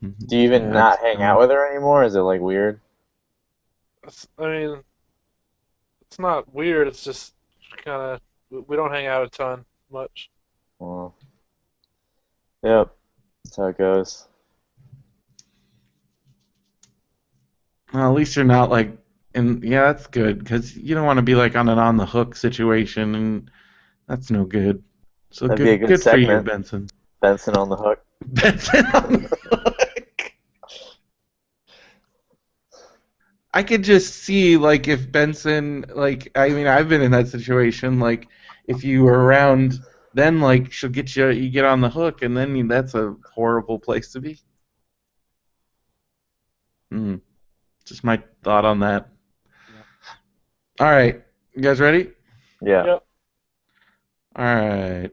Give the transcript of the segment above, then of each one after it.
Do you even Yeah, it's not hang out with her anymore? Is it like weird? I mean, it's not weird. It's just kind of we don't hang out a ton much. Well, yep, that's how it goes. well, at least you're not like, and yeah, that's good because you don't want to be like on an on the hook situation, and that's no good. So That'd be a good, good good for you, segment. Benson. Benson on the hook. Benson on the hook. I could just see like if Benson, like, I mean, I've been in that situation. Like, if you were around, then like she'll get you, you get on the hook, and then that's a horrible place to be. Mm, just my thought on that. Yeah. All right, you guys ready? Yeah. Yep. All right.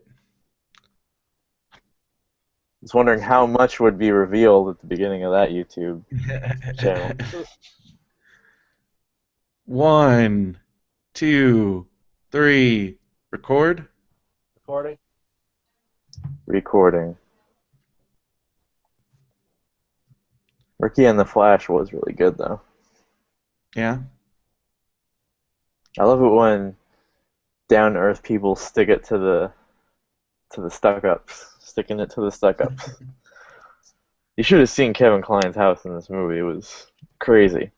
I was wondering how much would be revealed at the beginning of that YouTube channel. One, two, three. Record. Recording. Recording. Ricky and the Flash was really good though. Yeah. I love it when down to earth people stick it to the stuck ups. Sticking it to the stuck ups. You should have seen Kevin Kline's house in this movie. It was crazy.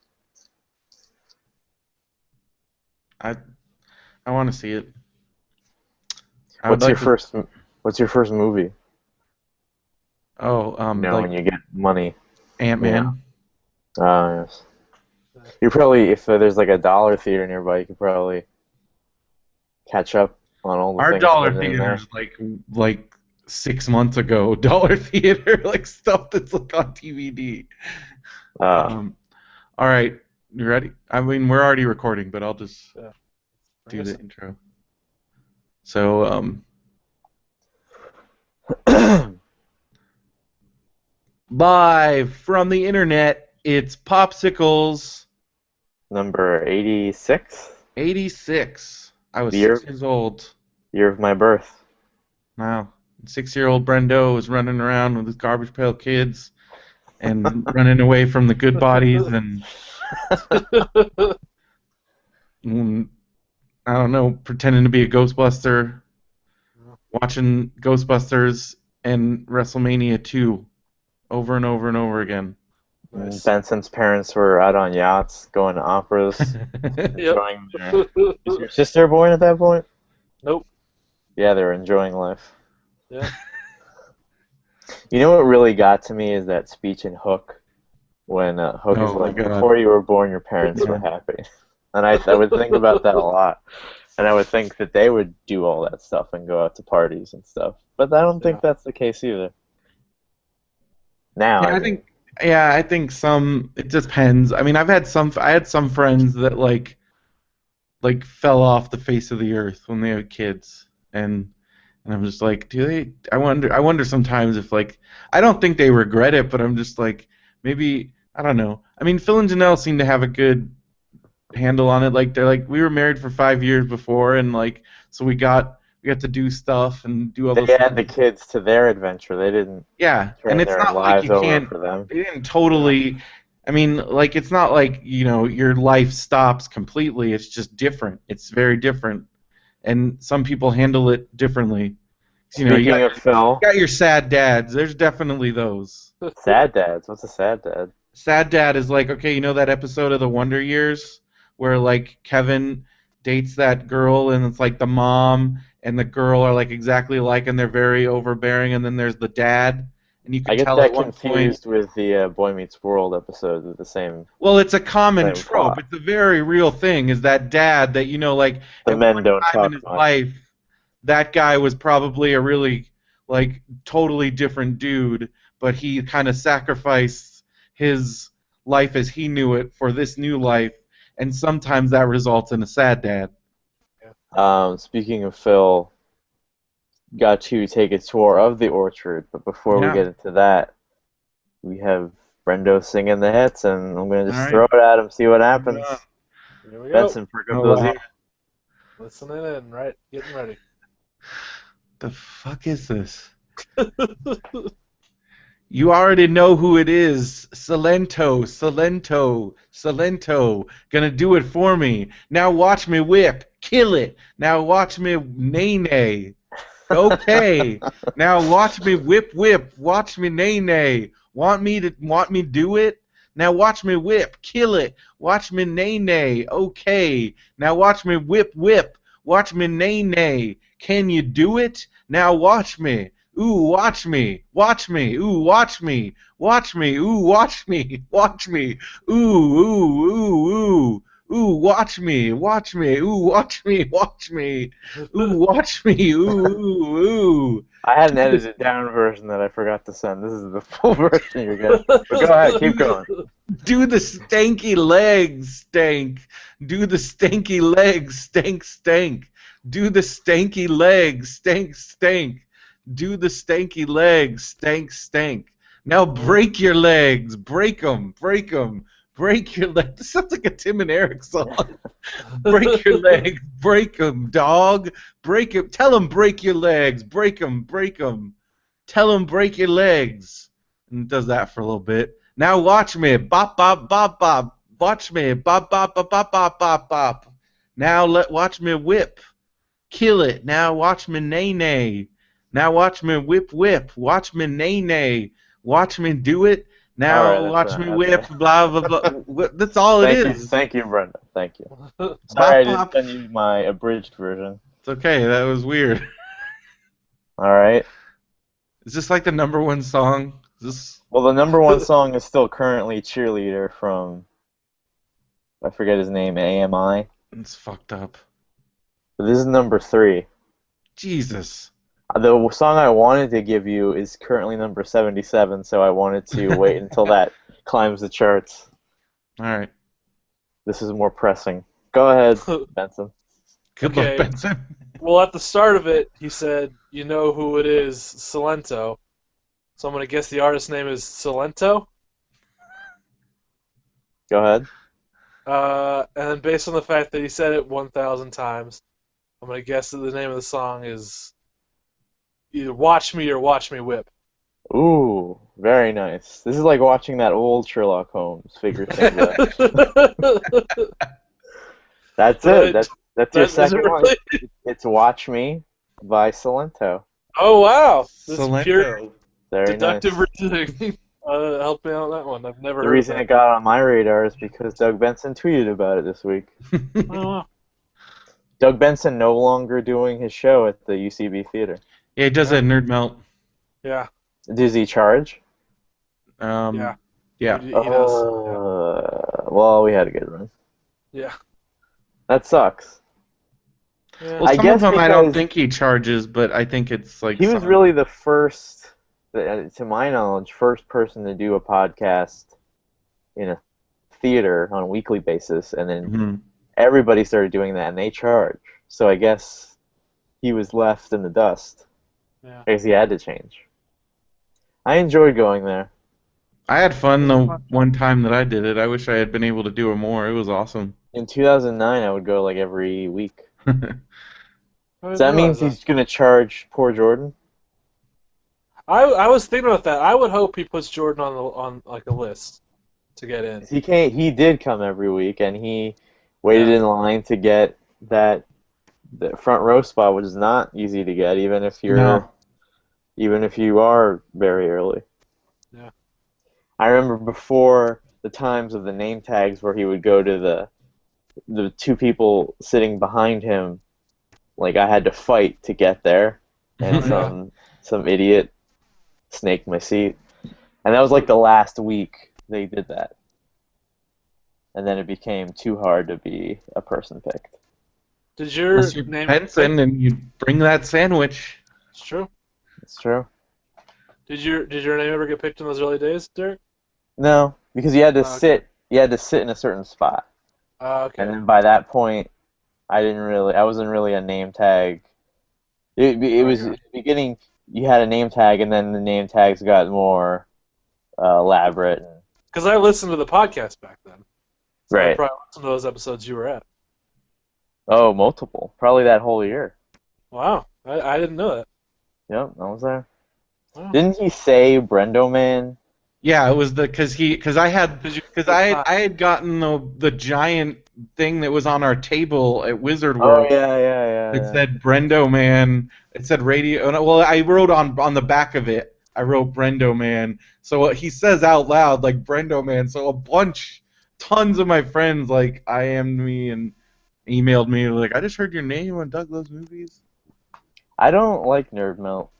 I I want to see it. I would What's your like to. first what's your first movie? Oh, You know, when like you get money, you know. Ant-Man. Yes. You probably if there's like a dollar theater nearby, you could probably catch up on all the Our things dollar hidden in there. theaters like 6 months ago. Dollar theater like stuff that's like on DVD. Uh, Um. All right. You ready? I mean, we're already recording, but I'll just Yeah. Bring do us the in. intro. So, live from the internet, it's Popsicles number 86, 86. I was the 6 years old. year of my birth. Wow. 6-year-old Brendo was running around with his garbage pail kids and running away from the good bodies and, mm, I don't know, pretending to be a Ghostbuster, watching Ghostbusters and WrestleMania 2 over and over and over again. Nice. Benson's parents were out on yachts, going to operas, Yep. enjoying their. Is your sister born at that point? Nope. Yeah, they were enjoying life. Yep. You know what really got to me is that speech in Hook when Hook is Oh my like, God. "Before you were born, your parents were Yeah. happy," and I would think about that a lot, and I would think that they would do all that stuff and go out to parties and stuff, but I don't think Yeah. that's the case either. Now, Yeah, I I mean, think yeah, I think some it depends. I mean, I had some friends that like fell off the face of the earth when they had kids and I'm just like, do they I wonder sometimes if like I don't think they regret it, but I'm just like maybe I don't know. I mean, Phil and Janelle seem to have a good handle on it. Like they're like we were married for 5 years before and like so we got to do stuff and do all they those had things. the kids to their adventure. They didn't Yeah, and turn it's their not like lives you over can't. for them. They didn't Yeah. totally. I mean, like it's not like your life stops completely. It's just different. It's very different, and some people handle it differently. Speaking of You Phil, got your sad dads. There's definitely those. sad dads. What's a sad dad? Sad dad is like okay, you know that episode of the Wonder Years where like Kevin dates that girl and it's like the mom and the girl are like exactly alike and they're very overbearing and then there's the dad and you I can get tell at that one point. confused with the Boy Meets World episodes of the Well, it's a common same trope. plot. It's a very real thing. Is that dad that like The at men one don't time in talk his much. life, that guy was probably a really like totally different dude, but he kind of sacrificed his life as he knew it for this new life, and sometimes that results in a sad dad. Yeah. Speaking of Phil, got to take a tour of the orchard, but before we Yeah. get into that, we have Brendo singing the hits, and I'm gonna All just right. throw it at him, see what Bring it on. happens. Here we go. Benson, perk up Oh those wow. ears. Listening in, right? Getting ready. The fuck is this? You already know who it is. Salento, Salento, Salento. Gonna do it for me. Now watch me whip. Kill it. Now watch me nay-nay. Okay. Now watch me whip whip. Watch me nay-nay. Want me do it? Now watch me whip. Kill it. Watch me nay-nay. Okay. Now watch me whip whip. Watch me nay-nay. Can you do it? Now watch me. Ooh, watch me. Watch me. Ooh, watch me. Watch me. Ooh, watch me. Watch me. Ooh, ooh, ooh, ooh. Ooh, watch me. Watch me. Ooh, watch me. Watch me. Ooh, watch me. Ooh, ooh, ooh. I had an edited down version that I forgot to send. This is the full version you're getting. But go ahead, keep going. Do the stanky legs, stank. Do the stanky legs, stank, stank. Do the stanky legs, stank, stank. Do the stanky legs, stank, stank. Now break your legs, break 'em, break 'em. Break your legs. This sounds like a Tim and Eric song. Break your legs, break 'em, dog. Break 'em. Tell 'em break your legs, break 'em, break 'em. Tell 'em break your legs. And it does that for a little bit. Now watch me, bop, bop, bop, bop. Watch me, bop, bop, bop, bop, bop, bop, bop. Now watch me whip. Kill it. Now watch me nay-nay. Now watch me whip whip. Watch me nay-nay. Watch me do it. All Now right, watch that's me enough. whip. Okay. Blah blah blah. That's all it is. Thank you, Brenda. Thank you. Sorry, Bop I didn't bop. send you my abridged version. It's okay. That was weird. All right. Is this like the number one song? Is this? Well, the number one song is still currently "Cheerleader" from I forget his name, AMI. It's fucked up. But this is number 3. Jesus. The song I wanted to give you is currently number 77, so I wanted to wait until that climbs the charts. All right. This is more pressing. Go ahead, Benson. Good Okay. luck, Benson. Well, at the start of it, he said, "You know who it is, Salento." So I'm gonna guess the artist name is Salento. Go ahead. And then based on the fact that he said it 1,000 times, I'm gonna guess that the name of the song is either "Watch Me" or "Watch Me Whip." Ooh, very nice. This is like watching that old Sherlock Holmes figure things out. That's it. That's your Is it second one. really? It's "Watch Me" by Salento. Oh wow, this is pure Salento. Very deductive nice. reasoning. Help me out on that one. I've never The heard reason of it that. got on my radar is because Doug Benson tweeted about it this week. Oh, wow. Doug Benson no longer doing his show at the UCB Theater. Yeah, he does that Nerd Melt. Yeah, Does he charge? yeah, Yeah. he does. Yeah. Well, we had a good run. Yeah. That sucks. Yeah. Well, I some of guess them I don't because think he charges, but I think it's like he was some. really the first, to my knowledge, first person to do a podcast in a theater on a weekly basis, and then Mhm. everybody started doing that, and they charge. So I guess he was left in the dust. Yeah. I guess he had to change. I enjoyed going there. I had fun the one time that I did it. I wish I had been able to do it more. It was awesome. In 2009, I would go like every week. I So didn't that realize means he's going to charge poor Jordan? I was thinking about that. I would hope he puts Jordan on like a list to get in. He did come every week, and he waited Yeah. in line to get the front row spot, which is not easy to get, even if No. you are very early. Yeah. I remember before the times of the name tags where he would go to the two people sitting behind him, like I had to fight to get there, and some idiot snaked my seat. And that was like the last week they did that. And then it became too hard to be a person picked. Did your Unless you're name? Benson and you bring that sandwich. It's true. It's true. Did your name ever get picked in those early days, Derek? No, because you had to Okay. sit in a certain spot. Okay. And then by that point, I wasn't really a name tag. It was Okay. at the beginning. You had a name tag, and then the name tags got more elaborate. Because I listened to the podcast back then. So I Right. probably listened to those episodes you were at. Oh, multiple. Probably that whole year. Wow. I didn't know that. Yep, I was there. Well, Didn't he say Brendo Man? Yeah, it was because I had because you because it's not. I had gotten the giant thing that was on our table at Wizard Oh World. yeah, yeah, yeah, It yeah. said Brendo Man. It said radio. Well, I wrote on the back of it. I wrote Brendo Man. So he says out loud like Brendo Man. So tons of my friends like IM'd me and emailed me like, I just heard your name on Doug Loves Movies. I don't like Nerd Melt.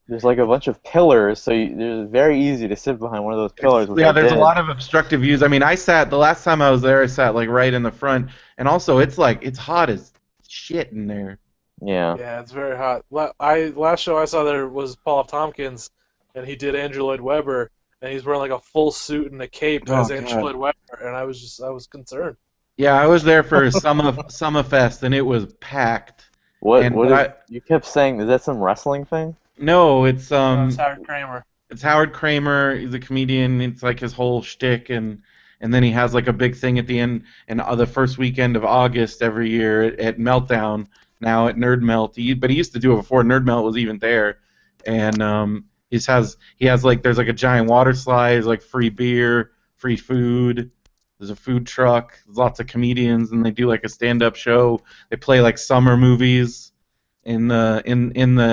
There's like a bunch of pillars, so it's very easy to sit behind one of those pillars, which I There's a did. lot of obstructive views. I mean, I sat the last time I was there. I sat like right in the front, and also it's hot as shit in there. Yeah. Yeah, it's very hot. Last show I saw there was Paul F. Tompkins, and he did Andrew Lloyd Webber, and he's wearing like a full suit and a cape Oh as Andrew god. Lloyd Webber, and I was concerned. Yeah, I was there for Summerfest, and it was packed. What And what but is I you kept saying? Is that some wrestling thing? no, It's Howard Kramer. it's Howard Kramer. He's a comedian. It's like his whole shtick, and then he has like a big thing at the end and the first weekend of August every year at Meltdown. Now at Nerd Melt, but he used to do it before Nerd Melt was even there, and he has like there's like a giant water slide, there's like free beer, free food. There's a food truck. There's lots of comedians, and they do like a stand-up show. They play like summer movies in the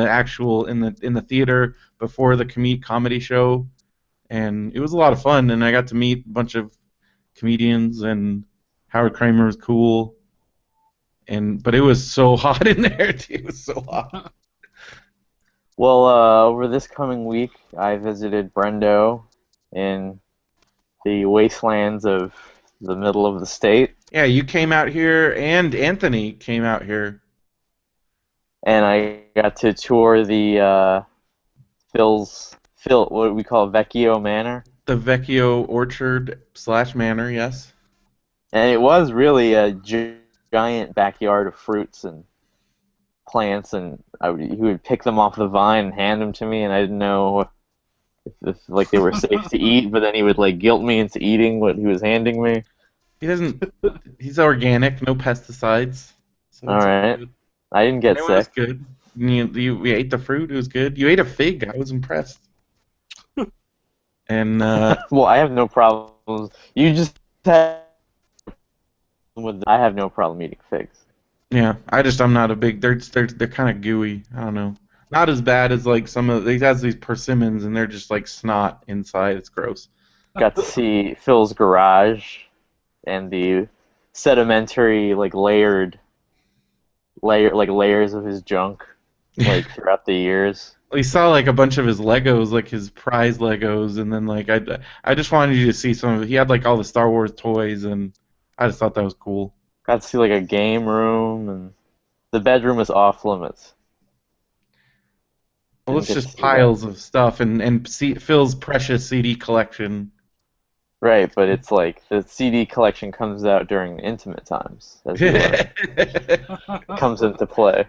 actual in the theater before the comedy show, and it was a lot of fun. And I got to meet a bunch of comedians, and Howard Kramer was cool. But it was so hot in there. It was so hot. Well, over this coming week, I visited Brendo in the wastelands of the middle of the state, Yeah, you came out here, and Anthony came out here. and I got to tour the what we call Vecchio Manor, The Vecchio Orchard / Manor, yes. and it was really a giant backyard of fruits and plants, and he would pick them off the vine and hand them to me, and I didn't know if like they were safe to eat, but then he would like guilt me into eating what he was handing me. He doesn't. He's organic, no pesticides, so All it's all right, good. I didn't And get it was sick. good. We ate the fruit. It was good. You ate a fig. I was impressed. And Well, I have no problems. You just have with I have no problem eating figs. yeah, I'm not a big. They're kind of gooey. I don't know. Not as bad as like some of he has these persimmons and they're just like snot inside. It's gross. Got to see Phil's garage and the sedimentary layers of his junk like throughout the years. We saw like a bunch of his Legos, like his prize Legos, and then like I just wanted you to see some of it. He had like all the Star Wars toys, and I just thought that was cool. Got to see like a game room, and the bedroom is off limits. Well, Didn't it's get to just see that. piles of stuff and Phil's precious CD collection. Right, but it's like the CD collection comes out during intimate times, as you learn. Comes into play.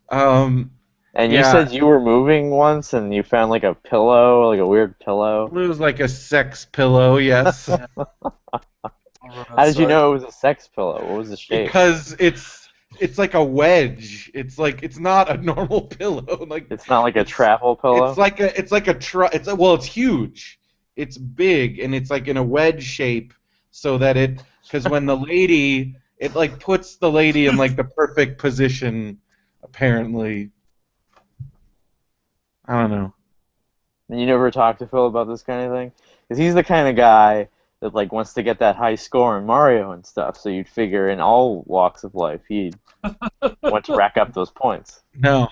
um, And you yeah, said you were moving once, and you found like a pillow, like a weird it pillow. was like a sex pillow, yes. How did you know it was a sex pillow? What was the shape? Because it's like a wedge. It's like it's not a normal pillow. Like It's not like a it's travel pillow. it's like a well, it's huge. It's big and it's like in a wedge shape, so that because when the lady it like puts the lady in like the perfect position. Apparently, I don't know. And you never talk to Phil about this kind of thing? Because he's the kind of guy that like wants to get that high score in Mario and stuff. So you'd figure in all walks of life he'd want to rack up those points. No,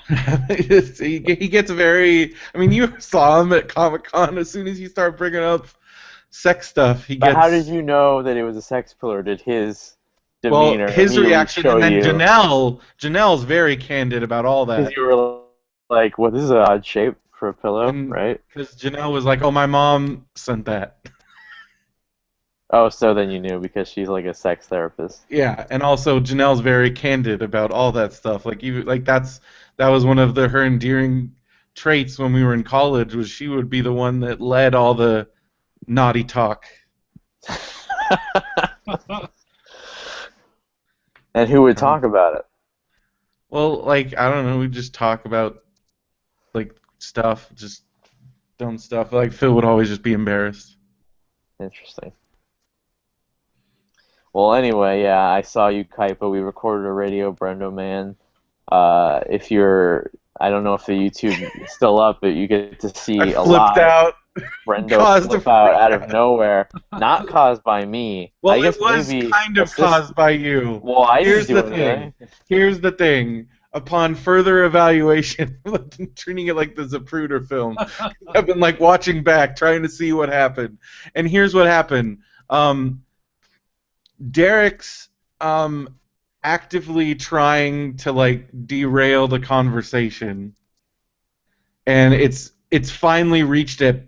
he gets very. I mean, you saw him at Comic Con. As soon as you start bringing up sex stuff, he But how did gets. you know that it was a sex pillow? Or did his Well, demeanor his immediately reaction, show and then you? Janelle's very candid about all Because that, you were like, "Well, this is an odd shape for a pillow, and right?" because Janelle was like, "Oh, my mom sent that." Oh, so then you knew because she's like a sex therapist. Yeah, and also Janelle's very candid about all that stuff. That was one of her endearing traits when we were in college. Was she would be the one that led all the naughty talk. And who would talk about it? Well, like I don't know, we just talk about like stuff, just dumb stuff. Like Phil would always just be embarrassed. Interesting. Well, anyway, yeah, I saw you, Kaipa. We recorded a Radio Brendo Man. If you're, I don't know if the YouTube is still up, but you get to I see a flipped live out, Brendo caused a flip out of freak. nowhere, not caused by me. Well, I it guess was maybe kind of assist. caused by you. Well, I didn't Here's do the thing. anything. Here's the thing. Upon further evaluation, treating it like the Zapruder film, I've been like watching back, trying to see what happened. And here's what happened. Derek's actively trying to like derail the conversation, and it's finally reached a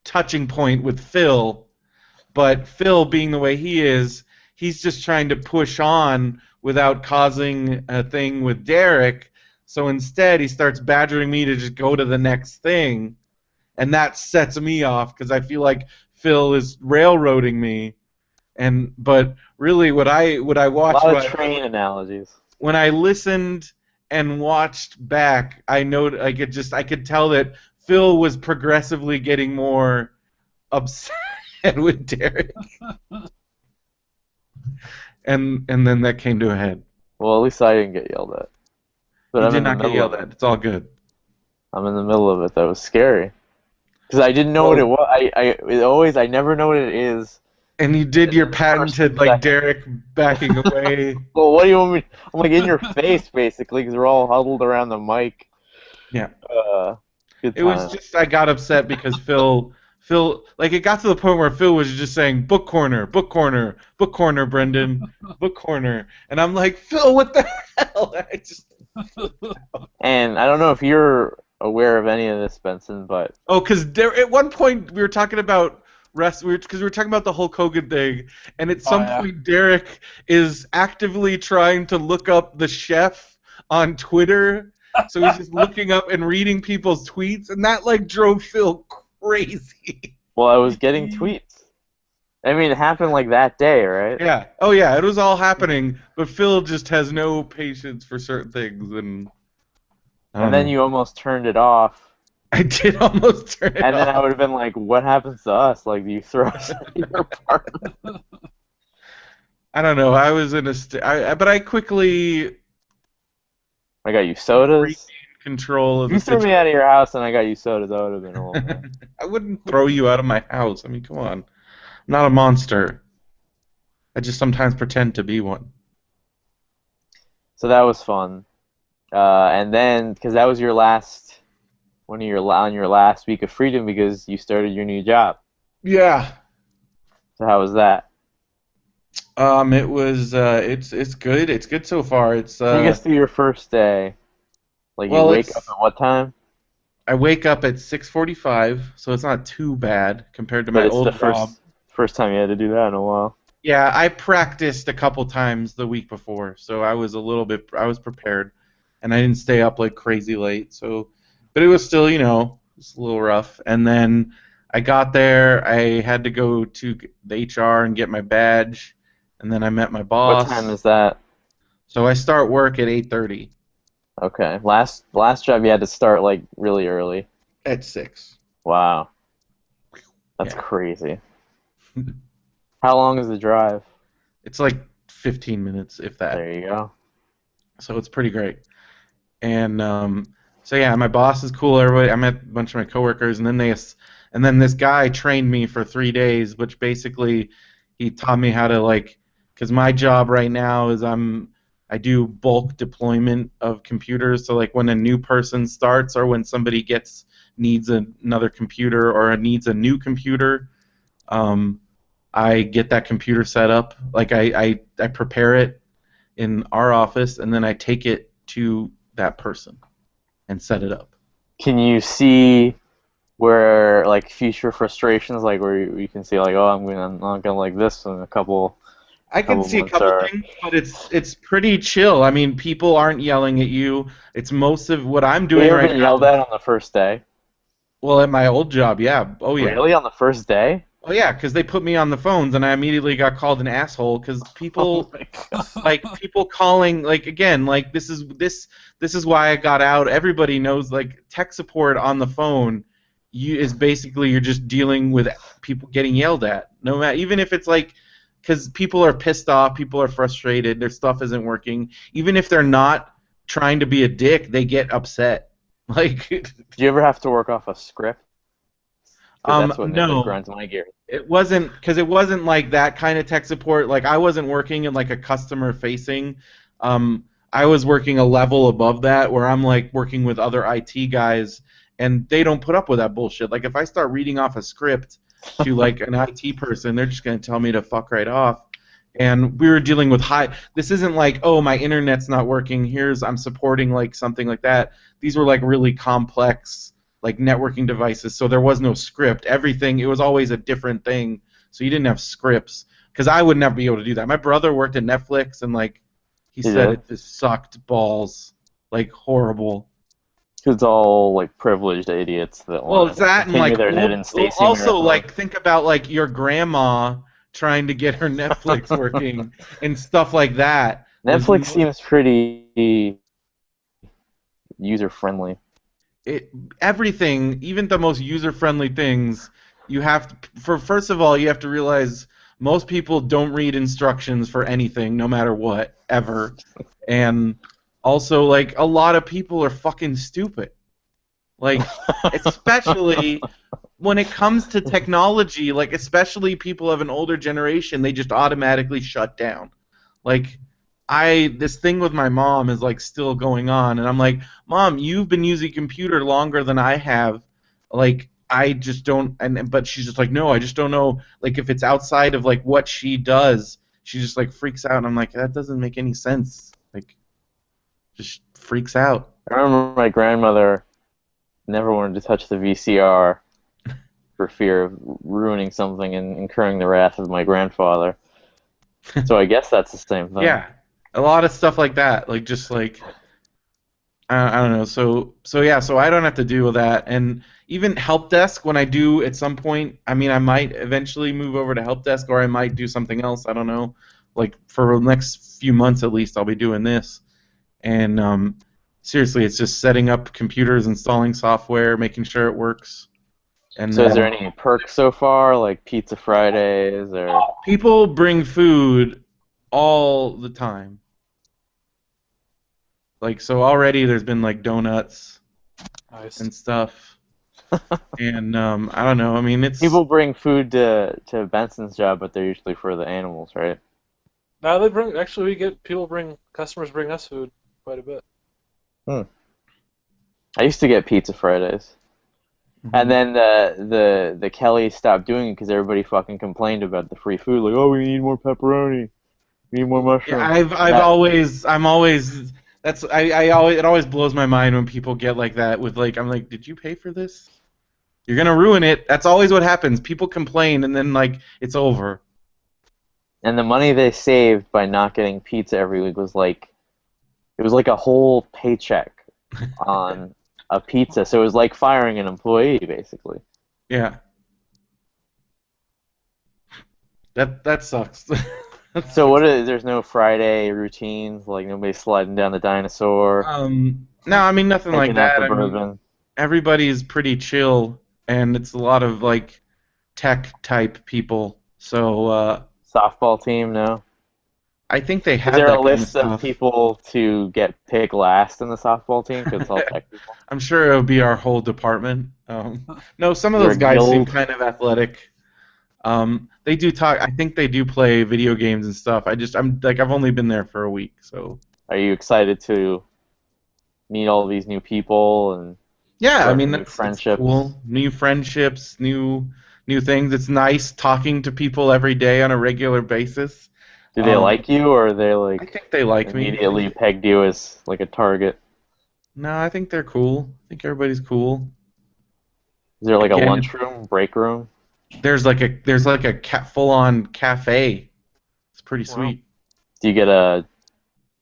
touching point with Phil. But Phil, being the way he is, he's just trying to push on without causing a thing with Derek. So instead, he starts badgering me to just go to the next thing, and that sets me off because I feel like Phil is railroading me. But really, what I A watched lot of train analogies. when I listened and watched back, I could tell that Phil was progressively getting more upset with Derek, and then that came to a head. Well, at least I didn't get yelled at. But You I'm did in the not get middle yelled of at. it. It's all good. I'm in the middle of it. That was scary because I didn't know what it was. I never know what it is. And you did In your the first patented like second. Derek backing away. Well, what do you want me? I'm like in your face basically because we're all huddled around the mic. Yeah. Good It was time. just I got upset because Phil, like it got to the point where Phil was just saying book corner, book corner, book corner, Brendan, book corner, and I'm like, Phil, what the hell? I just And I don't know if you're aware of any of this, Benson, but because at one point we were talking about because we were talking about the Hulk Hogan thing, and at some yeah. point Derek is actively trying to look up the chef on Twitter. So he's just looking up and reading people's tweets, and that like drove Phil crazy. well, I was getting tweets. I mean, it happened like that day, right? Yeah. Oh yeah, it was all happening, but Phil just has no patience for certain things, and And then you almost turned it off. I did almost turn it And then off. I would have been like, what happens to us? Like, do you throw us out of your apartment? I don't know. I was in but I quickly I got you sodas. regained control of If you the threw me situation. out of your house and I got you sodas, that would have been a little bit. I wouldn't throw you out of my house. I mean, come on. I'm not a monster. I just sometimes pretend to be one. So that was fun. And then, because that was your last, on your last week of freedom because you started your new job. Yeah. So how was that? It was it's good. It's good so far. It's Take us through your first day. Like, you well, wake up at what time? I wake up at 6:45, so it's not too bad compared to But my it's old the job. first time you had to do that in a while. Yeah, I practiced a couple times the week before, so I was prepared, and I didn't stay up like crazy late. So, but it was still, it's a little rough. And then I got there, I had to go to the HR and get my badge, and then I met my boss. What time is that? So I start work at 8:30. Okay. Last job you had to start like really early. At 6. Wow. That's Yeah. crazy. How long is the drive? It's like 15 minutes, if that. There you go. So it's pretty great. And so yeah, my boss is cool. Everybody, I met a bunch of my coworkers, and then this guy trained me for 3 days, which basically he taught me how to because my job right now is I do bulk deployment of computers. So like when a new person starts or when somebody needs another computer or needs a new computer, I get that computer set up. Like I prepare it in our office, and then I take it to that person and set it up. Can you see where like future frustrations, like where you can see like, oh, I'm not gonna like this in a couple. I can see a couple things, but it's pretty chill. I mean, people aren't yelling at you. It's most of what I'm doing You ever right been now. yelled at on the first day? Well, at my old job, yeah. Oh yeah. Really, on the first day? Oh yeah, because they put me on the phones, and I immediately got called an asshole because Oh people my god. like people calling like again like this is why I got out. Everybody knows like tech support on the phone is basically you're just dealing with people getting yelled at. No matter even if it's like because people are pissed off, people are frustrated, their stuff isn't working. Even if they're not trying to be a dick, they get upset. Like Do you ever have to work off a script? Because that's what really no. grinds my gears. It wasn't because it wasn't like that kind of tech support. Like I wasn't working in like a customer facing. I was working a level above that where I'm like working with other IT guys, and they don't put up with that bullshit. Like if I start reading off a script to like an IT person, they're just gonna tell me to fuck right off. And we were dealing with high. This isn't like, oh, my internet's not working. Here's I'm supporting like something like that. These were like really complex like networking devices, so there was no script. Everything it was always a different thing, so you didn't have scripts. Because I would never be able to do that. My brother worked at Netflix, and like he You said, did? it just sucked balls, like horrible. It's all like privileged idiots that Well, want it's to that, and continue like their Ned and Stacy also marathon. like think about like your grandma trying to get her Netflix working and stuff like that. Like Netflix seems pretty user friendly. it everything, even the most user-friendly things, you have to, for first of all, you have to realize most people don't read instructions for anything, no matter what, ever, and also like a lot of people are fucking stupid. Like especially when it comes to technology, like especially people of an older generation, they just automatically shut down. Like this thing with my mom is like still going on, and I'm like, Mom, you've been using computer longer than I have. Like I just don't, and but she's just like, no, I just don't know. Like if it's outside of like what she does, she just like freaks out, and I'm like, that doesn't make any sense. Like just freaks out. I remember my grandmother never wanted to touch the VCR for fear of ruining something and incurring the wrath of my grandfather. So I guess that's the same thing. Yeah, a lot of stuff like that. Like just like I don't know. So yeah. So I don't have to deal with that. And even help desk when I do at some point. I mean, I might eventually move over to help desk, or I might do something else. I don't know. Like for the next few months at least, I'll be doing this. And seriously, it's just setting up computers, installing software, making sure it works. And So is there then any perks so far, like Pizza Fridays or people bring food all the time. Like so already, there's been like donuts Nice. and stuff. And I don't know. I mean, it's people bring food to Benson's job, but they're usually for the animals, right? Now they bring. Actually, we get people bring customers bring us food quite a bit. Hmm. I used to get Pizza Fridays. And then the Kelly stopped doing it because everybody fucking complained about the free food. Like, oh, we need more pepperoni, we need more yeah, mushroom. I'm always that's I always it always blows my mind when people get like that with like I'm like, did you pay for this? You're gonna ruin it. That's always what happens. People complain and then like it's over. And the money they saved by not getting pizza every week was like it was like a whole paycheck on a pizza. So it was like firing an employee, basically. Yeah, that sucks. That So sucks. there's no Friday routines, like nobody's sliding down the dinosaur, No, I mean nothing like taking out that. the I mean bourbon. everybody's pretty chill, and it's a lot of like tech type people. So Softball team, no? I think they Is have there a that kind of list of stuff. people to get picked last in the softball team? Because it's all tech people. I'm sure it'll be our whole department. No, some of Is there those a guys seem guild? kind of athletic. They do talk. I think they do play video games and stuff. I'm like I've only been there for a week, so Are you excited to meet all these new people and yeah. I start mean new that's it's friendships? cool. New friendships, new things. It's nice talking to people every day on a regular basis. Do they Um, like you, or are they I like think they like me. immediately pegged you as like a target? No, I think they're cool. I think everybody's cool. Is there like a Again, lunchroom, break room? there's like a full-on cafe. It's pretty Wow. sweet. Do you get a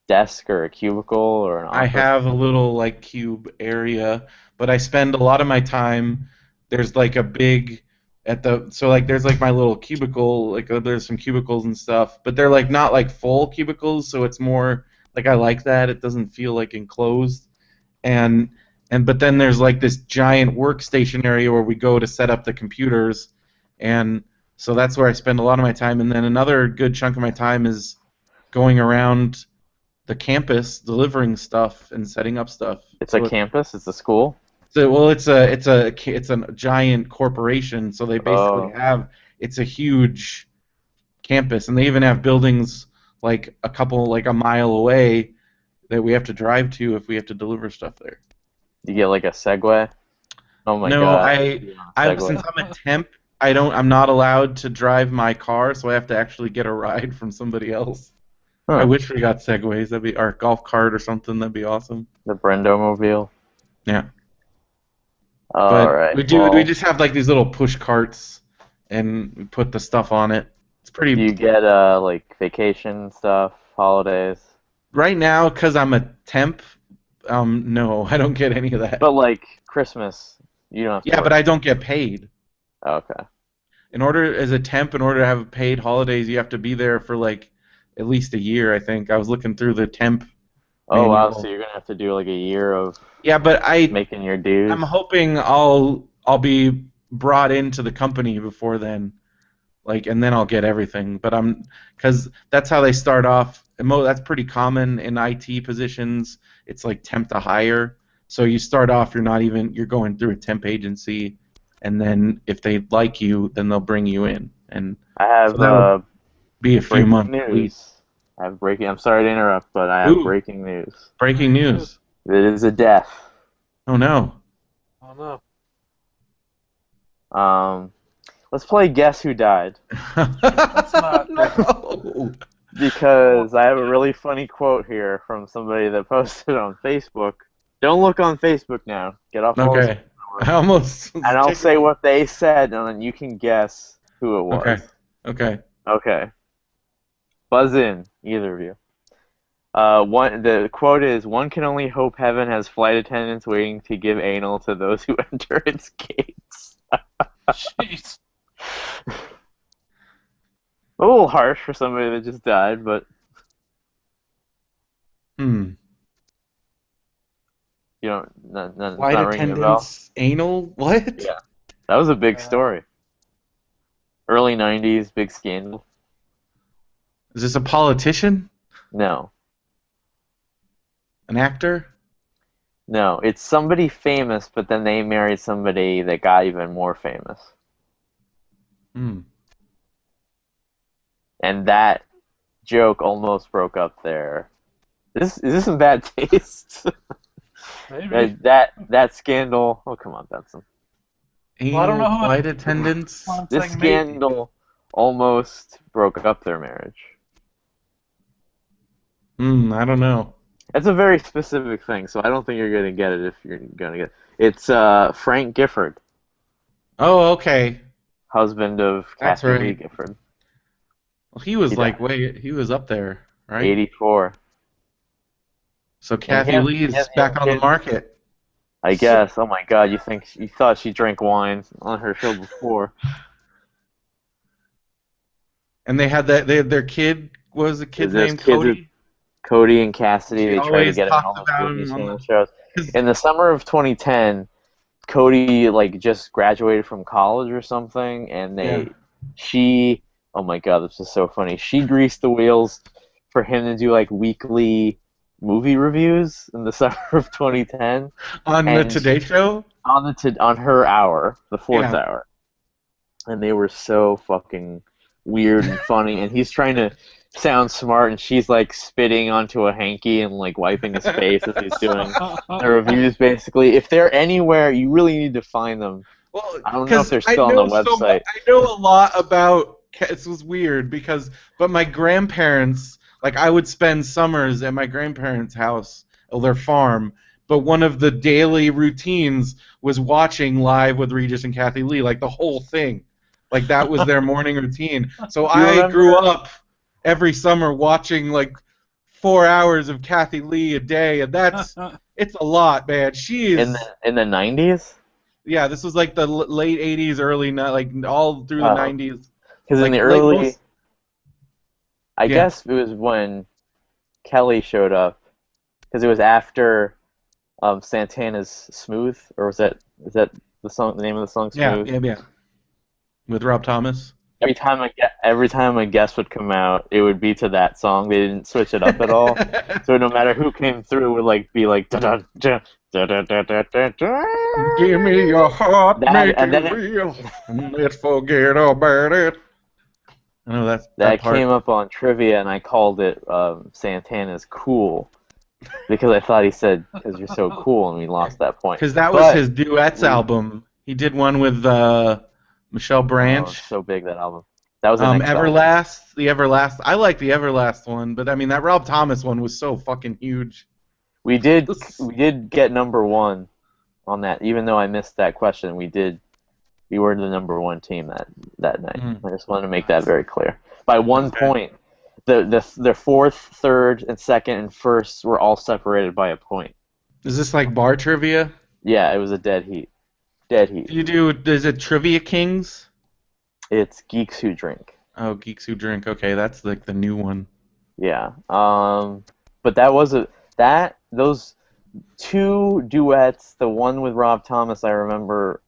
desk or a cubicle or an I office? have a little like cube area, but I spend a lot of my time. There's like a big So like there's like my little cubicle, like there's some cubicles and stuff, but they're like not like full cubicles, so it's more like I like that. It doesn't feel like enclosed. And but then there's like this giant workstation area where we go to set up the computers, and so that's where I spend a lot of my time. And then another good chunk of my time is going around the campus delivering stuff and setting up stuff. It's a campus. It's a school. So well, it's a giant corporation. So they basically Oh, have it's a huge campus, and they even have buildings like a mile away that we have to drive to if we have to deliver stuff there. you get like a Segway. Oh my No, God. I Segway. since I'm a temp, I'm not allowed to drive my car, so I have to actually get a ride from somebody else. I Huh. wish we got Segways. That'd be our golf cart or something. That'd be awesome. The Brendomobile. Yeah. All But right. we Well, just have like these little push carts and we put the stuff on it. It's do pretty you get like vacation stuff, holidays? right now because I'm a temp. No, I don't get any of But that. like Christmas, you don't have to Yeah, but work. I don't get paid. Okay. As a temp, in order to have paid holidays, you have to be there for like at least a year. I think I was looking through the temp Oh wow. So manual. you're gonna have to do like a year of Yeah, but making your I'm dues. hoping I'll be brought into the company before then. Like, and then I'll get everything. But because that's how they start off. And that's pretty common in IT positions. It's like temp to hire. So you start off, you're going through a temp agency, and then if they like you, then they'll bring you in. And I so have that'll be a few breaking months at least. news. I have breaking. I'm sorry to interrupt, but I have Ooh, breaking news. breaking news. It is a death. Oh no. Oh no. Um, let's play Guess Who Died That's not. No. because I have a really funny quote here from somebody that posted on Facebook. Don't look on Facebook now. Get off all this. Okay. I almost was And I'll say tickled. what they said, and then you can guess who it Okay. was. Okay. Okay. Buzz in, either of you. The quote is, "One can only hope heaven has flight attendants waiting to give anal to those who enter its gates." Jeez. A little harsh for somebody that just died, but Hmm. you know, it's Flight not ringing a bell. attendants anal? What? Yeah, that was a big Uh, story. Early '90s, big scandal. Is this a politician? No, An actor? no, it's somebody famous, but then they married somebody that got even more famous, Hmm. and that joke almost broke up their. Is this in bad taste? maybe. That scandal. Oh come on, Benson. Well, I don't Anal know who. flight attendants? I'm This saying maybe. scandal almost broke up their marriage. I don't know. It's a very specific thing, so I don't think you're gonna get it if you're gonna get it. It's Frank Gifford, Oh, okay. husband of That's Kathy Lee right. Gifford. Well, he was He like died. he was up there, right? 84. So And Kathy Lee he has is young back on the kids. market. I guess. Oh my God, you thought she drank wine on her show before. And their kid was a kid Those named kids, Cody. Cody and Cassidy, She they try to always get him in talked all those about Disney him on Channel the. shows. 'Cause- In the summer of 2010, Cody like just graduated from college or something, and Yeah. she, oh my God, this is so funny. She greased the wheels for him to do like weekly movie reviews in the summer of 2010, On the and Today Show. on her hour, the fourth Yeah. hour, and they were so fucking weird and funny. And he's trying to sound smart, and she's like spitting onto a hanky and like wiping his face as he's doing the reviews. Basically, if they're anywhere, you really need to find them. Well, I don't know if because they're still on the website. I know a lot about. This was weird but my grandparents, like I would spend summers at my grandparents' house, or their farm. But one of the daily routines was watching Live with Regis and Kathy Lee, like the whole thing, like that was their morning routine. So Do you I grew remember up every summer watching like 4 hours of Kathy Lee a day, and it's a lot, man. She in is. the '90s? Yeah, this was like the late '80s, like all through the Oh, '90s, because in like the late early, most. I Yeah, guess it was when Kelly showed up, because it was after Santana's "Smooth," or is that the song? The name of the song, yeah, "Smooth"? yeah, yeah. With Rob Thomas. Every time a guest would come out, it would be to that song. They didn't switch it up at all. So no matter who came through, it would like be like da da da da da da da da da. Give me your heart, That make it and then real, and let's forget about it. I know that's that that came part. up on trivia, and I called it Santana's "Cool" because I thought he said "because you're so cool," and we lost that point. Because that was But his duets we album. He did one with Michelle oh, Branch. so big that album. That was the next album. The Everlast. I like the Everlast one, but I mean that Rob Thomas one was so fucking huge. We did we did get number one on that, even though I missed that question. We were the number one team that night. Mm, I just wanted to make that Nice. very clear. By that's one good. point, the fourth, third, and second and first were all separated by a point. Is this like bar trivia? Yeah, it was a dead heat. Dead heat. Do you do? Is it Trivia Kings? It's geeks who drink. Oh, Geeks Who Drink. Okay, that's like the new one. Yeah. But that was those two duets. The one with Rob Thomas, I remember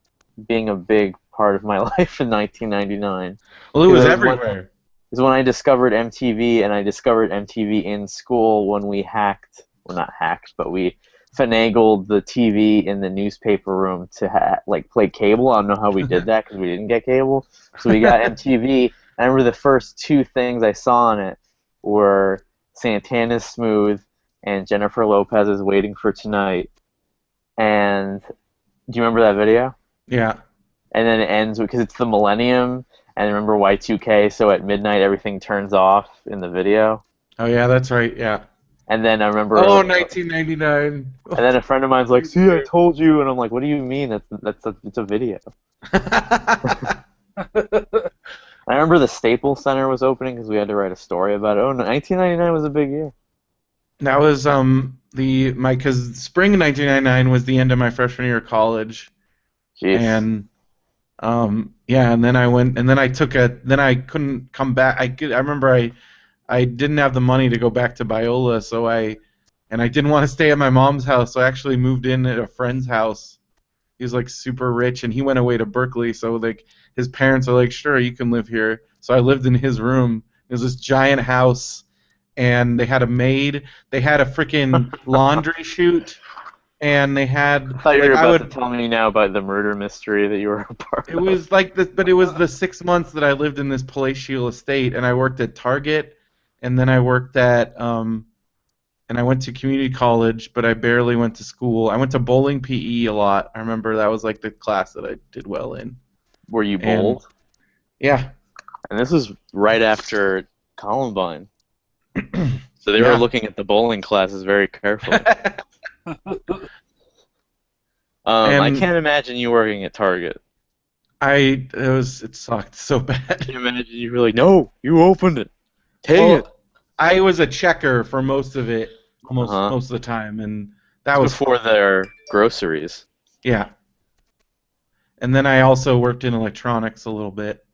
being a big part of my life in 1999. Well, it Because was it was when everywhere. is when I discovered MTV, and I discovered MTV in school when we hacked, well, not hacked, but we finagled the TV in the newspaper room to like play cable. I don't know how we did that because we didn't get cable. So we got MTV. I remember the first two things I saw on it were Santana's "Smooth" and Jennifer Lopez's "Waiting for Tonight." And do you remember that video? Yeah. And then it ends because it's the millennium, and remember Y2K, so at midnight everything turns off in the video. Oh yeah, that's right. Yeah. And then I remember, Oh, 1999. and then a friend of mine's like, "See, I told you," and I'm like, "What do you mean? It's a video." I remember the Staples Center was opening because we had to write a story about it. Oh, 1999 was a big year. That was because spring 1999 was the end of my freshman year of college, Jeez. and yeah, and then I went and then I took a then I couldn't come back. I remember I didn't have the money to go back to Biola, and I didn't want to stay at my mom's house, so I actually moved in at a friend's house. He was like super rich, and he went away to Berkeley, so like his parents are like, sure, you can live here. So I lived in his room. It was this giant house, and they had a maid. They had a freaking laundry chute, and they I had thought you were like I about to would. tell me now about the murder mystery that you were a part It of. was like this, but it was the 6 months that I lived in this palatial estate, and I worked at Target, and then I worked at and I went to community college, but I barely went to school. I went to bowling PE a lot. I remember that was like the class that I did well in. Were you And bold? yeah, And this was right after Columbine. So they were yeah. looking at the bowling classes very carefully. I And can't imagine you working at Target. it sucked so bad. Can you imagine you were like, no, you opened it. Take it. Well, I was a checker for most of it, almost Uh-huh. most of the time, and that It's was before their groceries. yeah. And then I also worked in electronics a little bit,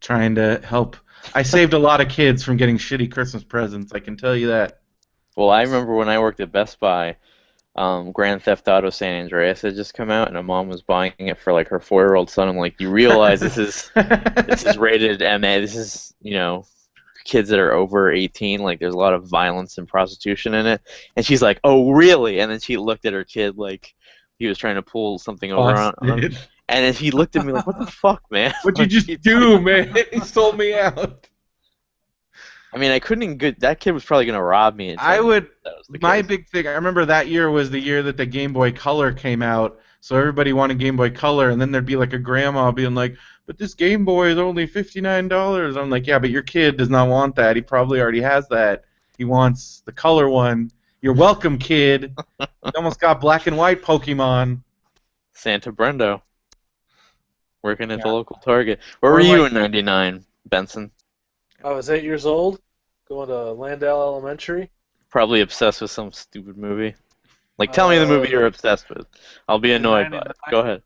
trying to help. I saved a lot of kids from getting shitty Christmas presents, I can tell you that. Well, I remember when I worked at Best Buy, Grand Theft Auto San Andreas had just come out, and a mom was buying it for like her 4-year-old son. I'm like, you realize this is rated MA. This is, kids that are over 18. Like, there's a lot of violence and prostitution in it. And she's like, oh, really? And then she looked at her kid like he was trying to pull something over on him. Busted. And then he looked at me like, what the fuck, man? What'd you Like, just do, man? You sold me out. I mean, I couldn't even good. That kid was probably gonna rob me. And I would. that was the My case. big thing. I remember that year was the year that the Game Boy Color came out, so everybody wanted Game Boy Color, and then there'd be like a grandma being like, "But this Game Boy is only $59." I'm like, "Yeah, but your kid does not want that. He probably already has that. He wants the color one. You're welcome, kid. You almost got black and white Pokemon." Santa Brendo working at the Yeah. local Target. Where Or were you like, in '99, Benson? I was 8 years old, going to Landale Elementary. Probably obsessed with some stupid movie. Like, tell me the movie you're obsessed with. I'll be In annoyed by it. Go '99, ahead.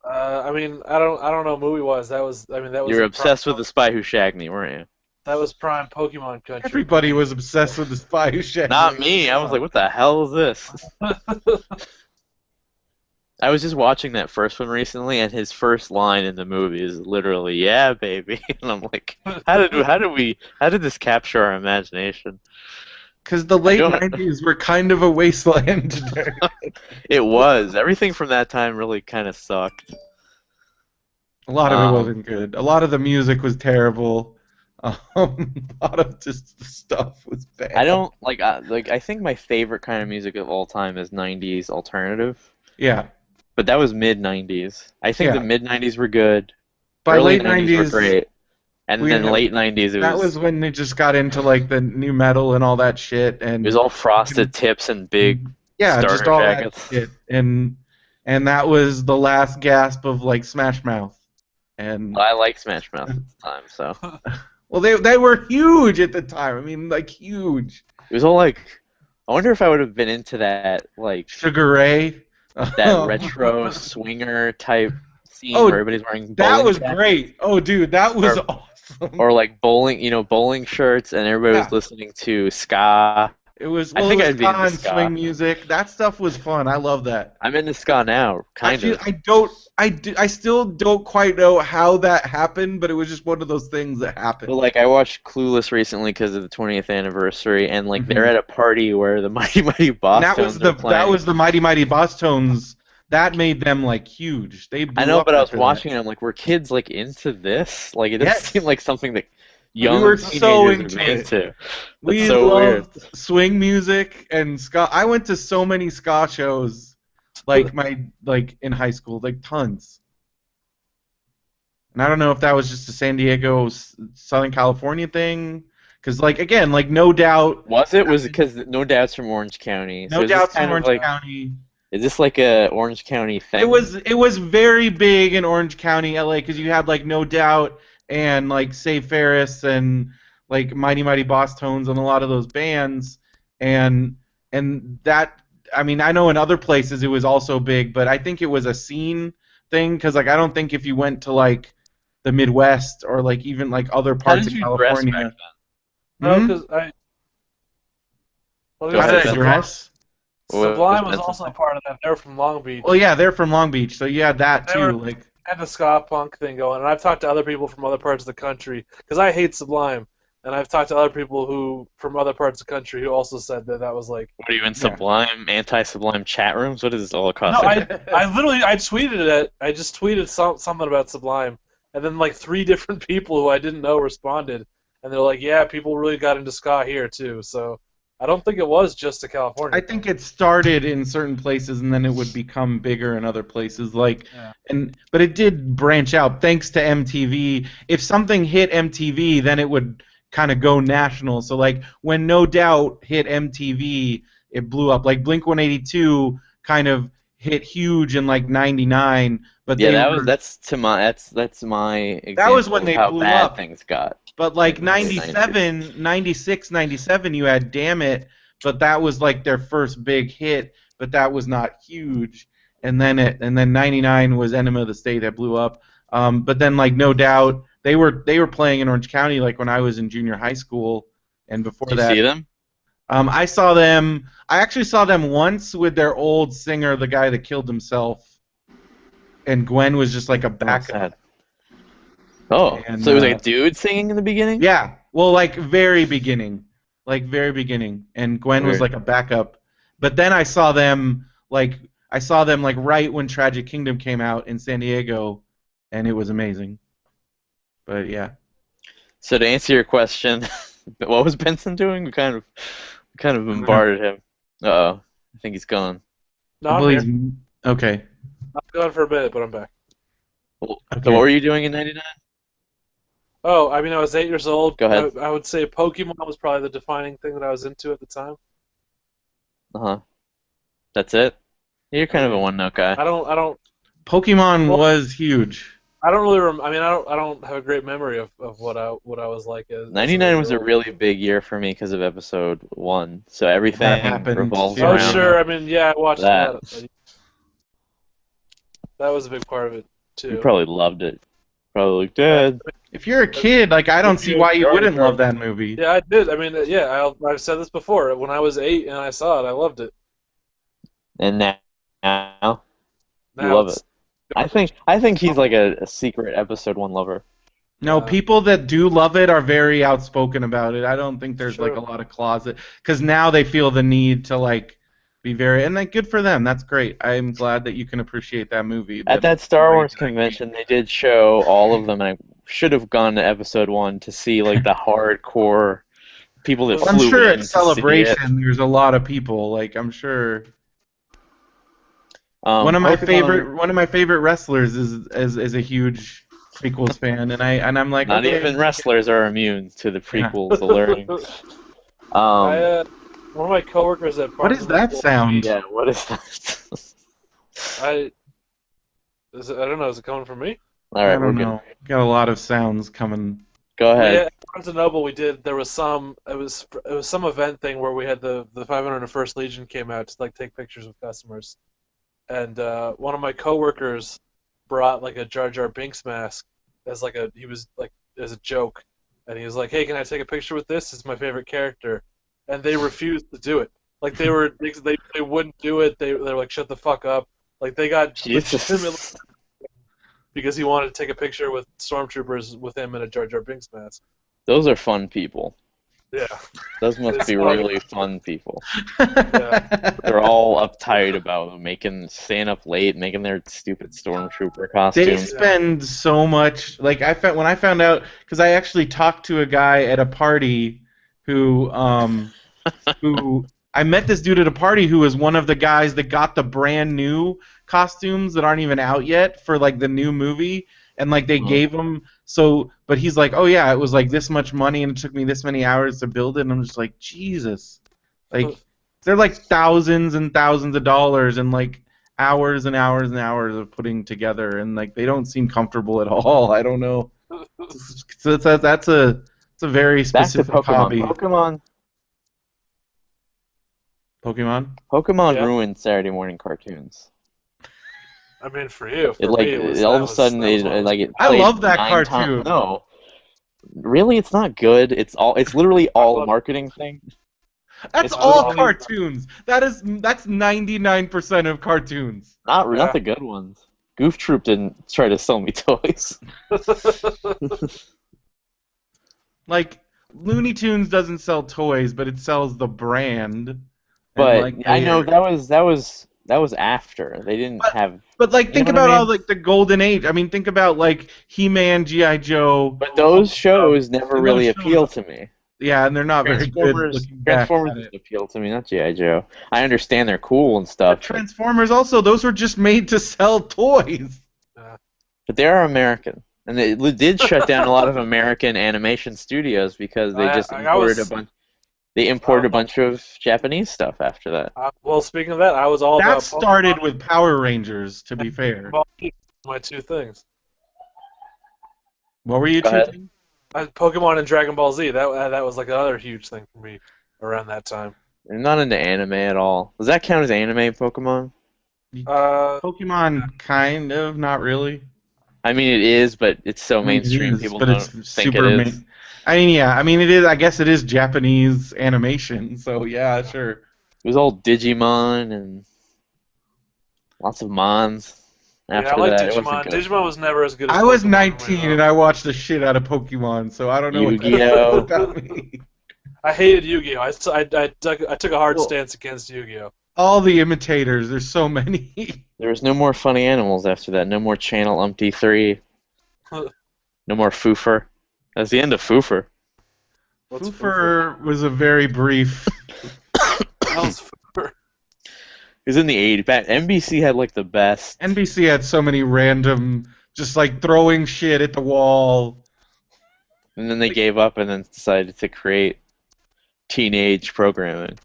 I mean, I don't know movie-wise. That was You're in obsessed with The Spy Who Shagged Me, weren't you? that was prime Pokemon country. Everybody was obsessed with the Spy Who Shagged Not Me. me. I was like, what the hell is this? I was just watching that first one recently, and his first line in the movie is literally "Yeah, baby," and I'm like, how did this capture our imagination? Because the I late don't. 90s were kind of a wasteland. It was everything from that time really kind of sucked. A lot of it Um, wasn't good. A lot of the music was terrible. A lot of just the stuff was I bad. don't like. I think my favorite kind of music of all time is '90s alternative, Yeah, but that was mid '90s. I think the yeah. mid '90s were good. By Early late '90s were 90s, great, and we then late '90s that was when they just got into like the new metal and all that shit, it was and all frosted tips and big yeah, just starter all that jackets. shit, and that was the last gasp of like Smash Mouth, and I like Smash Mouth at the time, so well, they were huge at the time. I mean, like huge. it was all like. I wonder if I would have been into that Sugar Ray. that retro swinger type scene where Oh, everybody's wearing that bowling was caps great. Oh, dude, that was or awesome. or like bowling, bowling shirts, and everybody was Yeah, listening to ska. it was. I Well, it think was I'd be ska into and ska. swing music. That stuff was fun. I love that. I'm into ska now, kind Actually, of. I don't. I still don't quite know how that happened, but it was just one of those things that But happened. like I watched Clueless recently because of the 20th anniversary, and like they're Hmm. at a party where the Mighty Mighty And Boss Tones are that playing. was the Mighty Mighty Boss Tones. That made them like huge. They I blew know, up but I was after that. watching and I'm like, were kids like into this? Like it doesn't seem Yes, like something that we were young so teenagers would into be it. into. That's We so weird. loved swing music and ska. I went to so many ska shows, like in high school, like tons. And I don't know if that was just a San Diego, Southern California thing, because like again, like No Doubt, Was it? Was it because No Doubt's from Orange County? So No is this Doubt's from kind of Orange like, County. is this like a Orange County It thing? was it was very big in Orange County, LA, because you had like No Doubt and like Say Ferris and like Mighty Mighty Boss Tones and a lot of those bands, and that I mean I know in other places it was also big, but I think it was a scene thing because like I don't think if you went to like the Midwest or like even like other How parts did of you dress back California. No, Hmm? because I was then? Go gonna How say ahead, did I Benson. dress? What was Sublime was Benson also a saying? part of that. They're from Long Well, Beach. yeah, they're from Long Beach, so you had that They were too. Like, had the ska punk thing going, and I've talked to other people from other parts of the country because I hate Sublime, and I've talked to other people who from other parts of the country who also said that that was like. What are you in yeah. Sublime, anti-Sublime chat rooms? What is this all No, across? I literally I tweeted it. I just tweeted something about Sublime, and then like three different people who I didn't know responded, and they're like, "Yeah, people really got into ska here too." So I don't think it was just a I California thing. think it started in certain places and then it would become bigger in other places. Like, Yeah. but it did branch out thanks to MTV. If something hit MTV, then it would kind of go national. So like when No Doubt hit MTV, it blew up. Like Blink 182 kind of hit huge in like '99, but Yeah, they were that's my that was when example of they how blew bad up. things got But like in the late '90s. 97, 96, 97, you had Damn It, but that was like their first big hit, but that was not huge. And then 99 was Enema of the State that blew up. But then like No Doubt, they were playing in Orange County like when I was in junior high school and before Do you see that. them? I saw them. I actually saw them once with their old singer, the guy that killed himself, and Gwen was just like a Oh, backup. sad. Oh, And so it was like a dude singing in the beginning? yeah, well, like very beginning, and Gwen was Weird. like a backup. But then I saw them like right when Tragic Kingdom came out in San Diego, and it was amazing. But yeah, So to answer your question, what was Benson doing? We kind of I don't know. bombarded him. Uh-oh. I think he's gone. No, I I'm believe. here. Okay, I'm gone for a bit, but I'm back. So what okay. were you doing in '99? Oh, I mean, I was 8 years old. Go I, ahead. I would say Pokemon was probably the defining thing that I was into at the time. Uh-huh. That's it? You're I kind of a mean, one-note guy. Pokemon well, was huge. I don't really. I mean, I don't have a great memory of what I was like as an 99 was a 8-year-old. really big year for me because of episode 1. So That everything happened revolves too. Oh, around sure. I mean, yeah, I watched a that. lot. That was a big part of it. You too. probably loved it. Probably like, Yeah, Dad. If you're a kid, like I don't see Yu-Gi-Oh! why you Jar wouldn't Jar. love that movie. Yeah, I did. I mean, yeah, I've said this before. When I was 8 and I saw it, I loved it. And now you Now love it. it's I garbage. think I think he's like a secret episode 1 lover. No, people that do love it are very outspoken about it. I don't think there's like a Sure. lot of closet because now they feel the need to like be very and like good for them. That's great. I'm glad that you can appreciate that movie. At That that Star great Wars that I can't. convention, they did show all of them, and I should have gone to episode 1 to see like the hardcore people that Well, I'm flew sure in at to see it. Celebration there's a lot of people. Like I'm sure Pokemon, one of my favorite wrestlers is a huge prequels fan, and I'm like not okay, even wrestlers are immune to the yeah. prequels, the learning. I Um, one of my coworkers at What Barnes is and that Noble. sound? yeah, what is that? I I don't know. Is it coming from me? All I right, we're don't good. know. Got a lot of sounds coming. Go ahead. At Barnes and Noble, we did. There was some. It was some event thing where we had the 501st Legion came out to like take pictures with customers, and one of my coworkers brought like a Jar Jar Binks mask as like he was like as a joke, and he was like, "Hey, can I take a picture with this? It's my favorite character," and they refused to do it. Like they wouldn't do it. They were like, "Shut the fuck up!" Like they got legitimately Jesus. because he wanted to take a picture with stormtroopers with him in a Jar Jar Binks mask. Those are fun people. Yeah, Those must it's be fun. really fun people. Yeah. They're all uptight about staying up late, making their stupid stormtrooper They costumes. spend so much. Like when I found out, because I actually talked to a guy at a party who I met this dude at a party who was one of the guys that got the brand new costumes that aren't even out yet for like the new movie, and like they gave him but he's like, oh yeah, it was like this much money and it took me this many hours to build it, and I'm just like, Jesus, like they're like thousands and thousands of dollars and like hours and hours and hours of putting together, and like they don't seem comfortable at all. I don't know. So that's a very Back to specific Pokemon. hobby. Pokemon. Pokemon Yeah. ruined Saturday morning cartoons. I mean, for you, It for like me, it was all that of a was sudden that was it what was like it I played love that 9 cartoon. times. No, really, it's not good. It's literally all a marketing thing. That's It's all literally cartoons. That's 99% of cartoons. not the good ones. Goof Troop didn't try to sell me toys. Like Looney Tunes doesn't sell toys, but it sells the brand. And But like I know that was after. They didn't have. But like You think know what I about all mean? like the golden age. I mean, think about like He-Man, G.I. Joe. But those shows never and those really shows- appeal to me. Yeah, and they're not very good looking back Transformers at just it. appeal to me, not G.I. Joe. I understand they're cool and But stuff, Transformers also, those were just made to sell toys. but they are American. And they did shut down a lot of American animation studios because they just imported a bunch. They imported a bunch of Japanese stuff after that. well, speaking of that, I was all That about started with Power Rangers, to be fair. my two things. What were you Go ahead. choosing? Pokemon and Dragon Ball Z. That was like another huge thing for me around that time. I'm not into anime at all. Does that count as anime, Pokemon? Pokemon, kind of, not really. I mean, it is, but it's so I mean, mainstream, it is, people but don't it's think it super is. I mean, yeah. I mean, it is. I guess it is Japanese animation. So yeah, sure. It was all Digimon and lots of Mons. After Yeah, I like that, it Digimon. wasn't good. Digimon was never as good as I was Pokemon 19 and I watched the shit out of Pokemon, so I don't know what that Yu-Gi-Oh. says about me. I hated Yu-Gi-Oh! I took a hard stance against Yu-Gi-Oh! All the imitators. There's so many. There was no more funny animals after that. No more Channel Umpty 3. No more Foofer. That's the end of Foofer. What's Foofer was a very brief. How's Foofer? It was in the 80s. Back NBC had like the best. NBC had so many random, just like throwing shit at the wall. And then they gave up and then decided to create teenage programming,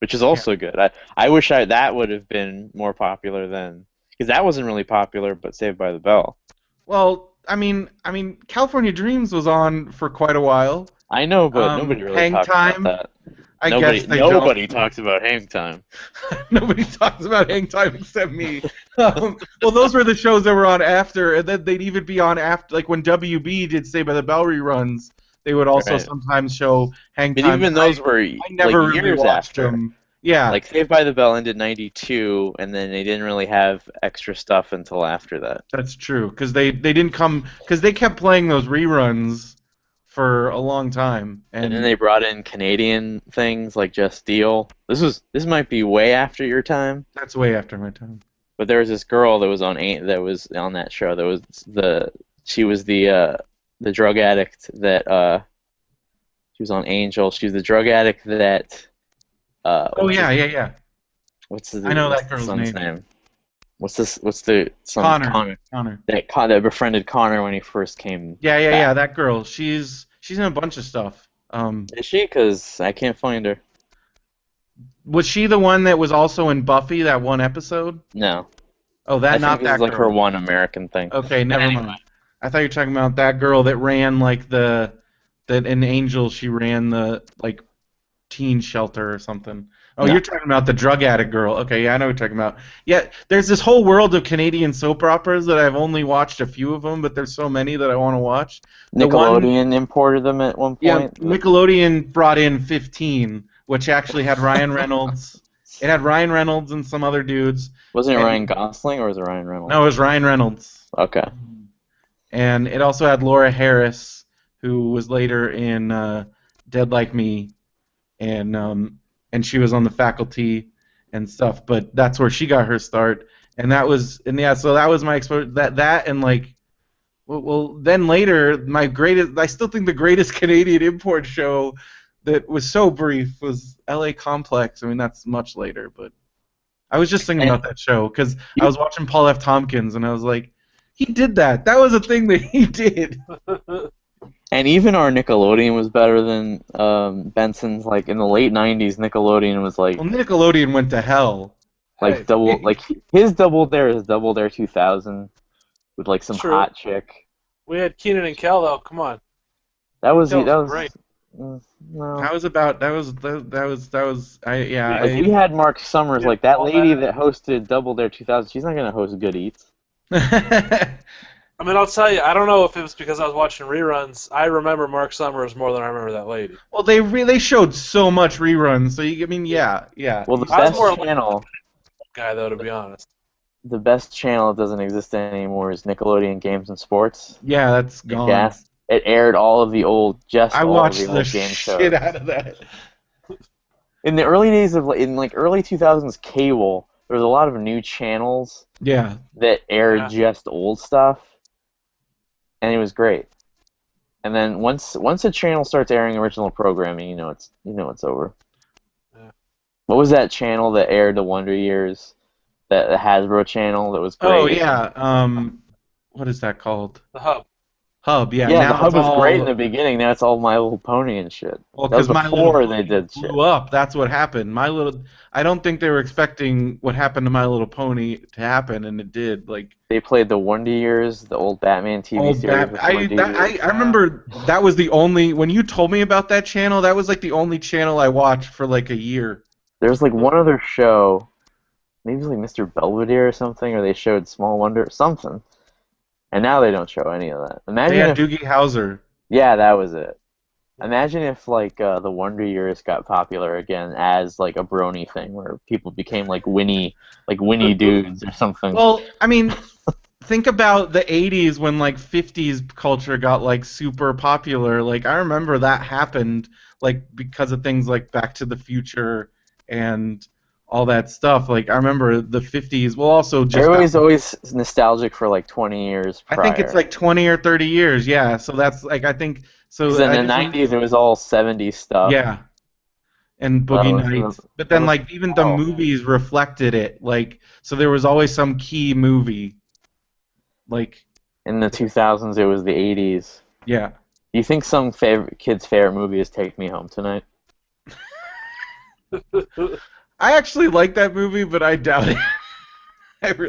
which is also good. I wish that would have been more popular then, because that wasn't really popular, but Saved by the Bell. Well, I mean, California Dreams was on for quite a while. I know, but nobody really Hang talks Time. about that. I Nobody, guess they don't. nobody talks about Hang Time. Nobody talks about Hang Time except me. Well, those were the shows that were on after, and then they'd even be on after, like when WB did Saved by the Bell reruns, they would also Right. sometimes show Hang But Time. even those were I like never really years watched after. them. Yeah, Like Saved by the Bell ended '92, and then they didn't really have extra stuff until after that. that's true, because they didn't come, because they kept playing those reruns for a long time, And then and they brought in Canadian things like Just Deal. This might be way after your time, that's way after my time. but there was this girl that was on that show. That was she was the drug addict that she was on Angel. She was the drug addict that Oh yeah, yeah. what's I know what's that the girl's son's name. name? What's the son? Connor. That befriended Connor when he first came Yeah. back. That girl. She's in a bunch of stuff. Is she? Because I can't find her. Was she the one that was also in Buffy that one episode? No. Oh, I not think this that is like her girl. one American thing. Okay, never Anyway. mind. I thought you were talking about that girl that ran like that in Angel she ran the like teen shelter or something. Oh, No. you're talking about the drug addict girl. Okay, yeah, I know what you're talking about. Yeah, there's this whole world of Canadian soap operas that I've only watched a few of them, but there's so many that I want to watch. The one, Nickelodeon imported them at one yeah, point. Nickelodeon brought in 15, which actually had Ryan Reynolds. It had Ryan Reynolds and some other dudes. Wasn't it And- Ryan Gosling or was it Ryan Reynolds? No, it was Ryan Reynolds. Okay. And it also had Laura Harris, who was later in Dead Like Me, and she was on the faculty and stuff. But that's where she got her start, and so that was my exposure. That and like, well, then later I still think the greatest Canadian import show that was so brief was L.A. Complex. I mean, that's much later, but I was just thinking about that show because I was watching Paul F. Tompkins, and I was like, he did that. That was a thing that he did. And even our Nickelodeon was better than Benson's. Like in the late '90s, Nickelodeon was like Well, Nickelodeon went to hell. Hey, double. Like his Double Dare is Double Dare 2000 with like some True. hot chick. We had Keenan and Kel, though. Come on. That was Great. No. That was Like, we had Mark Summers, Yeah, like that all lady that. that hosted Double Dare 2000. She's not gonna host Good Eats. I mean, I'll tell you, I don't know if it was because I was watching reruns. I remember Mark Summers more than I remember that lady. Well, they showed so much reruns, so I mean, yeah. Well, the I was best more like- channel, Guy, though, to be honest. the best channel that doesn't exist anymore is Nickelodeon Games and Sports. Yeah, that's gone. Gas. It aired all of the old, I all watched of the the old game shit shows. out of that. In the early days of, in like early 2000s cable, there was a lot of new channels Yeah, that aired Yeah. just old stuff, and it was great. And then once a channel starts airing original programming, you know it's over. Yeah. What was that channel that aired the Wonder Years? That the Hasbro channel that was great. Oh yeah. What is that called? The Hub. Hub. Yeah. Yeah, now the Hub it's was all, great in the beginning. Now it's all My Little Pony and shit. Well, That was because My Little before Pony they did shit. blew up. That's what happened. I don't think they were expecting what happened to My Little Pony to happen, and it did. Like They played the Wonder Years, the old Batman TV old series. Bat- I remember that was the only when you told me about that channel. That was like the only channel I watched for like a year. There's like one other show, maybe it was like Mr. Belvedere or something, or they showed Small Wonder, something. And now they don't show any of that. They had Doogie Howser. Yeah, that was it. Imagine if like the Wonder Years got popular again as like a brony thing, where people became like Winnie dudes or something. Well, I mean, think about the 80s when like 50s culture got like super popular. Like I remember that happened like because of things like Back to the Future and all that stuff. Like I remember the 50s. Well, also just Everybody's always nostalgic for like 20 years prior. I think it's like 20 or 30 years. Yeah. So that's like I think so. 'Cause in I the just- 90s it was all 70s stuff. Yeah. And Boogie Well, Nights. But then like even the movies reflected it. Like so there was always some key movie. Like In the 2000s it was the 80s. yeah. Do you think some kid's favorite movie is Take Me Home Tonight? I actually like that movie, but I doubt it.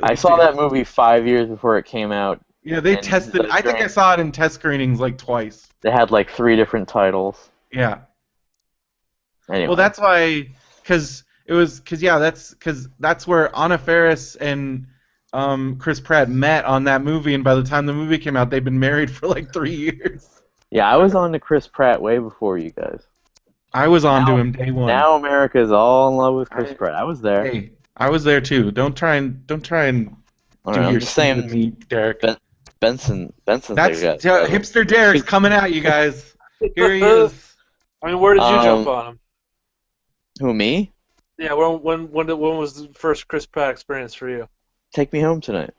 I saw do. that movie 5 years before it came out. Yeah, they and tested. the I think I grand- saw it in test screenings like twice. They had like 3 different titles. Yeah. Anyway. Well, that's why, because that's where Anna Faris and Chris Pratt met on that movie, and by the time the movie came out, they'd been married for like 3 years. Yeah, I was on to Chris Pratt way before you guys. I was on to Now, him day one. now America is all in love with Chris Pratt. I was there. Hey, I was there too. Don't try and do Alright, I'm your just shit with saying, me, Derek. Benson's That's like that. hipster Derek's coming at you guys. Here he is. I mean, where did you jump on him? Who, me? Yeah, when was the first Chris Pratt experience for you? Take Me Home Tonight.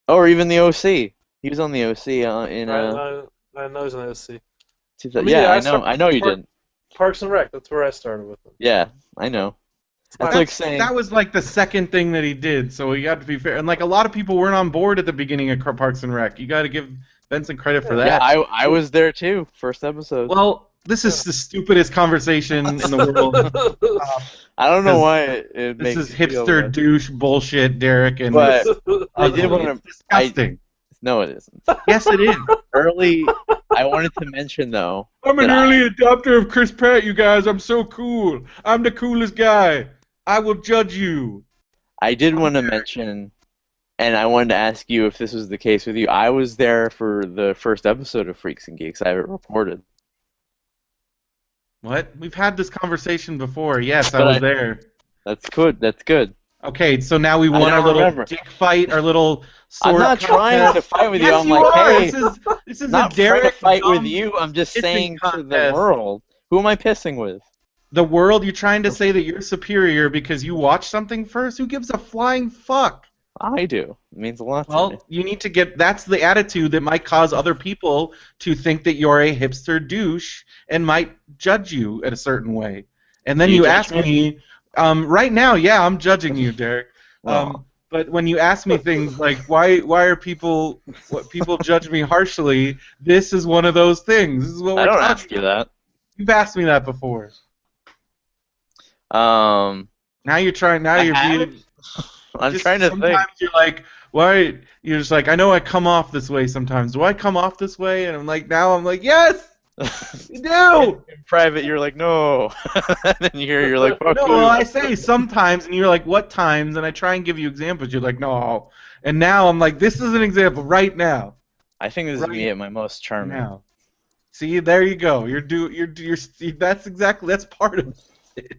Oh, or even the OC. He was on the OC in I know he's on the OC. I know you didn't. Parks and Rec. That's where I started with him. Yeah, I know. That's like saying that was like the second thing that he did, so you got to be fair. And like a lot of people weren't on board at the beginning of Parks and Rec. You got to give Benson credit for that. Yeah, I was there too. First episode. Well, this is the stupidest conversation in the world. I don't know why it this makes is hipster douche bullshit, Derek, and but it's I did want to. Disgusting. No, it isn't. Yes, it is. Early, I wanted to mention though. I'm an early adopter of Chris Pratt, you guys. I'm so cool. I'm the coolest guy. I will judge you. I did want to mention, and I wanted to ask you if this was the case with you. I was there for the first episode of Freaks and Geeks. I have it reported. What? We've had this conversation before. Yes, I was there. That's good. That's good. Okay, so now we want our little dick fight, our little sword. I'm not trying to fight with you. I'm like, hey, this is not a Derek trying to fight with you. I'm just saying to the world. Who am I pissing with? The world? You're trying to say that you're superior because you watched something first? Who gives a flying fuck? I do. It means a lot to me. Well, you need to get... That's the attitude that might cause other people to think that you're a hipster douche and might judge you in a certain way. And then you ask me... right now, yeah, I'm judging you, Derek. But when you ask me things like why are people judge me harshly, this is one of those things. This is what I don't ask you that. You've asked me that before. Now you're trying. Now you're being. I'm trying to think. Sometimes you're like, why? You're just like, I know I come off this way sometimes. Do I come off this way? And I'm like, yes. You do! In private, you're like, no. And then you're like, fuck you. No, I say sometimes, and you're like, what times? And I try and give you examples. You're like, no. And now I'm like, this is an example right now. I think this is me at my most charming. Now. See, there you go. That's part of it.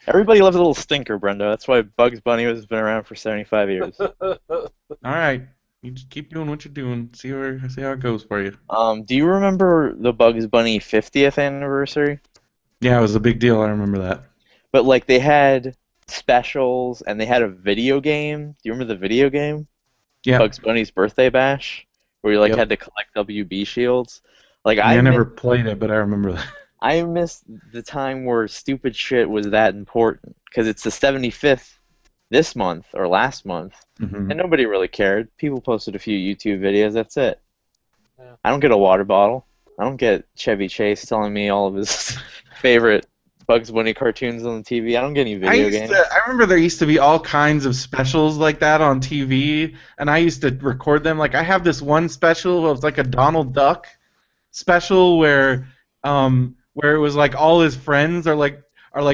Everybody loves a little stinker, Brenda. That's why Bugs Bunny has been around for 75 years. All right. You just keep doing what you're doing. See how it goes for you. Do you remember the Bugs Bunny 50th anniversary? Yeah, it was a big deal. I remember that. But like they had specials and they had a video game. Do you remember the video game? Yeah. Bugs Bunny's Birthday Bash, where you had to collect WB shields. Like I never played it, but I remember that. I missed the time where stupid shit was that important because it's the 75th this month or last month, and nobody really cared. People posted a few YouTube videos. That's it. Yeah. I don't get a water bottle. I don't get Chevy Chase telling me all of his favorite Bugs Bunny cartoons on the TV. I don't get any video games. I remember there used to be all kinds of specials like that on TV, and I used to record them. Like I have this one special. It was like a Donald Duck special where it was like all his friends are like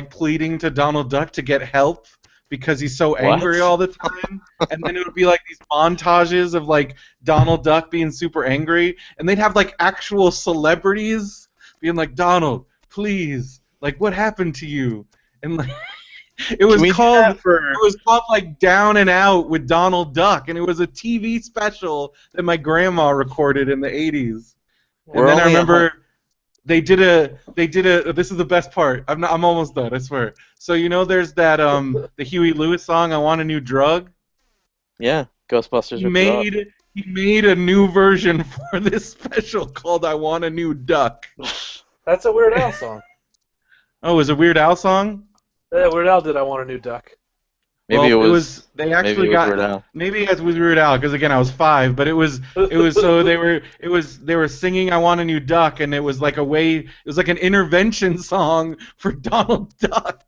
pleading to Donald Duck to get help because he's so angry all the time. And then it would be like these montages of like Donald Duck being super angry, and they'd have like actual celebrities being like, Donald, please, like what happened to you? And like it was called like Down and Out with Donald Duck, and it was a TV special that my grandma recorded in the 80s. And then I remember they did a this is the best part. I'm almost done, I swear. So there's that the Huey Lewis song I Want a New Drug? Yeah, Ghostbusters. He made a new version for this special called I Want a New Duck. That's a Weird Al song. Oh, is it a Weird Al song? Yeah, Weird Al did I Want a New Duck. Maybe it was. They actually got. Maybe it was Weird Al because again I was 5, but it was so they were singing I Want a New Duck, and it was like it was like an intervention song for Donald Duck.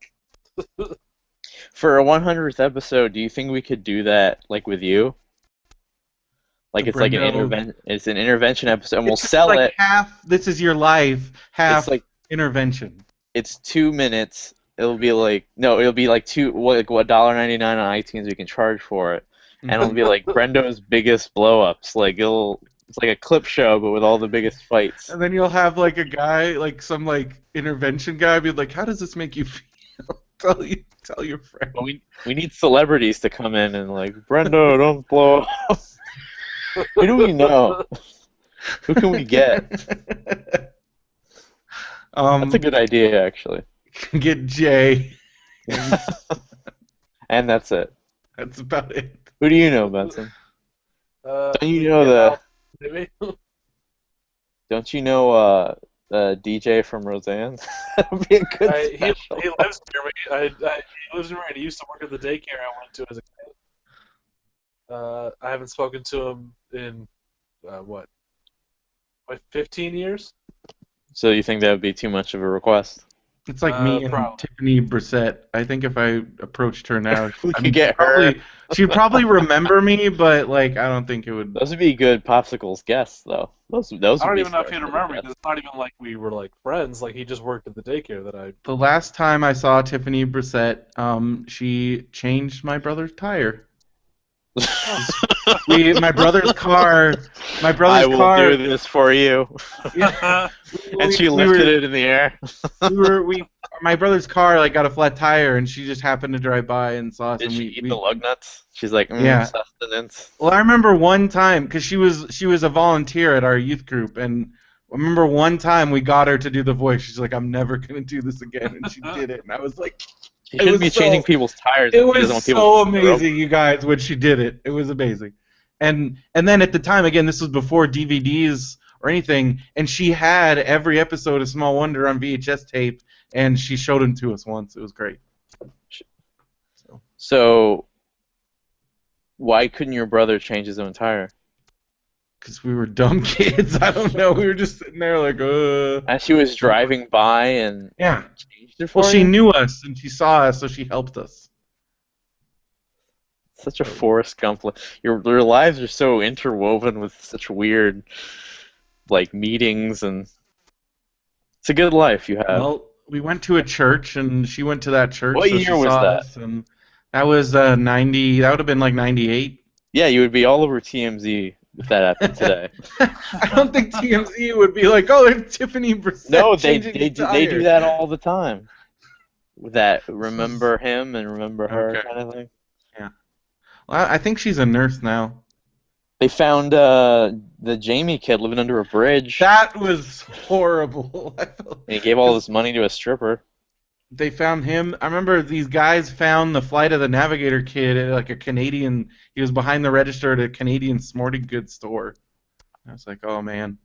For a 100th episode, do you think we could do that like with you? Like it's like it's an intervention episode, and we'll sell like it. Half This Is Your Life, half like intervention. it's 2 minutes. It'll be like no, it'll be like what $1.99 on iTunes we can charge for it, and it'll be like Brendo's biggest blow ups. Like it's like a clip show, but with all the biggest fights. And then you'll have like a guy, like some like intervention guy, be like, "How does this make you feel?" tell your friend. But we need celebrities to come in and like Brendo, don't blow up. Who do we know? Who can we get? That's a good idea, actually. Get Jay. And that's it. That's about it. Who do you know, Benson? Don't you know maybe? Don't you know DJ from Roseanne? That would be a good special. He lives near me. He lives near me. And he used to work at the daycare I went to as a kid. I haven't spoken to him in what, like 15 years? So you think that would be too much of a request? It's like me and probably. Tiffany Brissett. I think if I approached her now, We could get her. She'd probably remember me, but like I don't think it would. Those would be good popsicles guests, though. Those I would don't be even know if he'd stars remember me guests. because it's not even like we were like friends. Like he just worked at the daycare that I. The last time I saw Tiffany Brissett, she changed my brother's tire. My brother's car. My brother's I will car. do this for you. And she lifted it in the air. My brother's car like got a flat tire, and she just happened to drive by and saw us. Did and she we, eat the lug nuts? She's like, Yeah. sustenance. Well, I remember one time because she was a volunteer at our youth group, and I remember one time we got her to do the voice. She's like, "I'm never gonna do this again," and she did it, and I was like, She shouldn't was be so- changing people's tires. "It if she doesn't was want people so to throw. amazing, you guys, when she did it. It was amazing." And then at the time, again, this was before DVDs or anything, and she had every episode of Small Wonder on VHS tape, and she showed them to us once. It was great. So, why couldn't your brother change his own tire? Because we were dumb kids. I don't know. We were just sitting there like, And she was driving by and Yeah. changed it for Well, she you? knew us, and she saw us, so she helped us. Such a Forrest Gump. Your lives are so interwoven with such weird, like, meetings, and it's a good life you have. Well, we went to a church, and she went to that church. What so year she was saw that? us, and that was 90. That would have been like 98. Yeah, you would be all over TMZ if that happened today. I don't think TMZ would be like, "Oh, there's Tiffany Brissett." No, they changing do tires." that all the time. That remember him and remember her Okay. kind of thing. Well, I think she's a nurse now. They found the Jamie kid living under a bridge. That was horrible. And he gave all this money to a stripper. They found him. I remember these guys found the Flight of the Navigator kid at like a Canadian. He was behind the register at a Canadian sporting goods store. I was like, oh man.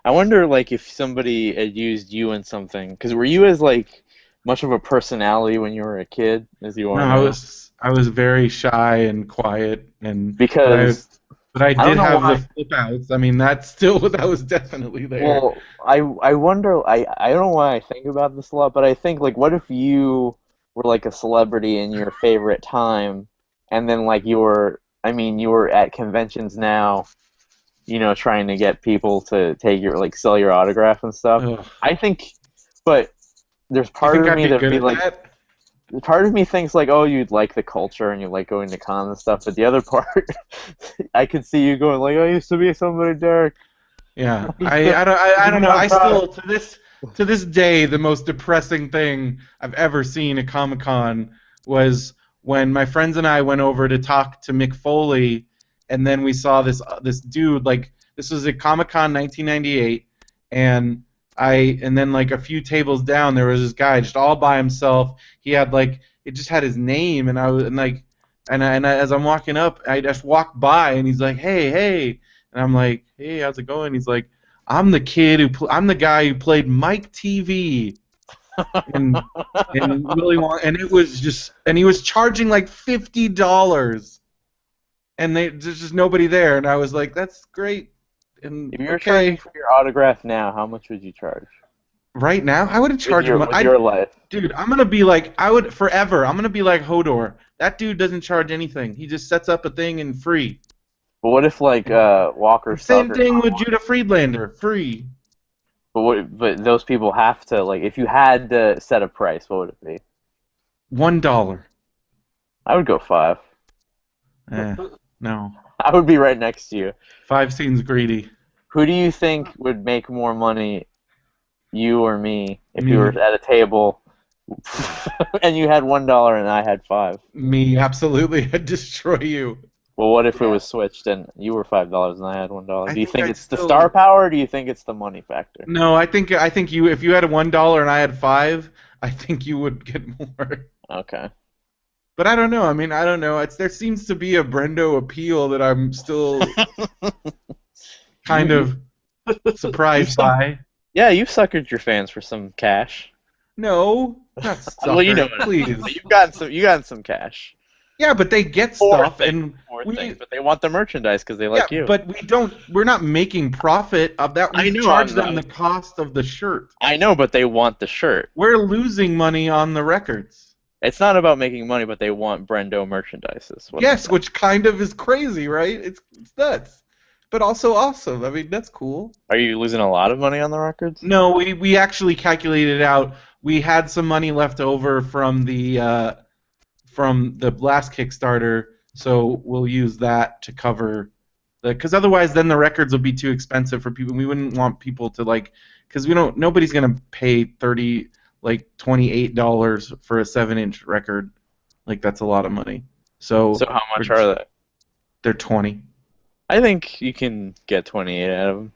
I wonder, like, if somebody had used you in something. Because were you as, like, much of a personality when you were a kid as you are No, now? I was very shy and quiet, and Because but I don't did know have why. the flip outs. I mean, that was definitely there. Well, I wonder. I don't know why I think about this a lot, but I think, like, what if you were like a celebrity in your favorite time, and then like you were at conventions now, trying to get people to take sell your autograph and stuff. Ugh. I think, but there's You part think of I'd me be that'd good be at like. that? Part of me thinks like, oh, you'd like the culture and you like going to cons and stuff, but the other part, I could see you going like, I used to be somebody, Derek. Yeah, I don't know. I still to this day the most depressing thing I've ever seen at Comic-Con was when my friends and I went over to talk to Mick Foley, and then we saw this dude, like, this was at Comic-Con 1998, and then like a few tables down there was this guy just all by himself. He had like, it just had his name, and as I'm walking up, I just walked by, and he's like, hey, and I'm like, hey, how's it going? He's like, I'm the guy who played Mike TV, and and it was just, and he was charging like $50, and there's just nobody there, and I was like, that's great. And If you were charging for your autograph now, how much would you charge? right now, I wouldn't charge him. With your life. Dude, I'm gonna be like, I'm gonna be like Hodor. That dude doesn't charge anything. He just sets up a thing and free. But what if like Walker? Same thing with Judah Friedlander, free. But those people have to, like, if you had to set a price, what would it be? $1. I would go 5. No. I would be right next to you. 5 seems greedy. Who do you think would make more money, you or me, if we Me. were at a table and you had $1 and I had 5? Me, absolutely. I'd destroy you. Well, what if it was switched and you were $5 and I had $1? I Do you think think I'd it's the still- star power, or do you think it's the money factor? No, I think you if you had $1 and I had 5, I think you would get more. Okay. But I don't know. I mean, I don't know. There seems to be a Brendo appeal that I'm still kind of surprised by. Yeah, you suckered your fans for some cash. No, not sucker, Well, you know what I mean. please. You got some cash. Yeah, but they get For stuff, things, and for we. things, but they want the merchandise because they like Yeah, you. but we're not making profit of that. I We know, charge I'm them not. the cost of the shirt. I know, but they want the shirt. We're losing money on the records. It's not about making money, but they want Brendo merchandise. Yes, which kind of is crazy, right? It's nuts, but also awesome. I mean, that's cool. Are you losing a lot of money on the records? No, we actually calculated out. We had some money left over from the last Kickstarter, so we'll use that to cover because otherwise then the records would be too expensive for people. We wouldn't want people to because nobody's gonna pay $28 for a 7-inch record. Like that's a lot of money. So how much are they? They're 20. I think you can get 28 out of them.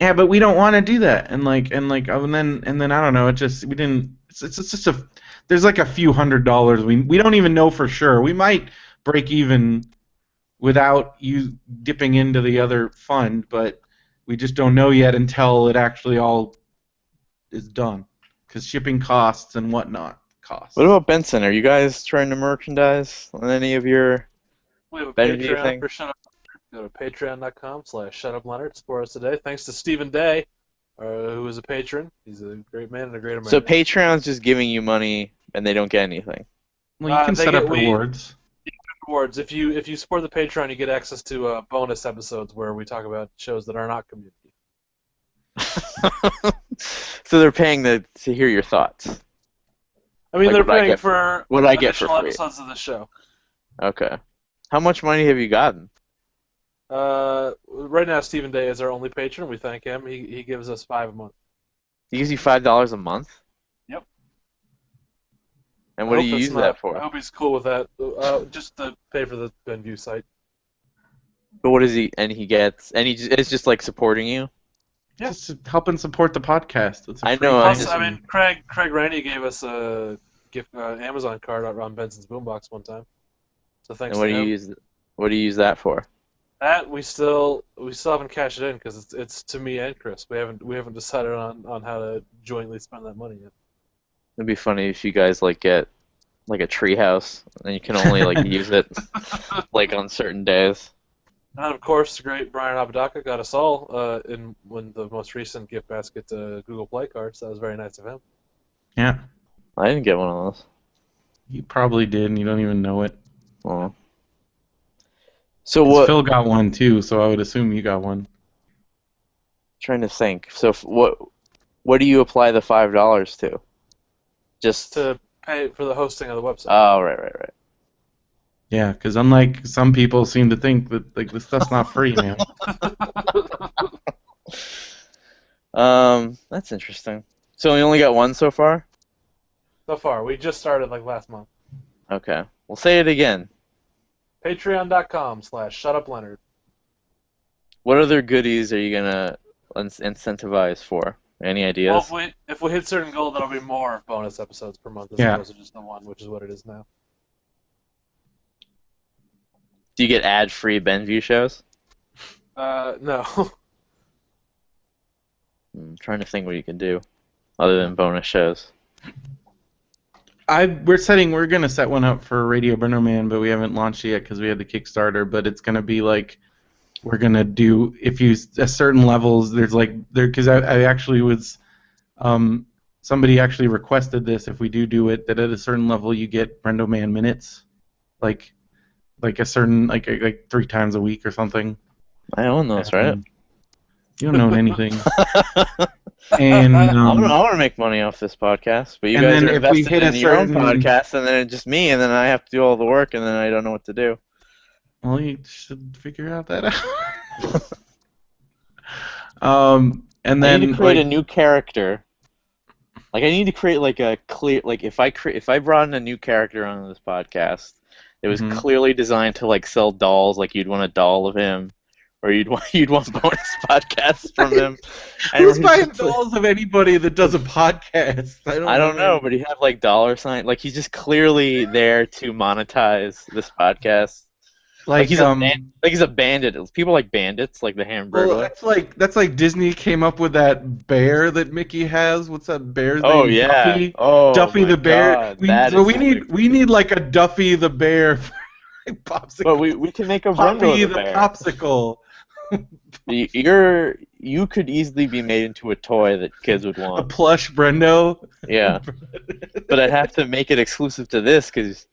Yeah, but we don't want to do that, and then I don't know. We didn't. It's just there's like a few $100s. We don't even know for sure. We might break even without you dipping into the other fund, but we just don't know yet until it actually all is done, because shipping costs and whatnot costs. What about Benson? Are you guys trying to merchandise on any of your? We have a Benji Patreon thing? for Shut Up. Go to patreon.com/shutupleonard. Support us today. Thanks to Stephen Day, who is a patron. He's a great man and a great American. So Patreon's just giving you money and they don't get anything. Well, you can they set up get- we- rewards. Rewards. If you support the Patreon, you get access to bonus episodes where we talk about shows that are not community. So they're paying to hear your thoughts. I mean, Like they're what I paying get for what I get for additional free. episodes of the show. Okay. How much money have you gotten? Right now, Stephen Day is our only patron. We thank him. He gives us $5 a month. He gives you $5 a month? Yep. And what I do hope you that's use not- that I for? hope he's cool with that. Just to pay for the Benview site. But what is he? And he gets, and it's just like supporting you. Yeah. Just to help and support the podcast. It's a I free know, Plus, thing. I mean, Craig Randy gave us a gift Amazon card on Benson's Boombox one time. So thanks And what to do you him. use? What do you use that for? That we still haven't cashed it in because it's to me and Chris. We haven't decided on how to jointly spend that money yet. It'd be funny if you guys get like a treehouse and you can only use it on certain days. And of course, the great Brian Apodaca got us all in the most recent gift basket Google Play cards. That was very nice of him. Yeah, I didn't get one of those. you probably did, and you don't even know it. Oh. So 'Cause what? Phil got one too, so I would assume you got one. Trying to think. So what do you apply the $5 to? Just. To pay for the hosting of the website. Oh, right. Yeah, because unlike some people seem to think that this stuff's not free, man. That's interesting. So we only got one so far? So far, we just started last month. Okay. We'll say it again. Patreon.com/shutupleonard. What other goodies are you gonna incentivize for? Any ideas? Well, if we hit certain goals, that'll be more bonus episodes per month as Yeah. opposed to just the one, which is what it is now. Do you get ad-free Benview shows? No. I'm trying to think what you can do other than bonus shows. We're gonna set one up for Radio Burner Man, but we haven't launched it yet because we had the Kickstarter. But it's gonna be we're gonna do at certain levels. Because I actually was somebody actually requested this. If we do it, that at a certain level you get Brendo Man minutes, like a certain like 3 times a week or something. I own those, right? You don't own anything. And I want to make money off this podcast, but you and guys then are if we invested hit a in your own certain, podcast, and then it's just me, and then I have to do all the work, and then I don't know what to do. well, you should figure out that out. And I need then to create a like, new character. Like I need to create like a clear like if I brought in a new character on this podcast, it was Mhm. clearly designed to like sell dolls. Like you'd want a doll of him, or you'd want bonus podcasts from him. And Who's he's buying just, like, dolls of anybody that does a podcast? I don't know, but he'd have like dollar sign. Like he's just clearly there to monetize this podcast. Like Like he's a bandit. People like bandits, like the well, Hamburglar. that's like Disney came up with that bear that Mickey has. What's that bear's Oh name? yeah. Duffy. Oh Duffy my the bear. God. That So is we something. need like a Duffy the bear for popsicle. But we can make a Brendo Poppy the the bear. popsicle. You could easily be made into a toy that kids would A want. plush Brendo. Yeah, but I'd have to make it exclusive to this because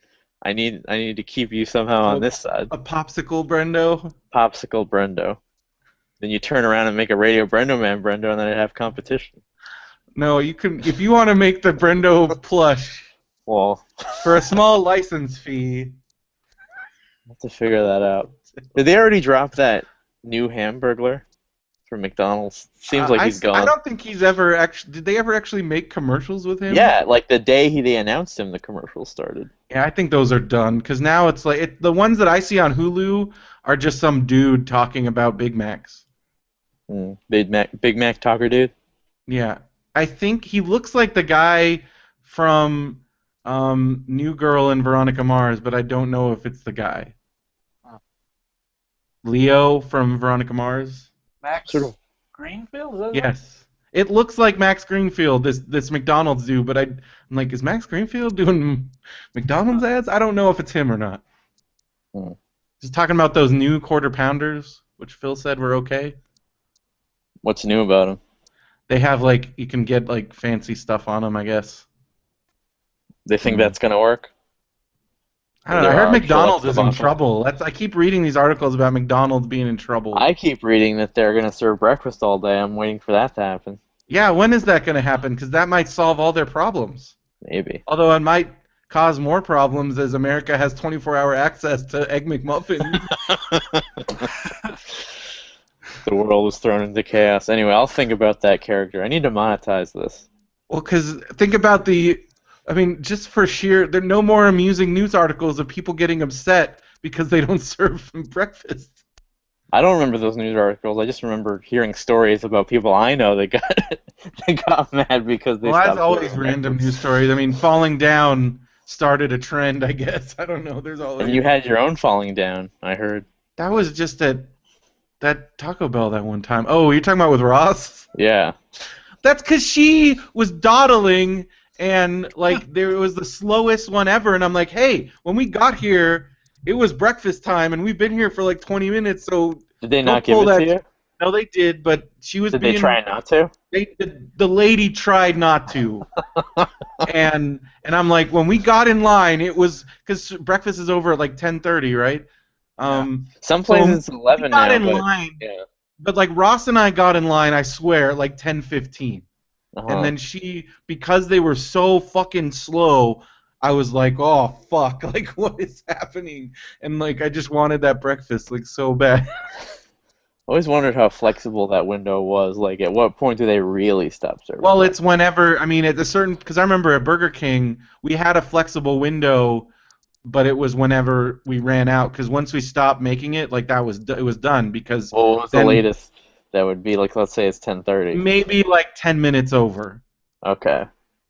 I need to keep you somehow on this side. A popsicle Brendo. Popsicle Brendo. Then you turn around and make a Radio Brendo Man Brendo, and then I'd have competition. No, you can if you want to make the Brendo plush Well, for a small license fee. I'll have to figure that out. Did they already drop that new Hamburglar from McDonald's? Seems like he's gone. I don't think he's ever actually. Did they ever actually make commercials with him? Yeah, like the day they announced him, the commercial started. Yeah, I think those are done because now it's like the ones that I see on Hulu are just some dude talking about Big Macs. Big Mac talker dude. Yeah, I think he looks like the guy from New Girl and Veronica Mars, but I don't know if it's the guy. Leo from Veronica Mars. Max Sort of. Greenfield? Is that Yes. It looks like Max Greenfield, this McDonald's dude, but I'm like, is Max Greenfield doing McDonald's ads? I don't know if it's him or not. Hmm. Just talking about those new quarter pounders, which Phil said were okay. What's new about him? They have like you can get like fancy stuff on them, I guess. They think that's gonna work? I don't know. I There heard are McDonald's is in selective trouble. I keep reading these articles about McDonald's being in trouble. I keep reading that they're gonna serve breakfast all day. I'm waiting for that to happen. Yeah, when is that going to happen? Because that might solve all their problems. Maybe. Although it might cause more problems as America has 24-hour access to Egg McMuffins. The world is thrown into chaos. Anyway, I'll think about that character. I need to monetize this. Well, because think about just for sheer, there are no more amusing news articles of people getting upset because they don't serve breakfast. I don't remember those news articles. I just remember hearing stories about people I know that got mad because they Well, stopped that's always serving random breakfast. news stories. I mean, falling down started a trend, I guess. I don't know. There's always. And you had your own falling down, I heard. That was just at that Taco Bell that one time. Oh, you're talking about with Ross? Yeah. That's because she was dawdling and like there was the slowest one ever, and I'm like, hey, when we got here, it was breakfast time, and we've been here for like 20 minutes, so. Did they don't not give pull it that- to you? No, they did, but she was Did being. they try not to? The lady tried not to, and I'm like, when we got in line, it was because breakfast is over at like 10:30, right? Some so places it's 11 we got now, in but line, yeah. but like Ross and I got in line, I swear, at like 10:15. Uh-huh. And then because they were so fucking slow, I was like, oh, fuck, like, what is happening? And, like, I just wanted that breakfast, like, so bad. I always wondered how flexible that window was. Like, at what point do they really stop serving? Well, it's whenever, I mean, at a certain, because I remember at Burger King, we had a flexible window, but it was whenever we ran out, because once we stopped making it, like, it was done, because Well, what was the then latest? That would be, like, let's say it's 10:30. maybe, like, 10 minutes over. Okay.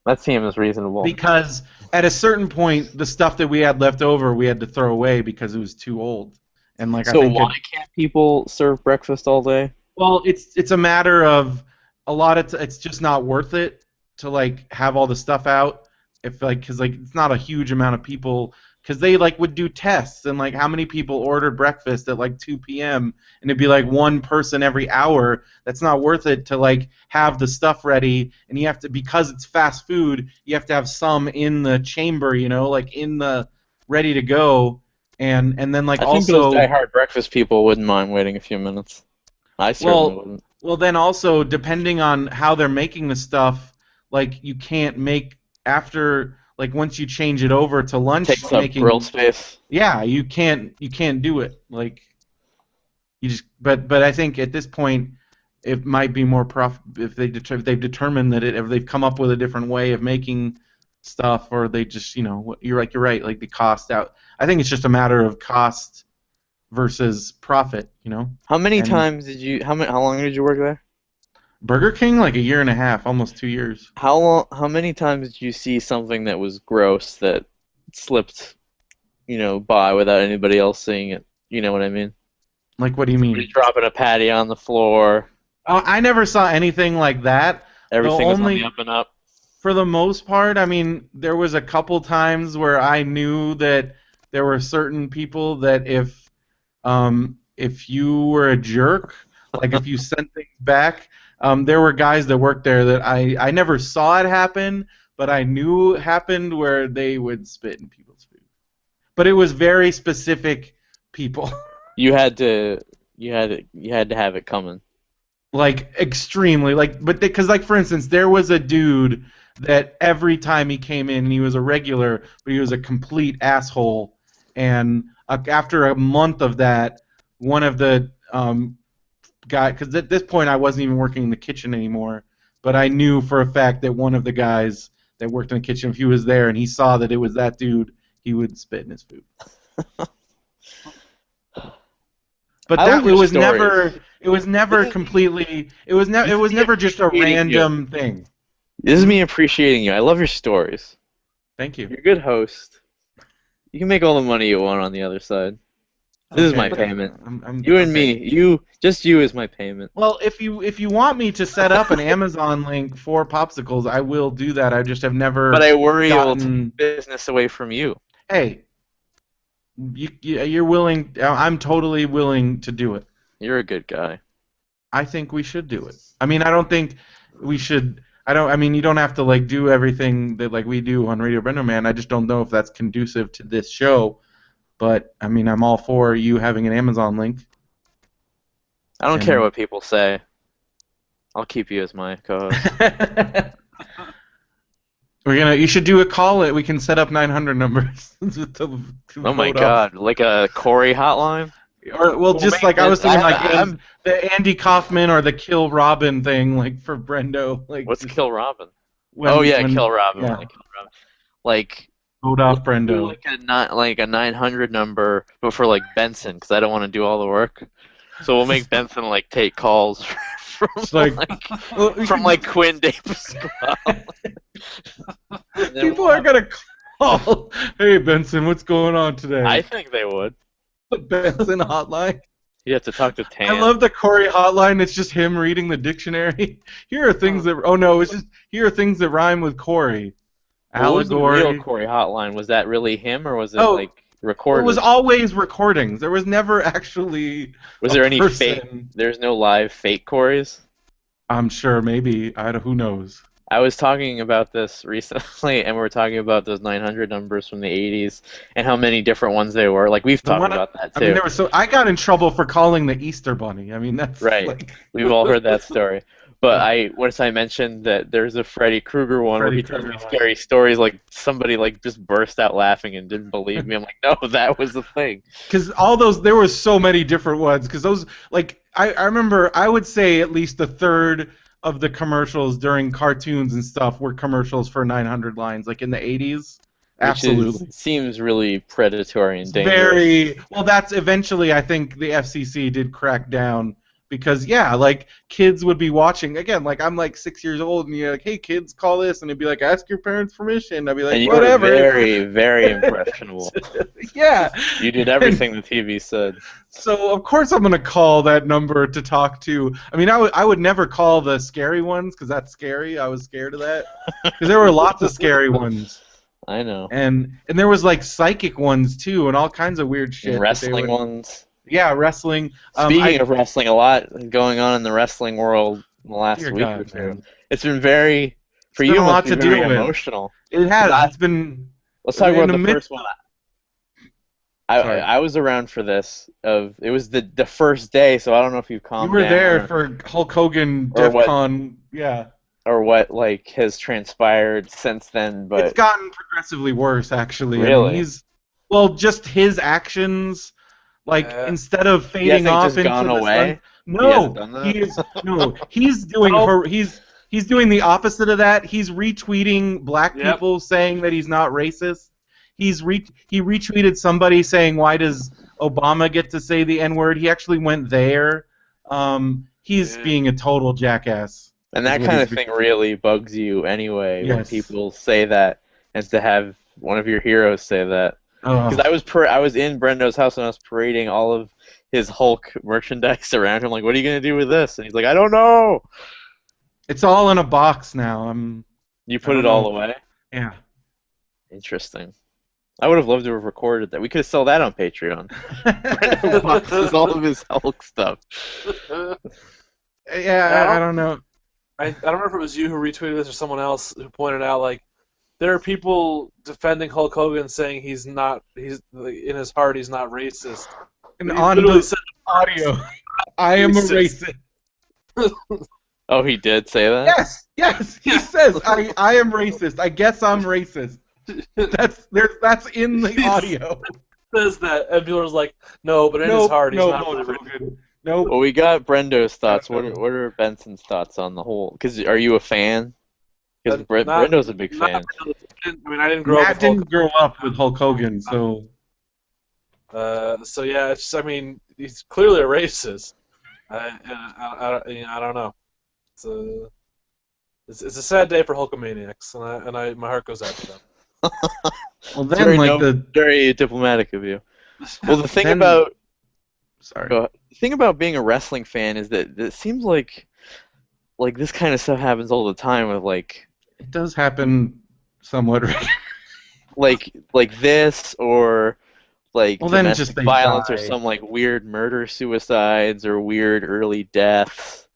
That seems reasonable. Because at a certain point, the stuff that we had left over, we had to throw away because it was too old. And like, So I think why can't people serve breakfast all day? well, it's a matter of a lot of it's just not worth it to like have all the stuff out if like because like it's not a huge amount of people because they like would do tests and like how many people ordered breakfast at like 2 p.m. and it'd be like one person every hour. That's not worth it to like have the stuff ready and you have to because it's fast food. You have to have some in the chamber, you know, like in the ready to go. And then like I think also those die-hard breakfast people wouldn't mind waiting a few minutes. I certainly wouldn't. Well, then also depending on how they're making the stuff, like you can't make after like once you change it over to lunch Takes up grill making. space. Yeah, you can't do it. Like you just but I think at this point it might be more if if they've determined that if they've come up with a different way of making stuff or they just you're right like the cost out. I think it's just a matter of cost versus profit. How many And times did you? How long did you work there? Burger King like a year and a half, almost 2 years. How long? How many times did you see something that was gross that slipped, by without anybody else seeing it? You know what I mean? Like what do you Somebody mean? dropping a patty on the floor. Oh, I never saw anything like that. The Everything was on the only up and up. For the most part, I mean, there was a couple times where I knew that there were certain people that if you were a jerk, like if you sent things back, there were guys that worked there that I never saw it happen, but I knew it happened where they would spit in people's food. But it was very specific people. You had to, you had to have it coming. Like extremely but because like for instance there was a dude that every time he came in he was a regular but he was a complete asshole and after a month of that one of the guy because at this point I wasn't even working in the kitchen anymore but I knew for a fact that one of the guys that worked in the kitchen if he was there and he saw that it was that dude he would spit in his food. But I that love your stories. it was never completely it was never just a random thing. This is me appreciating you. I love your stories. Thank you. You're a good host. You can make all the money you want on the other side. This is my Okay. payment. I'm You and okay. me. Just you is my payment. Well, if you want me to set up an Amazon link for popsicles, I will do that. I just have never But I worry it will gotten. take business away from you. Hey, you're willing. I'm totally willing to do it. You're a good guy. I think we should do it. I mean, I don't think we should. I don't. I mean, you don't have to like do everything that like we do on Radio Brendo Man. I just don't know if that's conducive to this show. But I mean, I'm all for you having an Amazon link. I don't care what people say. I'll keep you as my co-host. You should do a call it. We can set up 900 numbers. Oh my God! Like a Corey hotline? Or well, just like I was thinking, like the Andy Kaufman or the Kill Robin thing, like for Brendo. Like what's Kill Robin? Kill Robin. Yeah. Like vote off Brendo. Like a 900 number, but for like Benson, because I don't want to do all the work. So we'll make Benson like take calls from like Quinn Davis. People are gonna call. Hey Benson, what's going on today? I think they would. The Benson hotline. You have to talk to Tan. I love the Corey hotline. It's just him reading the dictionary. Here are things that. Oh no, it's just here are things that rhyme with Corey. What was the real Corey hotline? Was that really him, or was it like recorded? It was always recordings. There was never actually. Was there any fake? There's no live fake Corys? I'm sure. Maybe. Who knows? I was talking about this recently, and we were talking about those 900 numbers from the 80s and how many different ones they were. Like, we've talked about that, too. I mean, I got in trouble for calling the Easter Bunny. I mean, that's... Right. Like... We've all heard that story. But once I mentioned that there's a Freddy Krueger one where he tells me scary stories, like, somebody, like, just burst out laughing and didn't believe me. I'm like, no, that was the thing. Because there were so many different ones. Because those, like, I remember, I would say at least a third of the commercials during cartoons and stuff were commercials for 900 lines, like in the 80s. Absolutely. Seems really predatory and dangerous. Very well. That's eventually, I think the FCC did crack down because like kids would be watching again. Like I'm like 6 years old, and you're like, "Hey, kids, call this," and it'd be like, "Ask your parents' permission." I'd be like, and "Whatever." You were very, very impressionable. Yeah. You did everything the TV said. So of course I'm gonna call that number to talk to. I mean, I would never call the scary ones because that's scary. I was scared of that because there were lots of scary ones. I know. And there was like psychic ones too, and all kinds of weird shit. And wrestling ones. Yeah, wrestling. Speaking of wrestling, a lot going on in the wrestling world in the last week or two. Man. It's been very for you. A lot to do emotional. It has. It's been. Let's talk about the first one. Sorry. I was around for this. It was the first day, so I don't know if you've You calmed were there down for Hulk Hogan, or DEF what CON. Yeah. or what like has transpired since then. It's But gotten progressively worse, actually. I mean, really, well, just his actions, like Yeah. instead of he fading hasn't off just gone into the sun. away. He hasn't No, done he that. is no. He's doing Nope. her. He's doing the opposite of that. He's retweeting black Yep. people saying that he's not racist. He retweeted somebody saying, "Why does Obama get to say the N-word?" He actually went there. He's Yeah. being a total jackass. And Is that what kind he's of being. thing really bugs you anyway when Yes. people say that, and to have one of your heroes say that. Because Oh. I was in Brendo's house and I was parading all of his Hulk merchandise around him. Like, what are you gonna do with this? And he's like, I don't know. It's all in a box now. You I put don't it all know. away. Yeah. Interesting. I would have loved to have recorded that. We could have sold that on Patreon. Brendo boxes all of his Hulk stuff. Yeah, I don't know. I don't remember if it was you who retweeted this or someone else who pointed out, like, there are people defending Hulk Hogan saying he's in his heart he's not racist. And He on literally the said audio, I am a racist. racist. Oh, he did say that? Yes. He says I am racist. I guess I'm racist. That's in the audio. says that, and people are like, no, but in his heart he's not really Hulk racist. Hogan. Nope. Well, we got Brendo's thoughts. No. What are Benson's thoughts on the whole? Because are you a fan? Because Not- Brendo's a big fan. I mean, I didn't grow up Matt with Hulk didn't grow up with Hulk Hogan, so so yeah, it's just, I mean, he's clearly a racist. I don't know. It's a sad day for Hulkamaniacs, and my heart goes out to them. well It's then very diplomatic of you. Well, the thing Then- about sorry. the thing about being a wrestling fan is that it seems like this kind of stuff happens all the time with It does happen somewhat. like this or like Well, then domestic just they violence or die. some like weird murder suicides or weird early deaths.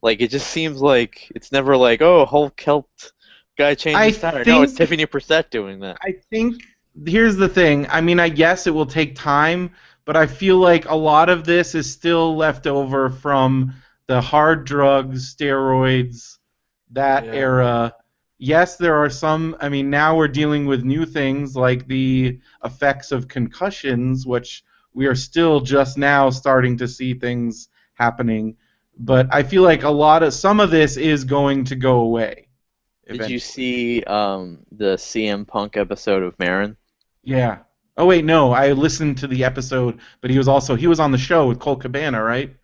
Like it just seems like it's never like, oh, Hulk helped guy change his tire. No, it's think- Tiffany Prusett doing that. I think here's the thing. I mean, I guess it will take time, but I feel like a lot of this is still left over from the hard drugs, steroids, that Yeah. era. Yes, there are some. I mean, now we're dealing with new things like the effects of concussions, which we are still just now starting to see things happening. But I feel like some of this is going to go away. Did eventually. you see the CM Punk episode of Marin? Yeah. Oh wait, no. I listened to the episode, but he was on the show with Colt Cabana, right?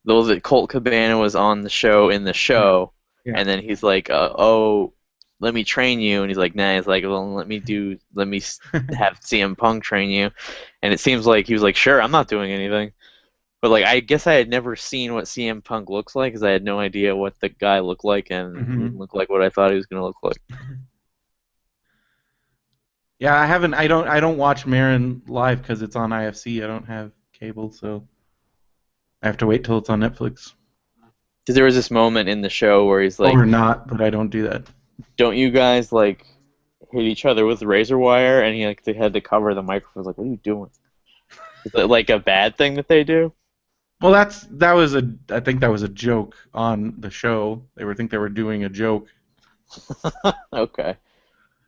Those that Colt Cabana was on the show Yeah. and then he's like, oh, let me train you, and he's like, nah. He's like, well, let me have CM Punk train you, and it seems like he was like, sure, I'm not doing anything, but like I guess I had never seen what CM Punk looks like because I had no idea what the guy looked like, and he didn't look like what I thought he was gonna look like. Yeah, I don't watch Marin live because it's on IFC. I don't have cable, so I have to wait till it's on Netflix. Because there was this moment in the show where he's like, Or not, but I don't do that. don't you guys like hit each other with razor wire? And he like they had to cover the microphone. Like, what are you doing? Is it like a bad thing that they do? Well, I think that was a joke on the show. They were doing a joke. Okay.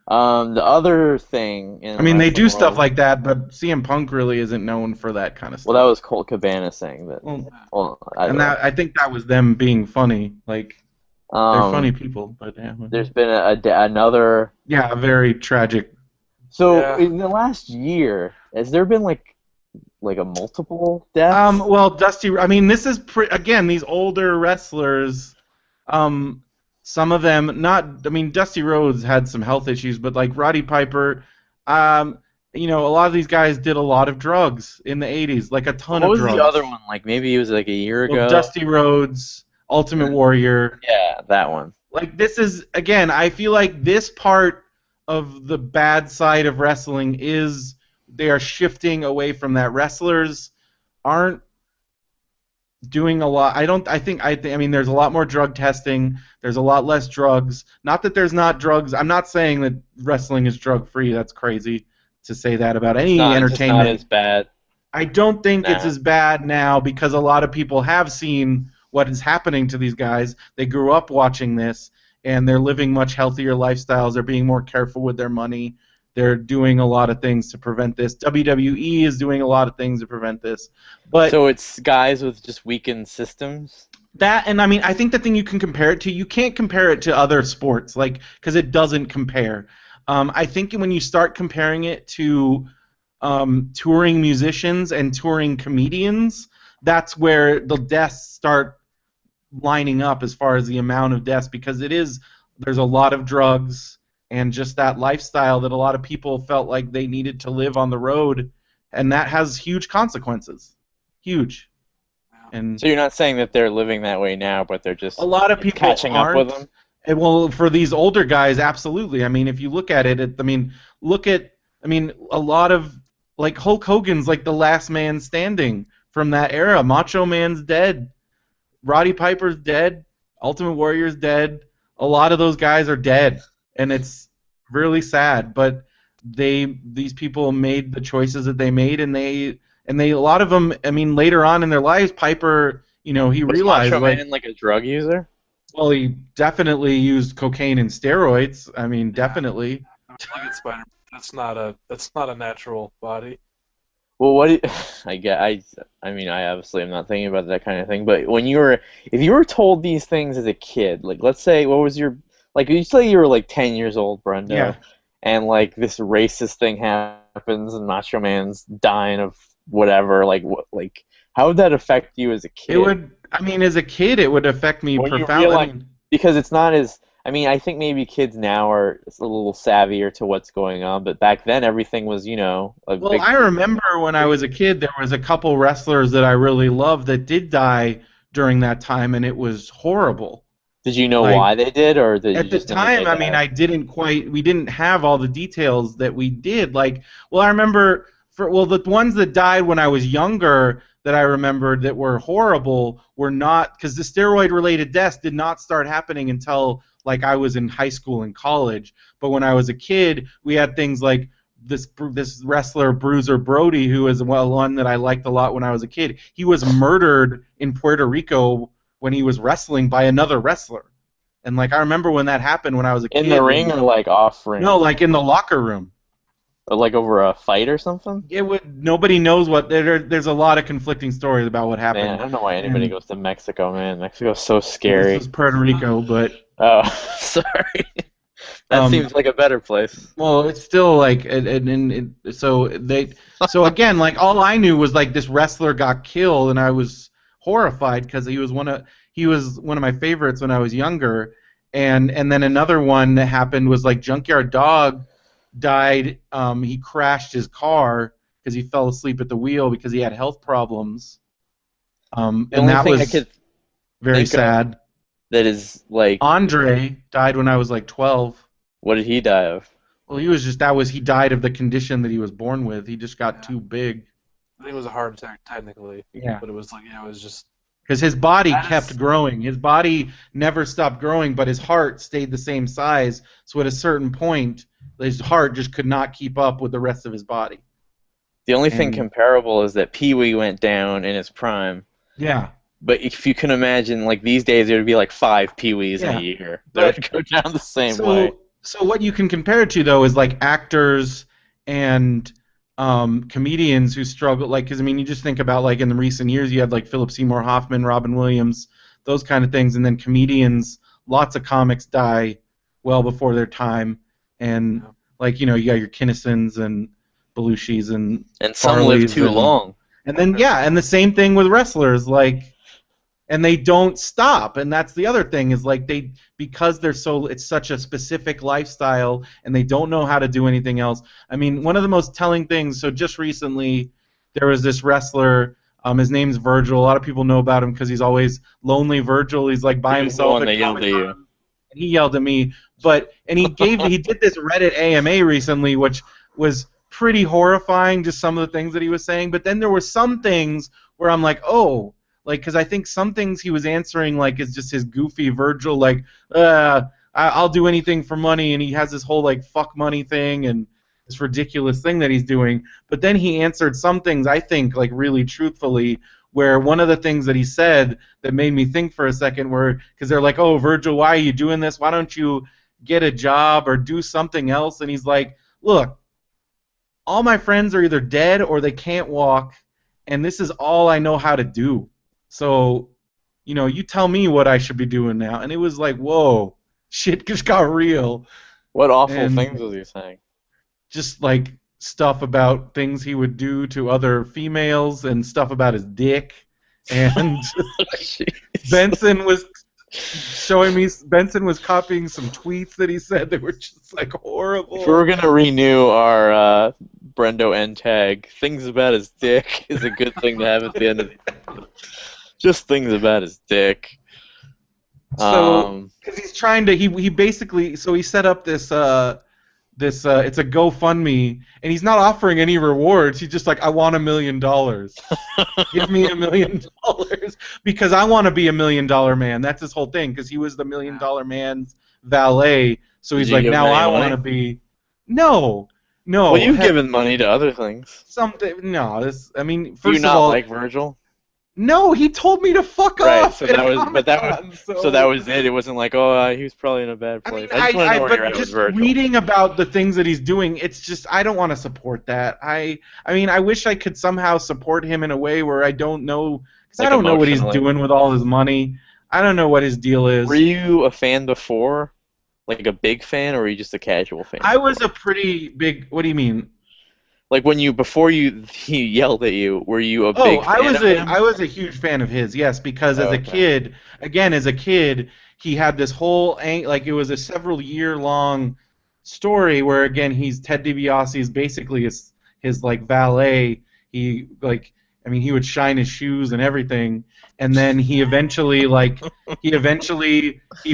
The other thing in I mean, they do wrestling stuff world- like that, but CM Punk really isn't known for that kind of stuff. Well, that was Colt Cabana saying that. Well, Well, I think that was them being funny. Like they're funny people, but yeah. There's been another. Yeah, a very tragic. So Yeah. in the last year, has there been like a multiple deaths? Well, Dusty. I mean, this is again these older wrestlers. Some of them not. I mean, Dusty Rhodes had some health issues, but like Roddy Piper, a lot of these guys did a lot of drugs in the '80s, like a ton What of was drugs. the other one? Like maybe it was like a year ago. Well, Dusty Rhodes, Ultimate Warrior. Yeah, that one. Like this is again. I feel like this part of the bad side of wrestling is they are shifting away from that. Wrestlers aren't doing a lot. I mean, there's a lot more drug testing. There's a lot less drugs. Not that there's not drugs. I'm not saying that wrestling is drug free. That's crazy. to say that about It's any just not entertainment. as bad. I don't think it's Nah. as bad now because a lot of people have seen what is happening to these guys. They grew up watching this, and they're living much healthier lifestyles. They're being more careful with their money. They're doing a lot of things to prevent this. WWE is doing a lot of things to prevent this. But So it's guys with just weakened systems? that, and I mean, I think the thing you can compare it to, you can't compare it to other sports, like, because it doesn't compare. I think when you start comparing it to touring musicians and touring comedians, that's where the deaths start lining up as far as the amount of deaths, because there's a lot of drugs and just that lifestyle that a lot of people felt like they needed to live on the road, and that has huge consequences. Huge. And So you're not saying that they're living that way now, but they're just a lot of people catching up with aren't. them? And well, for these older guys, absolutely. I mean, if you look at it, a lot of, like, Hulk Hogan's like the last man standing from that era. Macho Man's dead. Roddy Piper's dead. Ultimate Warrior's dead. A lot of those guys are dead, and it's really sad. But these people made the choices that they made, and a lot of them. I mean, later on in their lives, Piper, he Was realized, Macho like, Man like a drug user? well, he definitely used cocaine and steroids. I mean, definitely. Look at Spider. That's not a natural body. Well, I mean, I obviously am not thinking about that kind of thing. But if you were told these things as a kid, like, let's say, what was like, you say you were like 10 years old, Brenda, Yeah. and like this racist thing happens, and Macho Man's dying of whatever, like, how would that affect you as a kid? It would. I mean, as a kid, it would affect me When you profoundly. realize, because it's not as, I mean, I think maybe kids now are a little savvier to what's going on, but back then everything was, a Well, big. I remember when I was a kid, there was a couple wrestlers that I really loved that did die during that time, and it was horrible. Did you know Like, why they did, or did you at the just know that they time, I mean, died? we didn't have all the details that we did. Like, well, I remember, the ones that died when I was younger that I remembered that were horrible were not, because the steroid-related deaths did not start happening until, like, I was in high school and college. But when I was a kid, we had things like this wrestler Bruiser Brody, who was one that I liked a lot when I was a kid. He was murdered in Puerto Rico when he was wrestling by another wrestler. And, like, I remember when that happened when I was a kid. In the ring, or like off ring? No, like in the locker room. Or like over a fight or something? Nobody knows what. There's a lot of conflicting stories about what happened. Man, I don't know why anybody And goes to Mexico, man. Mexico's so scary. This was Puerto Rico, but Oh, sorry. That seems like a better place. well, it's still like, so again, like, all I knew was, like, this wrestler got killed, and I was horrified because he was one of my favorites when I was younger, and then another one that happened was, like, Junkyard Dog died. He crashed his car because he fell asleep at the wheel because he had health problems, and The only that thing I was could very think of sad. that is like, Andre died when I was like 12. what did he die of? Well, he died of the condition that he was born with. He just got too big. I think it was a heart attack technically. Yeah. But it was like, it was just. Because his body That kept is- growing. His body never stopped growing, but his heart stayed the same size. So at a certain point, his heart just could not keep up with the rest of his body. The only thing And- comparable is that Pee Wee went down in his prime. Yeah. But if you can imagine, like, these days, there would be like 5 Pee Wees in Yeah. a year that would go down the same So, way. so what you can compare it to, though, is like actors and comedians who struggle. Like, because I mean, you just think about, like, in the recent years, you had like Philip Seymour Hoffman, Robin Williams, those kind of things, and then comedians. Lots of comics die well before their time, and like, you got your Kinnisons and Belushis and some live Farleys too long. And then and the same thing with wrestlers, like, and they don't stop. And that's the other thing, is like, because it's such a specific lifestyle, and they don't know how to do anything else. I mean, one of the most telling things, so just recently there was this wrestler, his name's Virgil. A lot of people know about him because he's always Lonely Virgil. He's like by He was the himself one at that yelled at you. Comic-Con. And he yelled at me, and he did this Reddit AMA recently, which was pretty horrifying, just some of the things that he was saying. But then there were some things where I'm like, oh, like, because I think some things he was answering, like, is just his goofy Virgil, like, I'll do anything for money, and he has this whole, like, fuck money thing, and this ridiculous thing that he's doing. But then he answered some things, I think, like really truthfully, where one of the things that he said that made me think for a second were, because they're like, oh, Virgil, why are you doing this? Why don't you get a job or do something else? And he's like, look, all my friends are either dead or they can't walk, and this is all I know how to do. So, you tell me what I should be doing now. And it was like, whoa, shit just got real. What awful And things was he saying? just like stuff about things he would do to other females and stuff about his dick. And Benson was Benson was copying some tweets that he said that were just like horrible. If we were gonna renew our Brendo N tag, things about his dick is a good thing to have at the end of the just things about his dick. So, because he's trying to, he basically, so he set up this it's a GoFundMe, and he's not offering any rewards. He's just like, I want $1 million. Give me $1 million because I want to be $1 million man. That's his whole thing, because he was the $1 million man's valet. So he's like, now I want to be. No. Well, you've given money to other things. Something. No, this. I mean, Do you first not of all, like Virgil? no, he told me to fuck Right, off. so that was, so that was it. It wasn't like, oh, he was probably in a bad place. I just want to know where you're at with Virgil. Reading about the things that he's doing, it's just I don't want to support that. I mean, I wish I could somehow support him in a way where I don't know, because I don't know what he's doing with all his money. I don't know what his deal is. Were you a fan before, like a big fan, or were you just a casual fan? I was a pretty big. What do you mean? Like when he yelled at you, were you a big fan of him? I was a huge fan of his, yes, because as a kid, he had this whole, like it was a several-year-long story where, again, he's Ted DiBiase's basically his like valet. He would shine his shoes and everything, and then he eventually he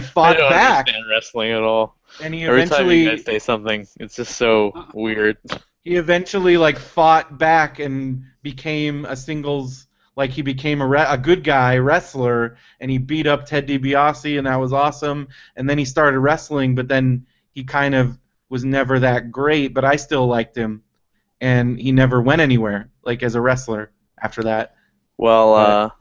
fought back. I don't understand wrestling at all. And he Every eventually time you guys say something, it's just so weird. He eventually fought back and became a singles, he became a good guy wrestler, and he beat up Ted DiBiase, and that was awesome. And then he started wrestling, but then he kind of was never that great, but I still liked him, and he never went anywhere as a wrestler after that. Well,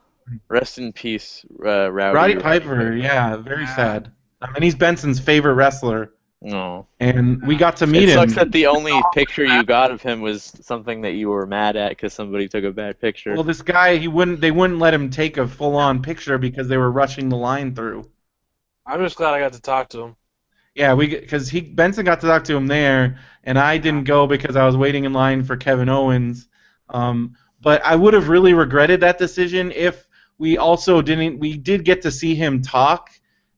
rest in peace, Roddy Piper. Yeah, very sad. I mean, he's Benson's favorite wrestler. No. And we got to meet him. It sucks that the only picture you got of him was something that you were mad at because somebody took a bad picture. Well, this guy, they wouldn't let him take a full-on picture because they were rushing the line through. I'm just glad I got to talk to him. Yeah, because Benson got to talk to him there, and I didn't go because I was waiting in line for Kevin Owens. But I would have really regretted that decision if we also didn't. We did get to see him talk.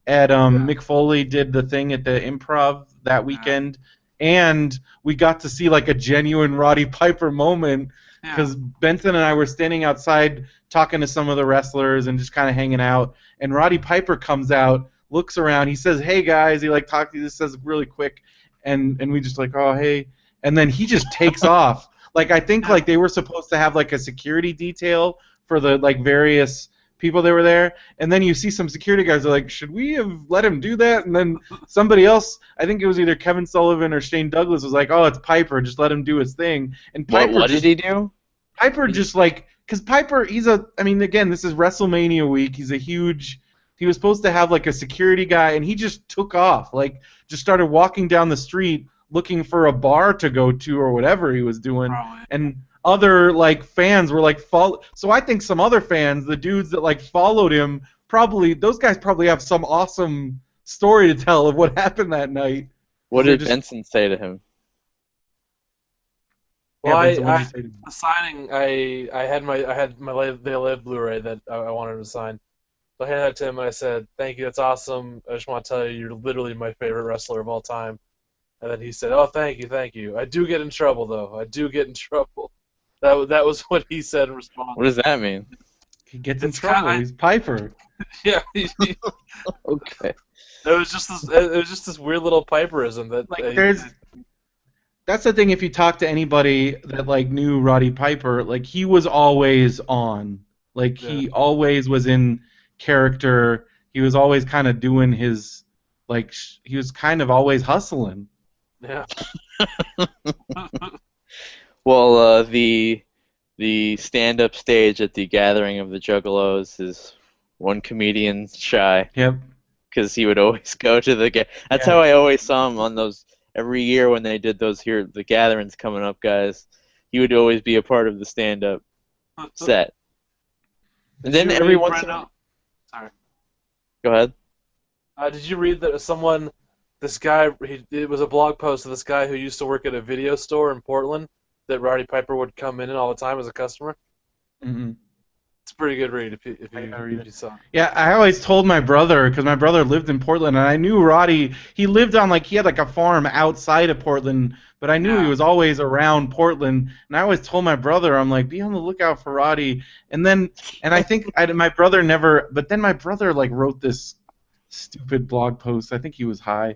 Mick Foley did the thing at the Improv that weekend, and we got to see a genuine Roddy Piper moment because Benson and I were standing outside talking to some of the wrestlers and just kind of hanging out, and Roddy Piper comes out, looks around, he says, "Hey guys," he he says really quick, and we just "Oh hey," and then he just takes off. I think they were supposed to have a security detail for the various people that were there, and then you see some security guys are like, should we have let him do that? And then somebody else, I think it was either Kevin Sullivan or Shane Douglas, was like, oh, it's Piper, just let him do his thing. And Piper what did he do? Piper just because Piper, again, this is WrestleMania week, he was supposed to have a security guy, and he just took off, just started walking down the street looking for a bar to go to or whatever he was doing. And other fans were so I think some other fans, the dudes that followed him, those guys probably have some awesome story to tell of what happened that night. What did Benson say to him? Well, the signing, I had my They Live Blu-ray that I wanted to sign. So I handed that to him and I said, "Thank you, that's awesome. I just want to tell you, you're literally my favorite wrestler of all time." And then he said, "Oh, thank you. I do get in trouble though. I do get in trouble." That was what he said in response. What does that mean? He gets in trouble. He's Piper. Yeah. Okay. It was just this weird little Piperism that. That's the thing. If you talk to anybody that knew Roddy Piper, he was always on. He always was in character. He was always kind of doing his he was kind of always hustling. Yeah. Well, the stand-up stage at the gathering of the Juggalos is one comedian shy Yep. because he would always go to That's Yeah. how I always saw him on those every year when they did those here the gatherings coming up, guys. He would always be a part of the stand-up set. And Did then you every read, once in a Brendo? Sorry. go ahead. Did you read that someone, this guy, it was a blog post of this guy who used to work at a video store in Portland that Roddy Piper would come in all the time as a customer? Mm-hmm. It's a pretty good read if I gotta read if it. you saw it. Yeah, I always told my brother, because my brother lived in Portland, and I knew Roddy. He lived on he had like a farm outside of Portland, but I knew he Yeah. was always around Portland. And I always told my brother, I'm like, be on the lookout for Roddy. And I think my brother never, but then my brother like wrote this stupid blog post. I think he was high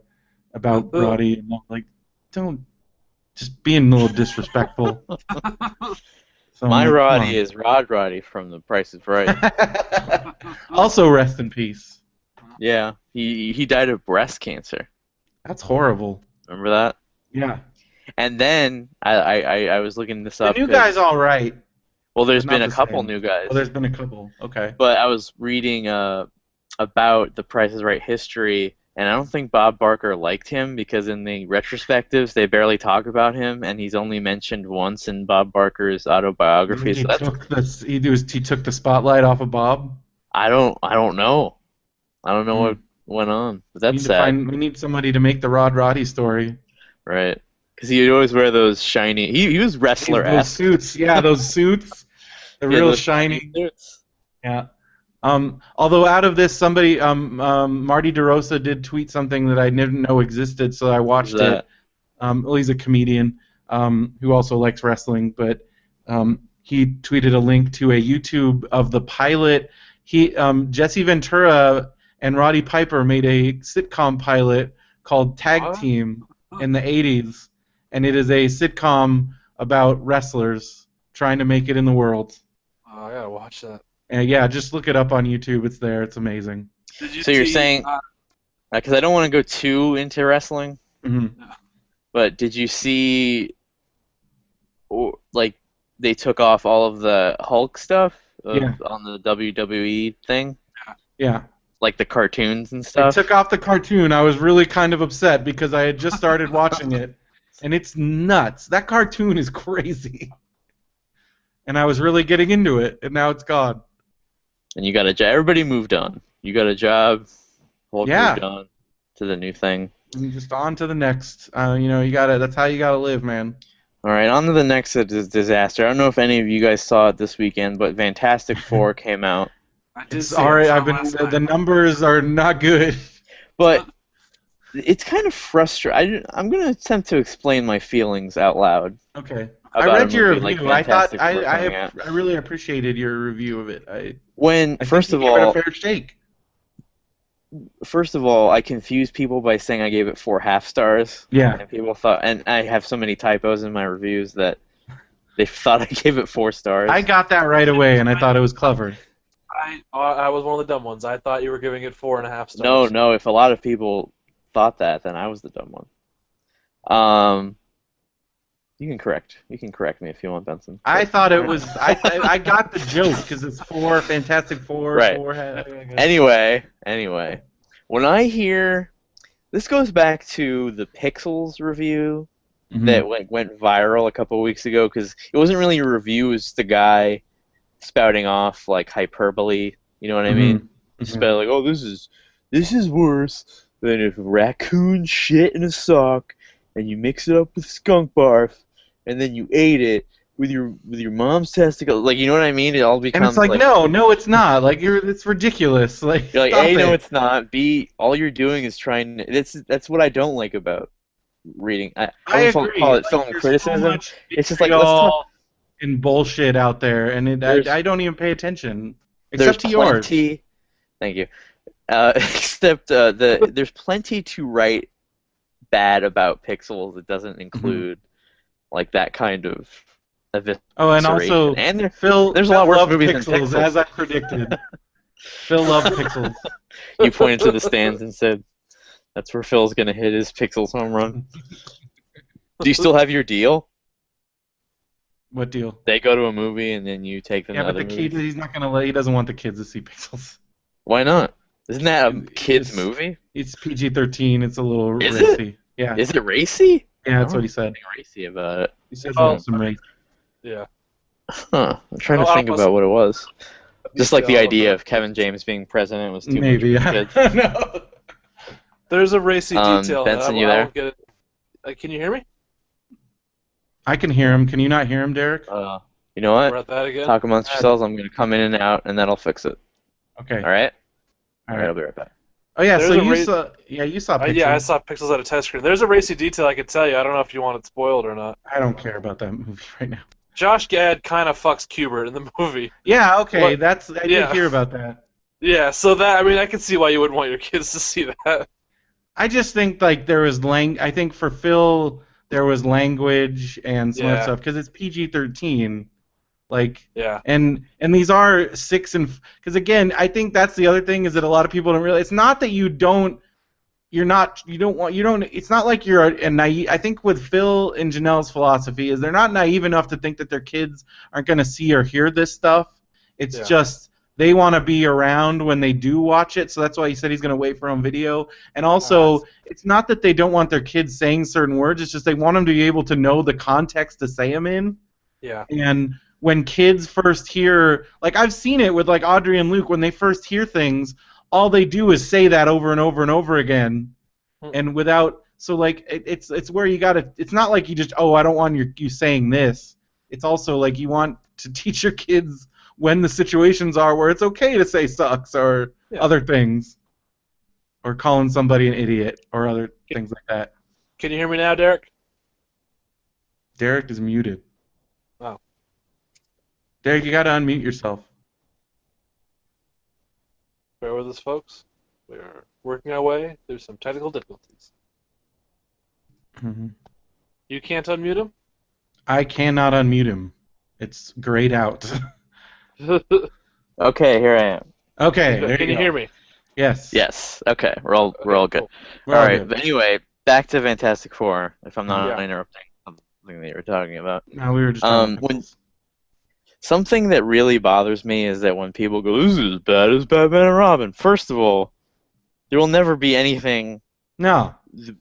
about Roddy, and I'm like, don't just being a little disrespectful. So I'm My like, come Roddy is Rod Roddy from The Price is Right. on. Also, rest in peace. Yeah, he died of breast cancer. That's horrible. Remember that? Yeah. And then I was looking this The up new 'cause- guy's all right. well, there's but been not a the couple same. new guys, Oh, there's been a couple. Okay. but I was reading about The Price is Right history, and I don't think Bob Barker liked him because in the retrospectives they barely talk about him, and he's only mentioned once in Bob Barker's autobiography. So He took the spotlight off of Bob. I don't know. I don't know Hmm. what went on, but that's sad, We need somebody to make the Rod Roddy story. right? Because he would always wear those shiny. He was Those wrestler-esque. suits, yeah, those suits, the Yeah, real those shiny. suits. Yeah. Although out of this, somebody, Marty DeRosa did tweet something that I didn't know existed, so I watched Who's that? it. Well, he's a comedian who also likes wrestling, but he tweeted a link to a YouTube of the pilot. Jesse Ventura and Roddy Piper made a sitcom pilot called Tag What? Team in the 80s, and it is a sitcom about wrestlers trying to make it in the world. Oh, I gotta watch that. Yeah, just look it up on YouTube. It's there. It's amazing. Did you So you're see, saying, because I don't want to go too into wrestling, Hmm. but did you see, like, they took off all of the Hulk stuff Yeah. on the WWE thing? Yeah. Like the cartoons and They stuff? took off the cartoon. I was really kind of upset because I had just started watching it, and it's nuts. That cartoon is crazy. And I was really getting into it, and now it's gone. And you got a job. Everybody moved on. You got a job. Hulk Yeah. moved on to the new thing. And just on to the next. You gotta. That's how you gotta live, man. All right, on to the next disaster. I don't know if any of you guys saw it this weekend, but Fantastic Four came out. I did It's see all it. right. I I've saw it been. last The night. numbers are not good. But it's kind of frustrating. I'm going to attempt to explain my feelings out loud. Okay. I About a read your movie like review. I thought Fantastic Four coming out. I really appreciated your review of it. I First think of you gave all, it a fair shake. I confused people by saying I gave it 4 half stars. Yeah. And people thought, and I have so many typos in my reviews that they thought I gave it 4 stars. I got that right away, and I thought it was clever. I was one of the dumb ones. I thought you were giving it 4.5 stars. No. If a lot of people thought that, then I was the dumb one. You can correct me if you want, Benson. I thought it was. I got the joke because it's four Fantastic Four. Right. Anyway. Anyway, when I hear this goes back to the Pixels review that went viral a couple of weeks ago because it wasn't really a review, it was just a guy spouting off like hyperbole. You know what I mean? Just about like, oh, this is worse than if a raccoon shit in a sock and you mix it up with skunk barf and then you ate it with your mom's testicles. Like, you know what I mean? It all becomes And it's like, no, it's not. Like it's ridiculous. Like, you're like, stop A, no, it. it's not. B, all you're doing is trying. That's what I don't like about reading. I agree. call it Like, film there's criticism. So much It's just like, let's talk. vitriol and bullshit out there, and I don't even pay attention except to yours. Thank you. Except there's plenty to write bad about Pixels. It doesn't include like that kind of evisceration. Oh, and also, and Phil. there's a lot worse loved movies than Pixels, Pixels. as I predicted. Phil loved Pixels. You pointed to the stands and said, "That's where Phil's gonna hit his Pixels home run." Do you still have your deal? What deal? They go to a movie and then you take them Yeah, to but other the kid, movies? he's not gonna let. He doesn't want the kids to see Pixels. Why not? Isn't that a kid's It's movie? it's PG-13. It's a little Is it? racy. Yeah, Is it racy? yeah, I that's don't what know he said. anything racy about it. He says Oh, there's some race. yeah. Huh. I'm I trying to don't, I don't think want to about what it was. Just like the detail. idea of Kevin James being president was too much Maybe. for the I kids. don't know. There's a racy detail in it. Benson, you I there? won't get it. Can you hear me? I can hear him. Can you not hear him, Derek? You know what? We're at that again. Talk amongst yourselves. I'm gonna come in and out, and that'll fix it. Okay. All right. All All right. right. I'll be right back. Oh yeah. There's So a you ra- saw. Yeah, you saw Pixels. Yeah, I saw Pixels at a test screen. There's a racy detail I could tell you. I don't know if you want it spoiled or not. I don't care about that movie right now. Josh Gad kind of fucks Kubert in the movie. Yeah. Okay. What? I did Yeah. hear about that. Yeah, so that, I mean, I can see why you wouldn't want your kids to see that. I just think like there was I think for Phil there was language and some other Yeah. stuff because it's PG-13. Like Yeah. and these are 6 and because again I think that's the other thing is that a lot of people don't realize it's not that you don't it's not like you're a naive. I think with Phil and Janelle's philosophy is they're not naive enough to think that their kids aren't going to see or hear this stuff. It's Yeah. just they want to be around when they do watch it, so that's why he said he's going to wait for home video. And also, it's not that they don't want their kids saying certain words, it's just they want them to be able to know the context to say them in. Yeah. And when kids first hear, like I've seen it with like Audrey and Luke, when they first hear things, all they do is say that over and over and over again, and without. So like it's where you gotta. It's not like you just I don't want you saying this. It's also like you want to teach your kids when the situations are where it's okay to say sucks or other things, or calling somebody an idiot or other things like that. Can you hear me now, Derek? Derek is muted. Oh. Derek, you gotta unmute yourself. Bear with us, folks. We are working our way through some technical difficulties. Mm-hmm. You can't unmute him? I cannot unmute him. It's grayed out. Okay, here I am. Okay, there Can you you go. hear me? Yes. Yes. Okay, we're all good. Cool. We're All all right. good. But anyway, back to Fantastic Four. If I'm not Yeah. interrupting something that you were talking about. No, we were just talking about when Pixels. something that really bothers me is that when people go, "This is as bad as Batman and Robin." First of all, there will never be anything No.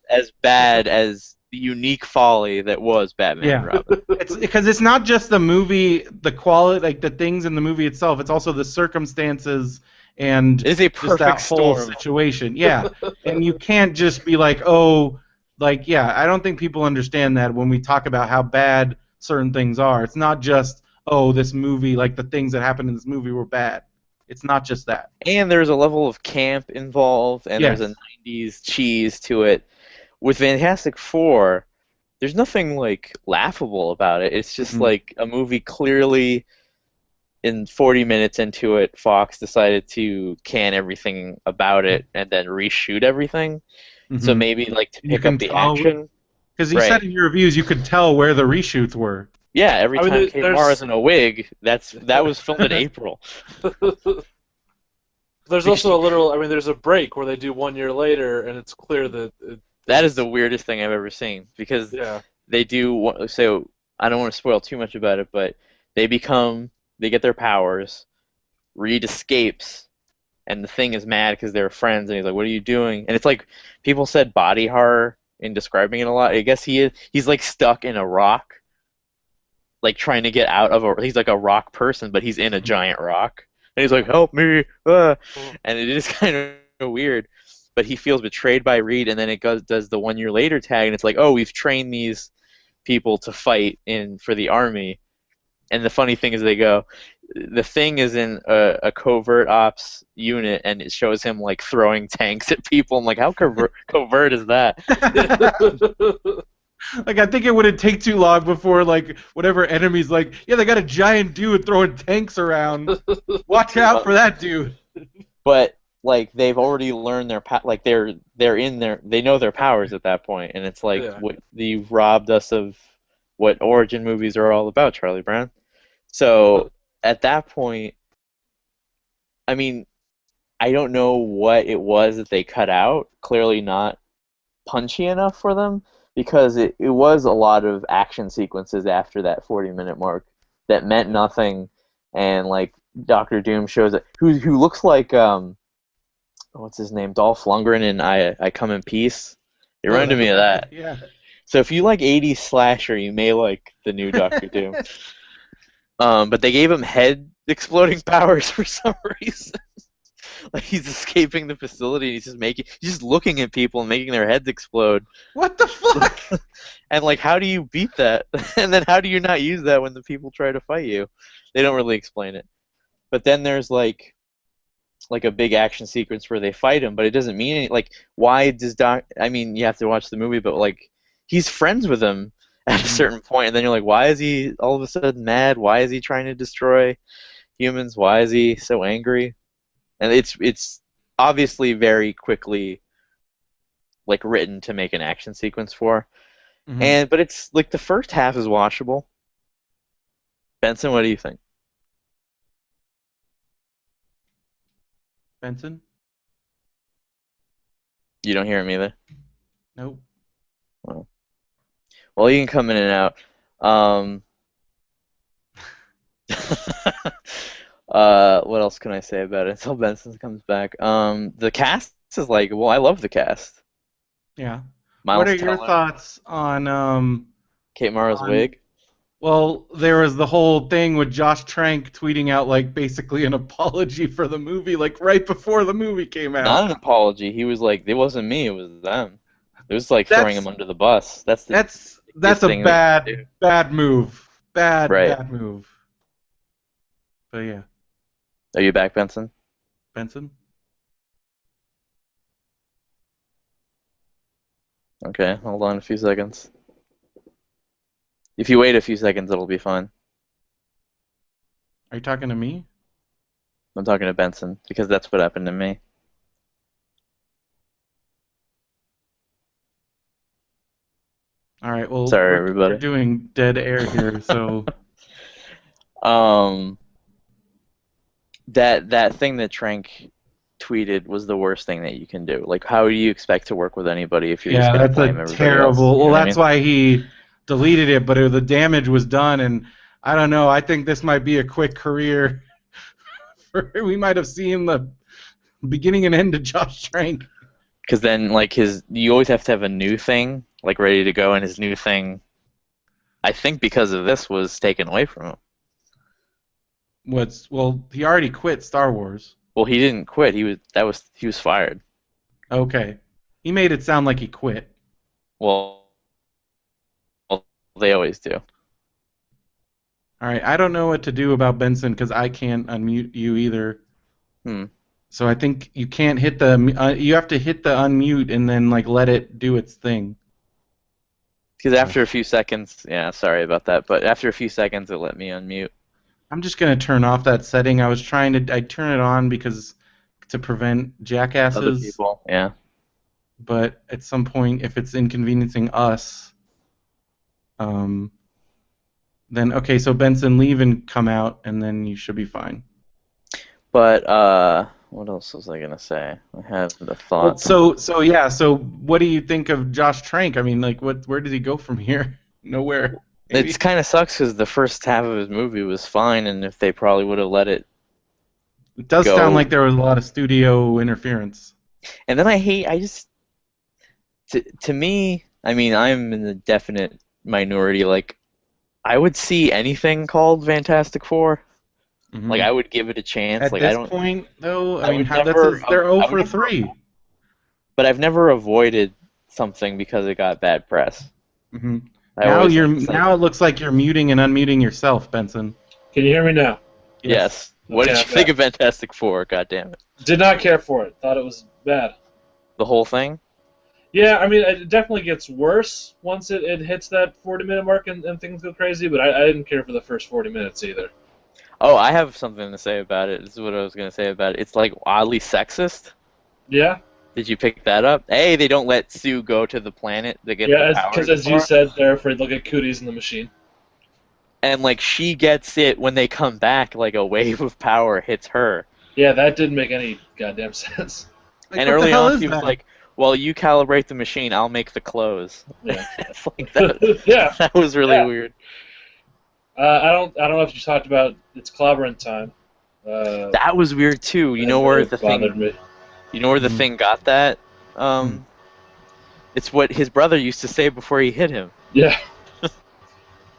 as bad as the unique folly that was Batman and Yeah. Robin. It's because it's not just the movie, the quality, like the things in the movie itself. It's also the circumstances and It is a just perfect that whole storm. situation. Yeah. And you can't just be like, oh, like, yeah, I don't think people understand that when we talk about how bad certain things are. It's not just, oh, this movie, like the things that happened in this movie were bad. It's not just that. And there's a level of camp involved, and Yes. there's a 90s cheese to it. With Fantastic Four, there's nothing like laughable about it. It's just Mhm. like a movie clearly in 40 minutes into it, Fox decided to can everything about it and then reshoot everything. So Mhm. maybe like to And you pick up can the tell- action. Because you Right. said in your reviews you could tell where the reshoots were. Yeah, every I mean, time Kate there's- Mara's in a wig, that was filmed in April. There's also a literal, I mean, there's a break where they do 1 year later, and it's clear that. That is the weirdest thing I've ever seen because Yeah. they do. So I don't want to spoil too much about it, but they get their powers. Reed escapes, and the Thing is mad because they're friends, and he's like, "What are you doing?" And it's like people said body horror in describing it a lot. I guess he's like stuck in a rock, like trying to get out of a. He's like a rock person, but he's in a giant rock, and he's like, "Help me!" And it is kind of weird. But he feels betrayed by Reed, and then it does the 1 year later tag, and it's like, oh, we've trained these people to fight for the army. And the funny thing is, the Thing is in a covert ops unit, and it shows him like throwing tanks at people. I'm like, how covert is that? Like I think it wouldn't take too long before like whatever enemies like, yeah, they got a giant dude throwing tanks around. Watch out for that dude. But like they've already learned like they know their powers at that point, and it's like you've robbed us of what origin movies are all about, Charlie Brown. So at that point, I mean, I don't know what it was that they cut out. Clearly not punchy enough for them, because it was a lot of action sequences after that 40-minute mark that meant nothing, and like Doctor Doom shows it, who looks like what's his name, Dolph Lundgren in I Come in Peace. It Oh, reminded me of that. yeah. So if you like 80s slasher, you may like the new Doctor Doom. But they gave him head exploding powers for some reason. Like he's escaping the facility, and he's just looking at people and making their heads explode. What the fuck? And like, how do you beat that? And then how do you not use that when the people try to fight you? They don't really explain it. But then there's like a big action sequence where they fight him, but it doesn't mean any, like, why does I mean, you have to watch the movie, but like he's friends with him at a certain point, and then you're like, why is he all of a sudden mad? Why is he trying to destroy humans? Why is he so angry? And it's obviously very quickly like written to make an action sequence for. But it's like the first half is watchable. Benson, what do you think? Benson? You don't hear him either? Nope. Well, you can come in and out. What else can I say about it until Benson comes back? The cast is like, well, I love the cast. Yeah. Miles What are your Teller, thoughts on Kate Mara's wig? Well, there was the whole thing with Josh Trank tweeting out like basically an apology for the movie, like right before the movie came out. Not an apology. He was like, it wasn't me, it was them. It was like throwing him under the bus. That's a bad move. Bad move. But yeah. Are you back, Benson? Benson? Okay, hold on a few seconds. If you wait a few seconds, it'll be fine. Are you talking to me? I'm talking to Benson, because that's what happened to me. All right, well, Sorry, everybody. we're doing dead air here, so... That thing that Trank tweeted was the worst thing that you can do. Like, how do you expect to work with anybody if you're just going to blame everybody terrible. else? Well, that's why he deleted it, but the damage was done, and I don't know. I think this might be a quick career. We might have seen the beginning and end of Josh Trank. Because then, like, you always have to have a new thing, like, ready to go, and his new thing, I think because of this, was taken away from him. Well, he already quit Star Wars. Well, he didn't quit. He was fired. Okay. He made it sound like he quit. Well, they always do. All right. I don't know what to do about Benson because I can't unmute you either. So I think you can't hit you have to hit the unmute and then like let it do its thing. Because after a few seconds, yeah, sorry about that, but after a few seconds, it let me unmute. I'm just gonna turn off that setting. I turn it on because to prevent jackasses. Other people, yeah. But at some point, if it's inconveniencing us, then okay. So Benson, leave and come out, and then you should be fine. But what else was I gonna say? I had the thought. So what do you think of Josh Trank? I mean, like, where did he go from here? Nowhere. Maybe. It kind of sucks because the first half of his movie was fine, and if they probably would have let it. It does sound like there was a lot of studio interference. And then to me, I mean, I'm in the definite minority. Like, I would see anything called Fantastic Four. Mm-hmm. Like, I would give it a chance. At like, this I don't. point, though, I mean, they're 0 for 3. But I've never avoided something because it got bad press. Mm-hmm. Now it looks like you're muting and unmuting yourself, Benson. Can you hear me now? Yes. What did you think of Fantastic Four? God damn it. Did not care for it. Thought it was bad. The whole thing? Yeah, I mean, it definitely gets worse once it hits that 40-minute mark and things go crazy, but I didn't care for the first 40 minutes either. Oh, I have something to say about it. This is what I was going to say about it. It's, like, oddly sexist. Yeah? Did you pick that up? Hey, they don't let Sue go to the planet to get the power. Because as you said, they're afraid they'll get cooties in the machine. And, like, she gets it when they come back, like, a wave of power hits her. Yeah, that didn't make any goddamn sense. And early on, she was like, well, you calibrate the machine, I'll make the clothes. Yeah. It's like that. Yeah. That was really Yeah. weird. I don't know if you talked about it's clobbering time. That was weird too. You That know where really the bothered thing? me. You know where the Mhm. thing got that? Hmm. It's what his brother used to say before he hit him. Yeah.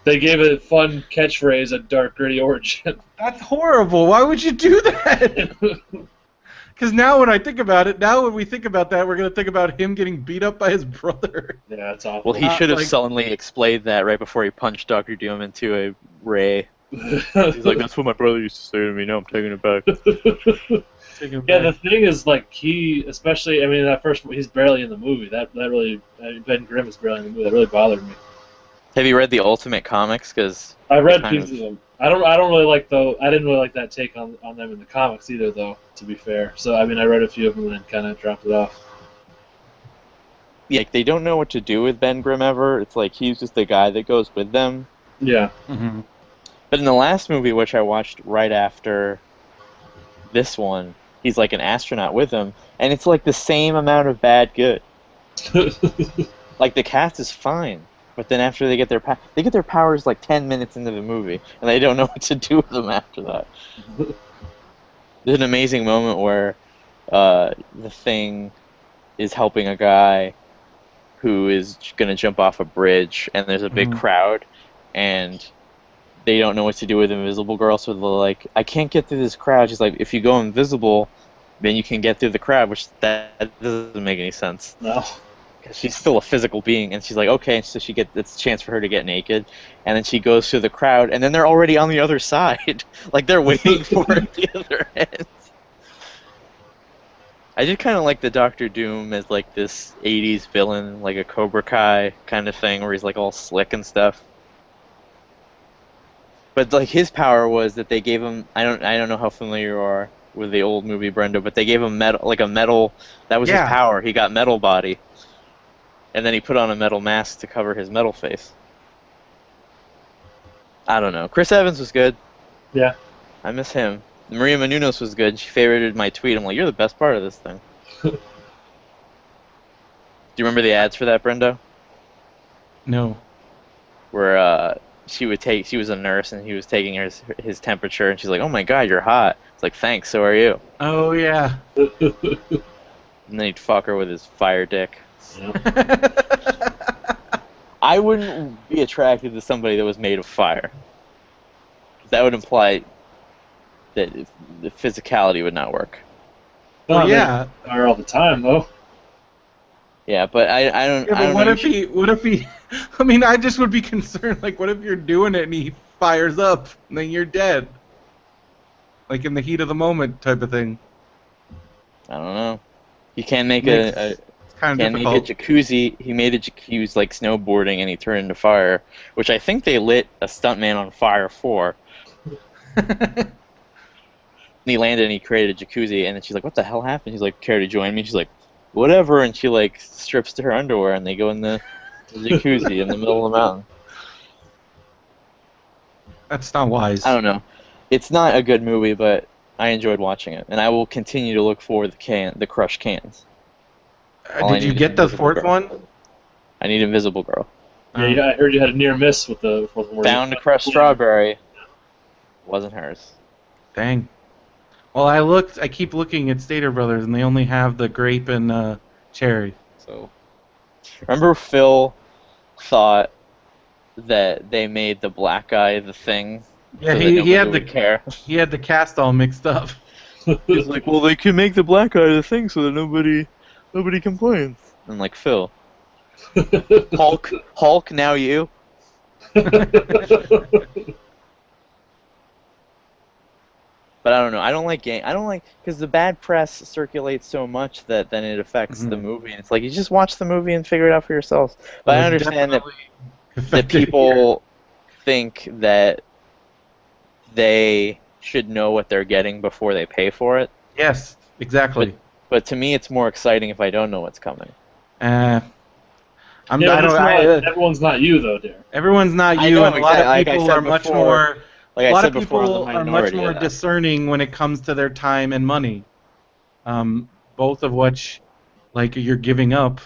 They gave it a fun catchphrase, a dark, gritty origin. That's horrible. Why would you do that? Because now when I think about it, now when we think about that, we're gonna think about him getting beat up by his brother. Yeah, it's Well, awful. he should have like- sullenly explained that right before he punched Doctor Doom into a ray. He's like, "That's what my brother used to say to me. Now I'm taking it back." Take him Yeah, the back. thing is, like, especially, I mean, that first, he's barely in the movie. That really, Ben Grimm is barely in the movie. That really bothered me. Have you read the Ultimate Comics? Because I read kind pieces of them. I don't really like I didn't really like that take on them in the comics either, though. To be fair, so I mean, I read a few of them and then kind of dropped it off. like they don't know what to do with Ben Grimm ever. It's like he's just the guy that goes with them. Yeah. Mm-hmm. But in the last movie, which I watched right after this one, he's like an astronaut with him, and it's like the same amount of bad good. Like the cast is fine, but then after they get their powers like 10 minutes into the movie, and they don't know what to do with them after that. There's an amazing moment where the Thing is helping a guy who is gonna jump off a bridge, and there's a big Mhm. crowd, and they don't know what to do with Invisible Girl, so they're like, "I can't get through this crowd." She's like, "If you go invisible, then you can get through the crowd," which that doesn't make any sense. No. Because she's still a physical being, and she's like, okay, and so it's a chance for her to get naked, and then she goes through the crowd, and then they're already on the other side, like they're waiting for her at the other end. I did kind of like the Doctor Doom as like this '80s villain, like a Cobra Kai kind of thing, where he's like all slick and stuff. But like his power was that they gave him. I don't know how familiar you are with the old movie Brenda, but they gave him a metal. That was his Yeah. power. He got metal body. And then he put on a metal mask to cover his metal face. I don't know. Chris Evans was good. Yeah. I miss him. Maria Menounos was good. She favorited my tweet. I'm like, you're the best part of this thing. Do you remember the ads for that, Brendo? No. Where she was a nurse and he was taking his temperature and she's like, oh my god, you're hot. It's like, thanks, so are you. Oh yeah. And then he'd fuck her with his fire dick. I wouldn't be attracted to somebody that was made of fire. That would imply that the physicality would not work. Well, yeah. They are all the time, though. Yeah, but I don't. Yeah, I but don't what know. if he? I mean, I just would be concerned. Like, what if you're doing it and he fires up, and then you're dead? Like in the heat of the moment, type of thing. I don't know. You can't make It's kind of can't make difficult. a jacuzzi. He made a jacuzzi like snowboarding, and he turned into fire, which I think they lit a stuntman on fire for. And he landed and he created a jacuzzi, and then she's like, "What the hell happened?" He's like, "Care to join me?" She's like, "Whatever," and she like strips to her underwear, and they go in the jacuzzi in the middle of the mountain. That's not wise. I don't know. It's not a good movie, but I enjoyed watching it, and I will continue to look for the crushed cans. All I Did you need is get the Invisible fourth Girl. one? I need Invisible Girl. Yeah, I heard you had a near miss with the fourth one. Found a crushed strawberry. Wasn't hers. Dang. Well, I keep looking at Stater Brothers, and they only have the grape and cherry. So. Remember Phil thought that they made the black guy the Thing? Yeah, so that he nobody had would care. he had the cast all mixed up. He's like, well, they can make the black guy the Thing so that nobody complains. I'm like, Phil, Hulk, now you. But I don't know. I don't like because the bad press circulates so much that then it affects the movie. And it's like you just watch the movie and figure it out for yourself. But I understand that people think that they should know what they're getting before they pay for it. Yes, exactly. But to me, it's more exciting if I don't know what's coming. Everyone's not you, though, Derek. Everyone's not I you, know, and a lot of exactly. people Like I said are much before- more. Like A I lot said of before, people I'm the are much minority more of that. discerning when it comes to their time and money. Both of which like you're giving up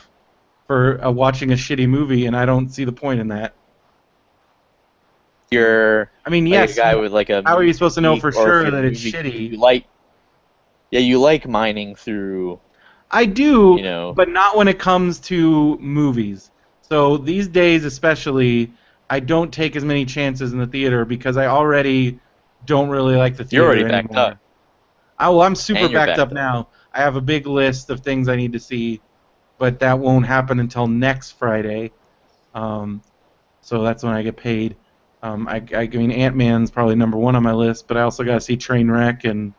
for watching a shitty movie, and I don't see the point in that. You're I mean, like a yes, guy with like a how are you music supposed to know geek, for or if sure you're a that it's movie geek, shitty? you like, yeah, you like mining through, I do, you know. but not when it comes to movies. So these days, especially, I don't take as many chances in the theater because I already don't really like the You're already theater backed up, anymore. Oh, I'm super and you're backed up backed up. now. I have a big list of things I need to see, but that won't happen until next Friday. Um, so that's when I get paid. I mean, Ant-Man's probably number one on my list, but I also got to see Trainwreck and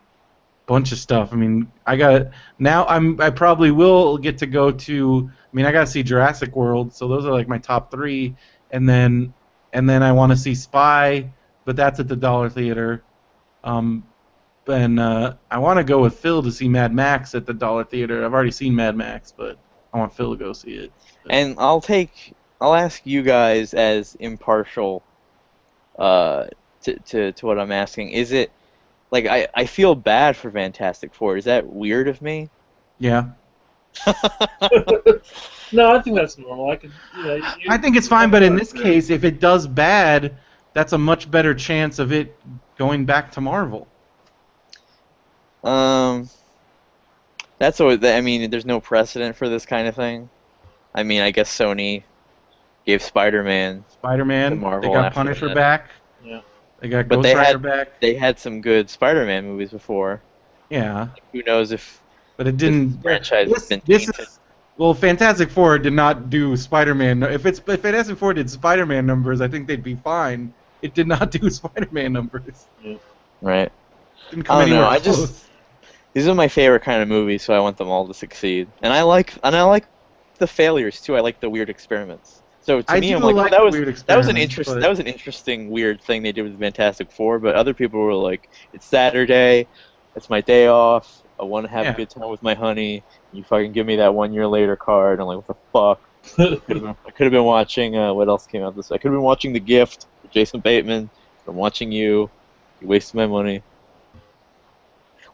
bunch of stuff. I mean, I got now. I probably will get to go to. I mean, I got to see Jurassic World, so those are like my top three, and then I want to see Spy, but that's at the Dollar Theater. Um, and I want to go with Phil to see Mad Max at the Dollar Theater. I've already seen Mad Max, but I want Phil to go see it. But, And I'll ask you guys as impartial, uh, to what I'm asking. Is it like I feel bad for Fantastic Four? Is that weird of me? yeah, No, I think that's normal. I could, I think it's fine, but in this case, if it does bad, that's a much better chance of it going back to Marvel. Um, that's always. I mean, there's no precedent for this kind of thing. I mean, I guess Sony gave Spider-Man to Spider-Man, they Marvel got after Punisher that, back, yeah. they got but Ghost Rider back. they had some good Spider-Man movies before. Yeah, Who knows if but it this didn't. franchise has been This tainted? is well, Fantastic Four did not do Spider-Man. If Fantastic Four did Spider-Man numbers, I think they'd be fine. It did not do Spider-Man numbers. Yeah. Right. Didn't I come don't know. anywhere I close. just these are my favorite kind of movies, so I want them all to succeed. And I like the failures too. I like the weird experiments. So to I me, do I'm like, oh, like the weird experiments, that but was an interesting weird thing they did with Fantastic Four. But other people were like, it's Saturday, it's my day off. I want to have a yeah. good time with my honey. You fucking give me that 1 year later card. I'm like, what the fuck? I could have been watching. What else came out this? I could have been watching The Gift with Jason Bateman. I'm watching you. You wasted my money.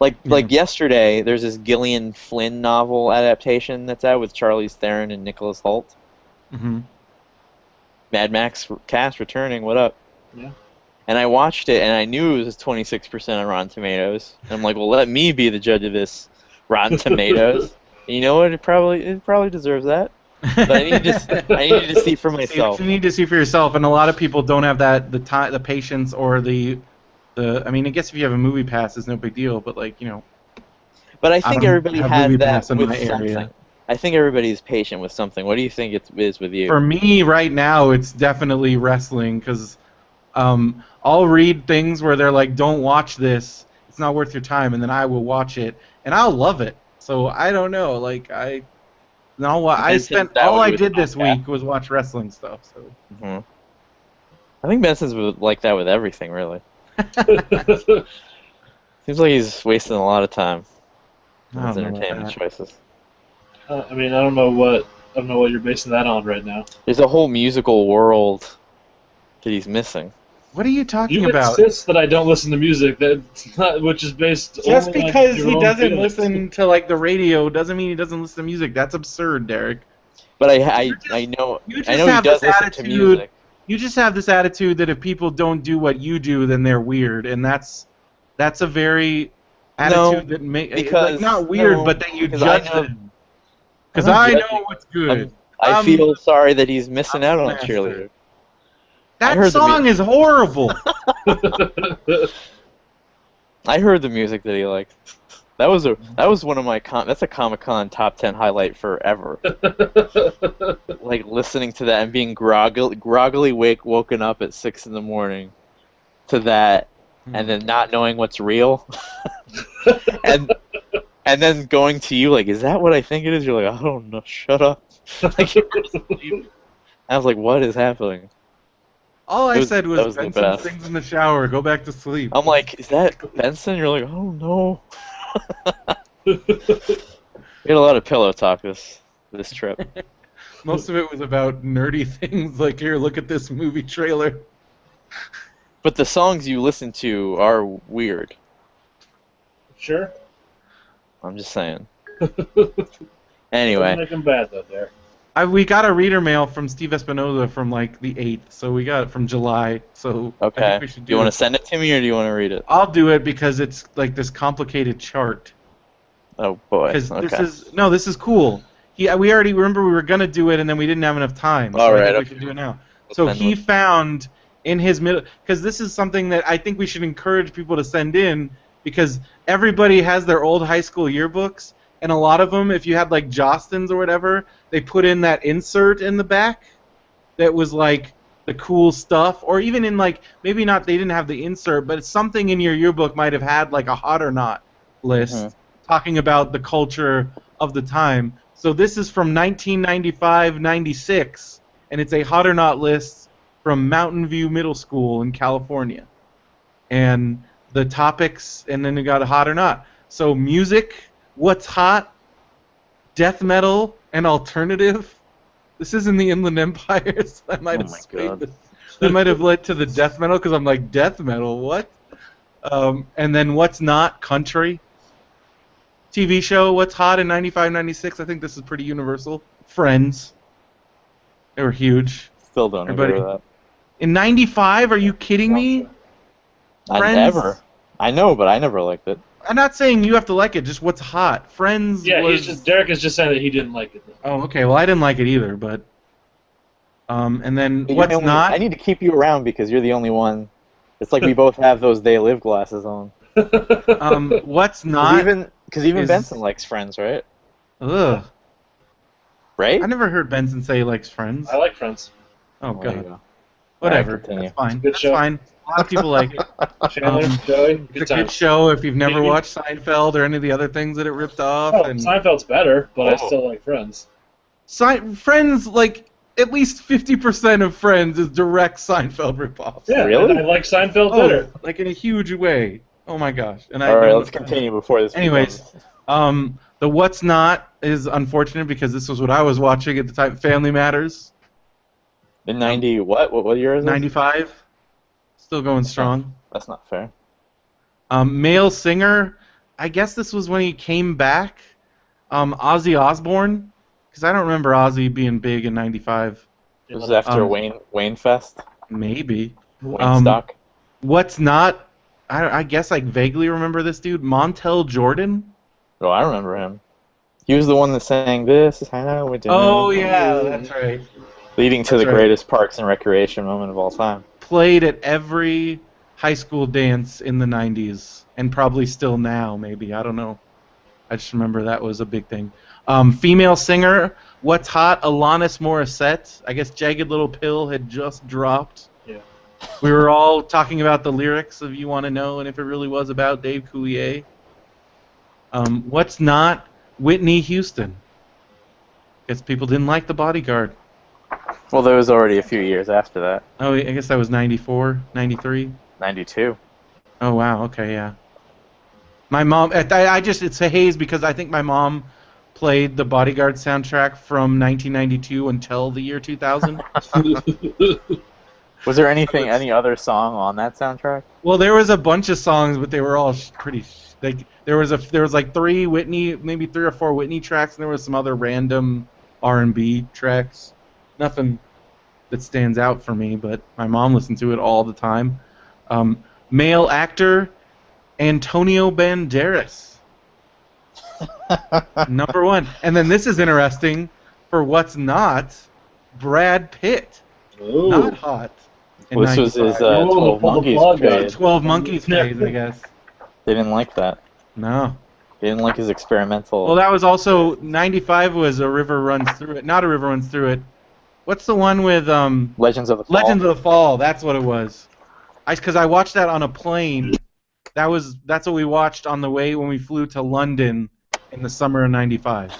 Yeah. Like yesterday, there's this Gillian Flynn novel adaptation that's out with Charlize Theron and Nicholas Hoult. Hmm. Mad Max cast returning. What up? Yeah. And I watched it, and I knew it was 26% on Rotten Tomatoes. And I'm like, well, let me be the judge of this Rotten Tomatoes. And you know what? It probably deserves that. But I needed to see for See, but myself. you need to see for yourself, and a lot of people don't have the time, the patience, or the. I mean, I guess if you have a movie pass, it's no big deal. But like, But I I think don't everybody have has movie that pass in with my something. area. I think everybody is patient with something. What do you think it is with you? For me, right now, it's definitely wrestling because I'll read things where they're like, "Don't watch this; it's not worth your time," and then I will watch it, and I'll love it. So I don't know, like I Benson's spent that all way I with did this podcasts. week was watch wrestling stuff. So Mhm. I think Benson's like that with everything, really. Seems like he's wasting a lot of time on I his don't know about entertainment that. choices. I mean, I don't know what you're basing that on right now. There's a whole musical world that he's missing. What are you talking You about? insist that I don't listen to music which is based Just only on because your he own doesn't feelings. listen to like the radio doesn't mean he doesn't listen to music. That's absurd, Derek. But You just you I just know he have this does listen to attitude. music. You just have this attitude that if people don't do what you do, then they're weird, and that's a very No, attitude that like because not weird, no, but that you because I judge know them. I'm Because not I judging. know what's good. I I'm feel sorry that he's missing I'm out the on master. cheerleader. I That heard the song is horrible. I heard the music that he liked. That was one of my that's a Comic-Con top 10 highlight forever. Like listening to that and being groggily woken up at 6 in the morning to that, and then not knowing what's real, and and then going to you like, is that what I think it is? You're like, I don't know, shut up. Like, I was like, what is happening? All I said That was was the Benson best. sings in the shower. Go back to sleep. I'm like, is that Benson? You're like, oh no. We had a lot of pillow talk this trip. Most of it was about nerdy things like, here, look at this movie trailer. But the songs you listen to are weird. Sure. I'm just saying. Anyway, Doesn't make him bad though, there. We got a reader mail from Steve Espinoza from like the 8th, so we got it from July. So I okay. think we should Do you do want it. to send it to me, or do you want to read it? I'll do it because it's like this complicated chart. Oh boy. Because Okay. this is cool. We already remember we were gonna do it and then we didn't have enough time. So All I right, think we okay. should do it now. We'll So send he one. found in his middle, because this is something that I think we should encourage people to send in, because everybody has their old high school yearbooks, and a lot of them, if you had like Jostens or whatever, they put in that insert in the back that was like the cool stuff, or even in like maybe not they didn't have the insert, but something in your yearbook might have had like a hot or not list talking about the culture of the time. So this is from 1995-96, and it's a hot or not list from Mountain View Middle School in California. And the topics, and then you got a hot or not. So music, what's hot, death metal, and alternative. This is in the Inland Empire, so I might Oh have my swayed God. this. That might have led to the death metal, because I'm like, death metal, what? And then what's not, country. TV show, what's hot in 95-96, I think this is pretty universal. Friends. They were huge. Still don't agree Everybody- with that. In 95, are you kidding me? I Friends- never. I know, but I never liked it. I'm not saying you have to like it, just what's hot. Friends Yeah, was... Derek is just saying that he didn't like it. Though. Oh, okay, well I didn't like it either, but... and then You're what's the only- not... I need to keep you around because you're the only one. It's like we both have those They Live glasses on. What's Because not... even is- Benson likes Friends, right? Ugh. Right? I never heard Benson say he likes Friends. I like Friends. Oh, There you God. go. Whatever. Alright, continue. That's fine. Good That's show. fine. A lot of people like it. Chandler, Joey, good It's a time. good show if you've never Maybe. watched Seinfeld or any of the other things that it ripped off. Oh, and Seinfeld's better, but I Oh. still like Friends. Friends, like, at least 50% of Friends is direct Seinfeld ripoffs. Yeah, Really? I like Seinfeld Oh, better. like in a huge way. Oh my gosh. And I All right, know- let's continue before this. Anyways, becomes- the what's not is unfortunate because this was what I was watching at the time. Family Matters, in 90, what year is it? 95, still going strong. That's not fair. Male singer, I guess this was when he came back. Ozzy Osbourne, because I don't remember Ozzy being big in 95. It was after Um, Wayne Fest. Maybe. Wayne Stock. What's not, I guess I vaguely remember this dude, Montel Jordan. Oh, I remember him. He was the one that sang "This Is How We Do." Oh yeah, that's right. Leading to That's the right. greatest Parks and Recreation moment of all time. Played at every high school dance in the 90s, and probably still now, maybe. I don't know. I just remember that was a big thing. Female singer, what's hot? Alanis Morissette. I guess Jagged Little Pill had just dropped. Yeah. We were all talking about the lyrics of You Want to Know and if it really was about Dave Coulier. What's not? Whitney Houston. Guess people didn't like The Bodyguard. Well, there was already a few years after that. Oh, I guess that was 94, 93. 92. Oh wow, okay, yeah. My mom, I just, it's a haze because I think my mom played the Bodyguard soundtrack from 1992 until the year 2000. Was there any other song on that soundtrack? Well, there was a bunch of songs, but they were all pretty. Like there was like maybe 3 or 4 Whitney tracks, and there was some other random R&B tracks. Nothing that stands out for me, but my mom listened to it all the time. Male actor Antonio Banderas. Number 1. And then this is interesting for what's not Brad Pitt. Ooh. Not hot. in Well, this was his 95. 12 pull the Monkeys plug, period. guys. 12 Monkeys phase, I guess. They didn't like that. No. They didn't like his experimental. Well, that was also 95 was A River Runs Through It. Not A River Runs Through It. What's the one with Legends of the Fall. Legends of the Fall? That's what it was. Because I watched that on a plane. That's what we watched on the way when we flew to London in the summer of '95.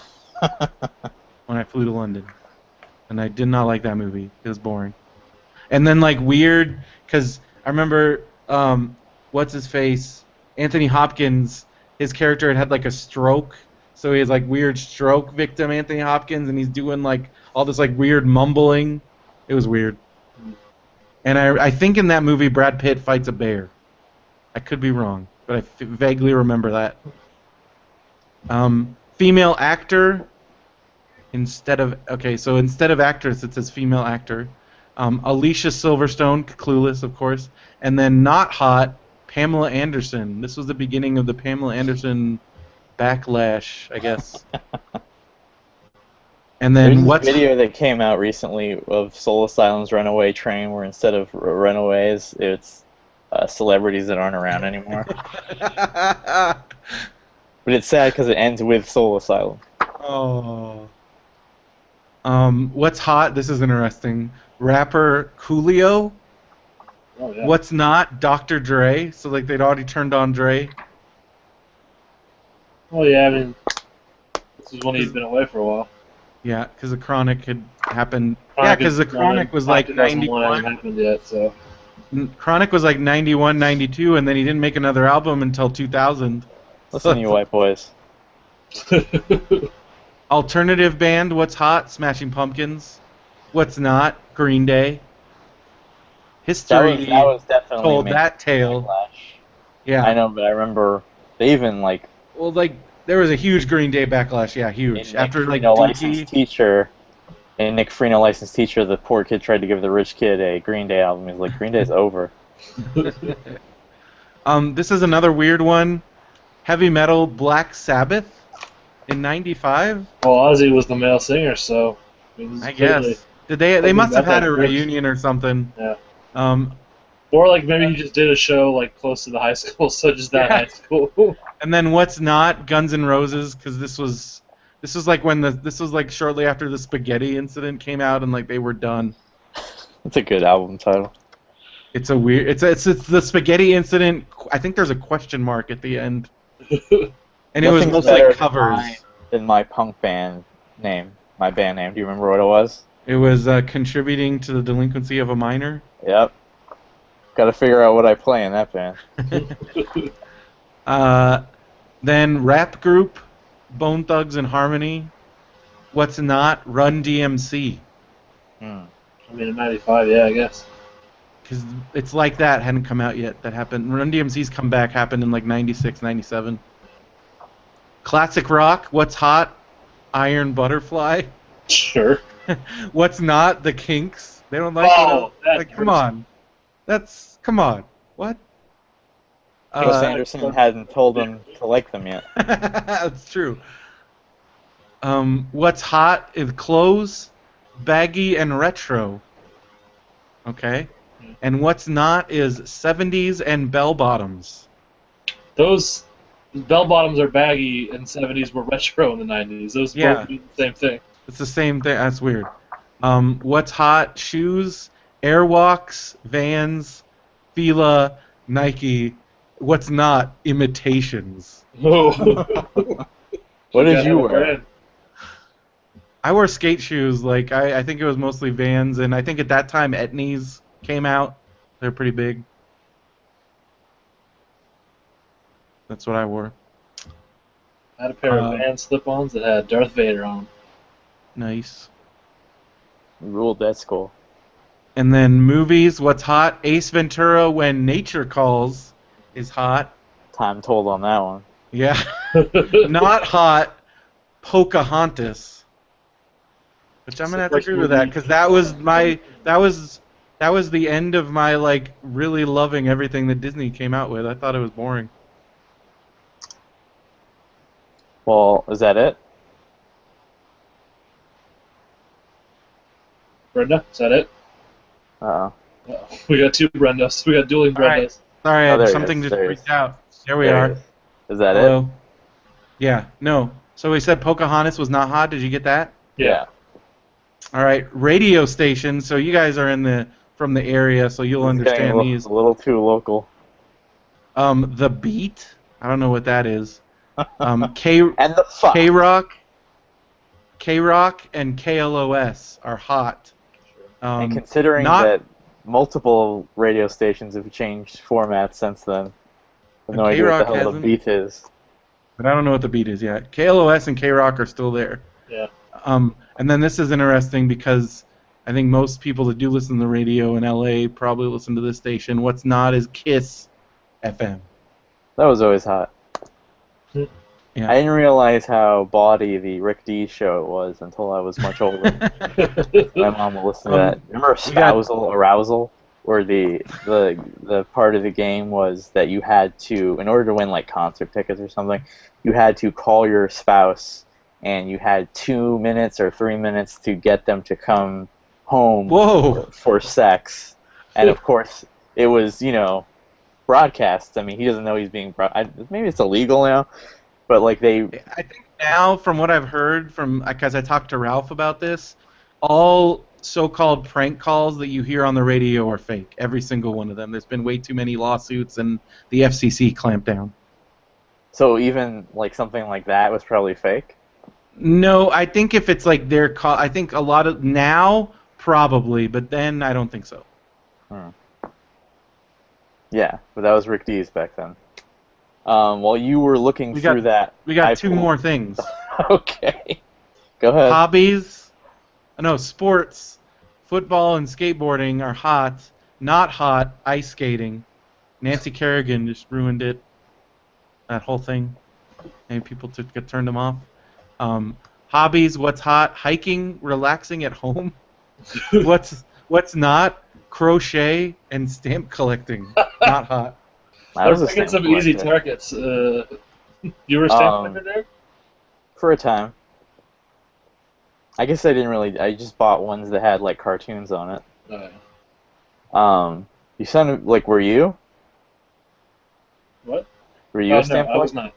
When I flew to London, and I did not like that movie. It was boring. And then like weird, because I remember what's his face, Anthony Hopkins. His character had like a stroke, so he has like weird stroke victim Anthony Hopkins, and he's doing like all this like weird mumbling. It was weird. And I think in that movie Brad Pitt fights a bear. I could be wrong, but I vaguely remember that. Female actor, Instead of actress, it says female actor. Alicia Silverstone, Clueless, of course, and then not hot, Pamela Anderson. This was the beginning of the Pamela Anderson backlash, I guess. And There's then this what's video that came out recently of Soul Asylum's Runaway Train, where instead of runaways, it's celebrities that aren't around anymore. But it's sad because it ends with Soul Asylum. Oh. What's hot? This is interesting. Rapper Coolio. Oh, yeah. What's not? Dr. Dre. So like they'd already turned on Dre. Oh, yeah, I mean, this is when he'd been away for a while. Yeah, because the Chronic had happened. Yeah, because the Chronic was like 2001 hasn't 91. happened yet, so. Chronic was like 91, 92, and then he didn't make another album until 2000. Listen, you white boys. Alternative band, what's hot? Smashing Pumpkins. What's not? Green Day. History That was definitely told made that tale. backlash. Yeah. I know, but I remember they even like Well, like there was a huge Green Day backlash. Yeah, huge. After like Dookie. Nick Freno, licensed teacher, the poor kid tried to give the rich kid a Green Day album. He's like, Green Day's over. This is another weird one. Heavy metal, Black Sabbath in '95. Well, Ozzy was the male singer, so. I guess. Did they must have had a reunion or something. Yeah. Um, Or like maybe he just did a show like close to the high school, so just that Yeah. high school. and then what's not? Guns N' Roses, because this was like this was like shortly after the spaghetti incident came out, and like they were done. It's a good album title. It's a weird. It's the spaghetti incident. I think there's a question mark at the end, and it was Nothing's mostly better like covers. than my punk band name. My band name. Do you remember what it was? It was contributing to the delinquency of a minor. Yep. Got to figure out what I play in that band. Then rap group, Bone Thugs and Harmony. What's not? Run DMC. Hmm. I mean, in '95, yeah, I guess. Because it's like that hadn't come out yet. That happened. Run DMC's comeback happened in like '96, '97. Classic rock. What's hot? Iron Butterfly. Sure. What's not? The Kinks. They don't like Oh, it. that Like, come hurts. on. Come on. What? Wes Anderson hadn't told them to like them yet. That's true. What's hot is clothes, baggy, and retro. Okay. And what's not is 70s and bell bottoms. Those bell bottoms are baggy, and '70s were retro in the '90s. Those Yeah. both mean the same thing. It's the same thing. That's weird. What's hot? Shoes, Airwalks, Vans, Fila, Nike. What's not? Imitations. Oh. What did you wear? Brand. I wore skate shoes. Like I think it was mostly Vans, and I think at that time Etnies came out. They're pretty big. That's what I wore. I had a pair of Vans slip-ons that had Darth Vader on them. Nice. Ruled that school. And then movies. What's hot? Ace Ventura: When Nature Calls is hot. Time told on that one. Yeah. Not hot. Pocahontas. Which I'm gonna have to agree with that because that was the end of my like really loving everything that Disney came out with. I thought it was boring. Well, is that it? Brenda, is that it? Uh-oh. Uh-oh. We got two Brendas. We got dueling All right. Brendas. Sorry, Oh, there he something is. just There he freaked is. out. There we There are. it is. Is that Hello. Yeah. No. So we said Pocahontas was not hot. Did you get that? it? Yeah. All right. Radio station. So you guys are from the area, so you'll It's getting understand these. a little too local. The Beat. I don't know what that is. K And the fuck. K-Rock and KLOS are hot. And considering not- that multiple radio stations have changed formats since then, I have no idea what the K-Rock hell the hasn't. beat is. But I don't know what the Beat is yet. KLOS and K-Rock are still there. Yeah. And then this is interesting because I think most people that do listen to the radio in LA probably listen to this station. What's not is KISS FM. That was always hot. Yeah. I didn't realize how bawdy the Rick D show was until I was much older. My mom would listen to that. Remember we got- Spousal Arousal? Where the part of the game was that you had to, in order to win like concert tickets or something, you had to call your spouse and you had 2 minutes or 3 minutes to get them to come home Whoa. for sex. And of course, it was, broadcast. I mean, he doesn't know he's being maybe it's illegal now, but like I think now, from what I've heard, because I talked to Ralph about this, all so-called prank calls that you hear on the radio are fake. Every single one of them. There's been way too many lawsuits, and the FCC clamped down. so even like something like that was probably fake. No, I think if it's like their call, I think a lot of now probably, but then I don't think so. Yeah, but that was Rick D's back then. While you were looking through that, We got I two pulled- more things. Okay, go ahead. Hobbies. No, sports. Football and skateboarding are hot. Not hot, ice skating. Nancy Kerrigan just ruined it. That whole thing. Maybe people turned them off. Hobbies, what's hot? Hiking, relaxing at home. What's not? Crochet and stamp collecting. Not hot. I was a Let's get some stamp easy collector targets. You were a stamp collector there? for a time. I guess I didn't really. I just bought ones that had like cartoons on it. You sounded like, were you? What? Were you Oh, a stamp no, I was collector?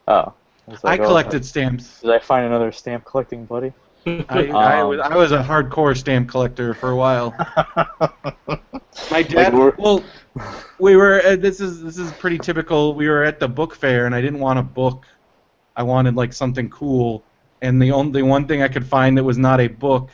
not. Oh. Was I like, oh, collected stamps. Did I find another stamp collecting buddy? I was a hardcore stamp collector for a while. My dad. Like, Well, we were. This is pretty typical. We were at the book fair, and I didn't want a book. I wanted like something cool, and the only one thing I could find that was not a book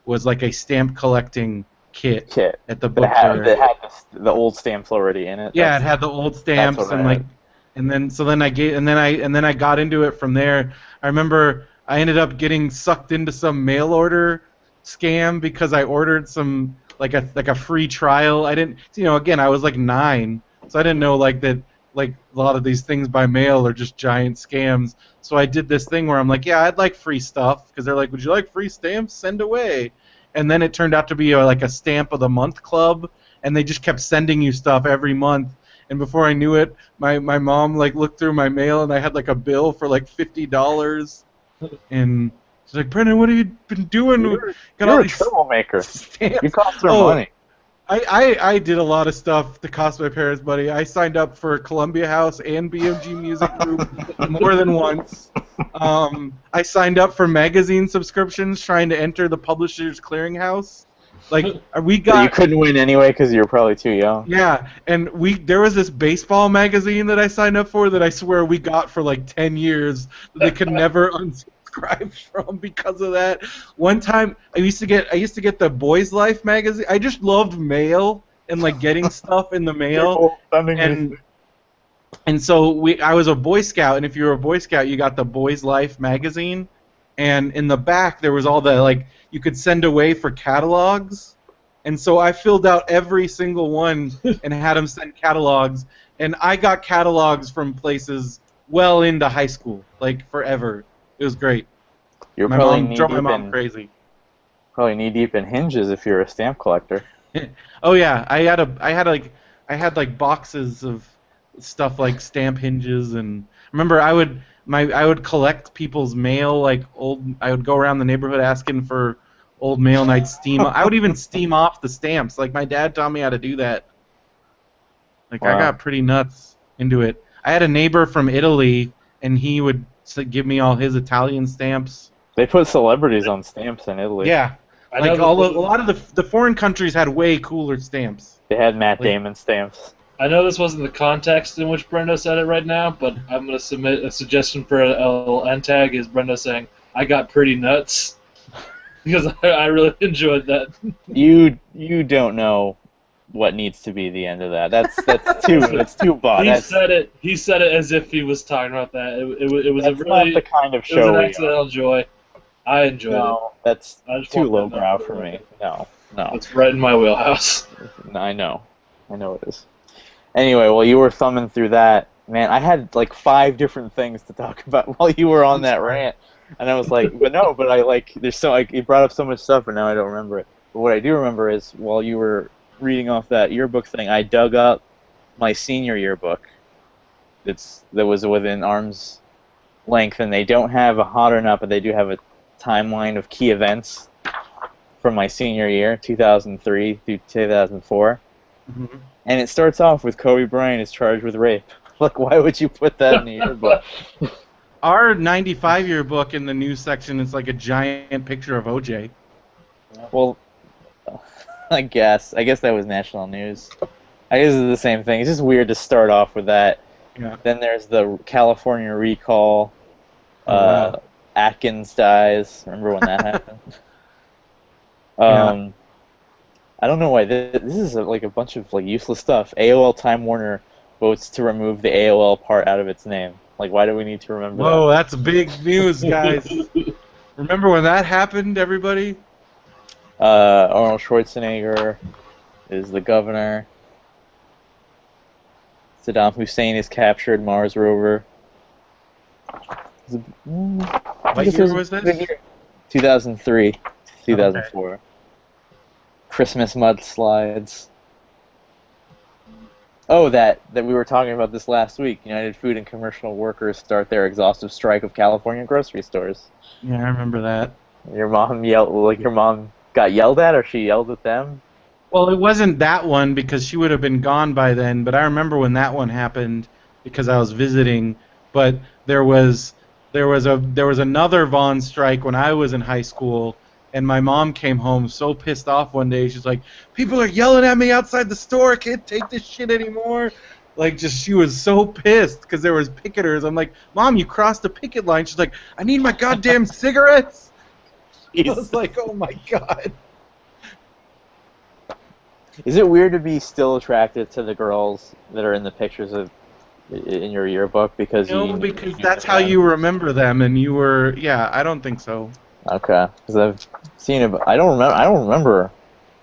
was like a stamp collecting kit at the book fair. That had the old stamps already in it. Yeah, it had the old stamps what I and like, had. and then I got into it from there. I remember I ended up getting sucked into some mail order scam because I ordered some like a free trial. I didn't, again, I was like 9, so I didn't know like that like a lot of these things by mail are just giant scams. So I did this thing where I'm like, yeah, I'd like free stuff, because they're like, would you like free stamps? Send away. And then it turned out to be like a stamp of the month club, and they just kept sending you stuff every month. And before I knew it, my mom like looked through my mail, and I had like a bill for like $50. And she's like, Brendan, what have you been doing? You're a troublemaker. Stamps. You cost her Oh, money. I did a lot of stuff to cost my parents money. I signed up for Columbia House and BMG Music Group more than once. I signed up for magazine subscriptions trying to enter the Publishers Clearinghouse. Like we But got. you couldn't win anyway because you were probably too young. Yeah, and there was this baseball magazine that I signed up for that I swear we got for like 10 years that they could never unsubscribe from because of that. One time I used to get the Boys Life magazine. I just loved mail and like getting stuff in the mail. And so I was a Boy Scout, and if you were a Boy Scout, you got the Boys Life magazine, and in the back there was all the like you could send away for catalogs. And so I filled out every single one and had them send catalogs. And I got catalogs from places well into high school, like forever. It was great. You're My probably mom drove my mom crazy. Probably knee deep in hinges if you're a stamp collector. Oh yeah, I had like boxes of stuff like stamp hinges, and remember I would collect people's mail, like I would go around the neighborhood asking for old mail, and I would even steam off the stamps. Like my dad taught me how to do that. Like Wow. I got pretty nuts into it. I had a neighbor from Italy, and he would give me all his Italian stamps. They put celebrities on stamps in Italy. Yeah, like a lot of the foreign countries had way cooler stamps. They had Matt Damon stamps. I know this wasn't the context in which Brendo said it right now, but I'm going to submit a suggestion for a little end tag is Brendo saying, I got pretty nuts. Because I really enjoyed that. You don't know what needs to be the end of that. That's too broad. He said it as if he was talking about that. It was That's a really not the kind of it show was an we accidental joy. I enjoyed No, that's I just too want that lowbrow known. for me. No. It's right in my wheelhouse. I know it is. Anyway, while you were thumbing through that, Man, I had like 5 different things to talk about while you were on that rant, and I was like, but no, but I like there's so like you brought up so much stuff, and now I don't remember it. But what I do remember is while you were reading off that yearbook thing, I dug up my senior yearbook. That was within arm's length, and they don't have a hot or not, but they do have a timeline of key events from my senior year, 2003 through 2004, Mhm. and it starts off with Kobe Bryant is charged with rape. Like, why would you put that in the yearbook? Our 95 yearbook in the news section is like a giant picture of OJ. Well, I guess that was national news. I guess it's the same thing. It's just weird to start off with that. Yeah. Then there's the California recall. Oh, wow. Atkins dies. Remember when that happened? Yeah. I don't know why this is like a bunch of like useless stuff. AOL Time Warner votes to remove the AOL part out of its name. Like, why do we need to remember Whoa, that's big news, guys. Remember when that happened, everybody? that? Arnold Schwarzenegger is the governor. Saddam Hussein is captured. Mars rover. What year was this? 2003, 2004. Christmas mudslides. Oh, that we were talking about this last week. United Food and Commercial Workers start their exhaustive strike of California grocery stores. Yeah, I remember that. Your mom got yelled at, or she yelled at them? Well, it wasn't that one because she would have been gone by then, but I remember when that one happened because I was visiting. But there was another Vaughn strike when I was in high school, and my mom came home so pissed off one day. She's like, "People are yelling at me outside the store. I can't take this shit anymore." Like, just she was so pissed because there was picketers. I'm like, "Mom, you crossed the picket line." She's like, "I need my goddamn cigarettes." I was like, "Oh my god." Is it weird to be still attracted to the girls that are in the pictures in your yearbook because No, because that's how you remember them, and you were. Yeah, I don't think so. Okay, because I've seen it, but I don't remember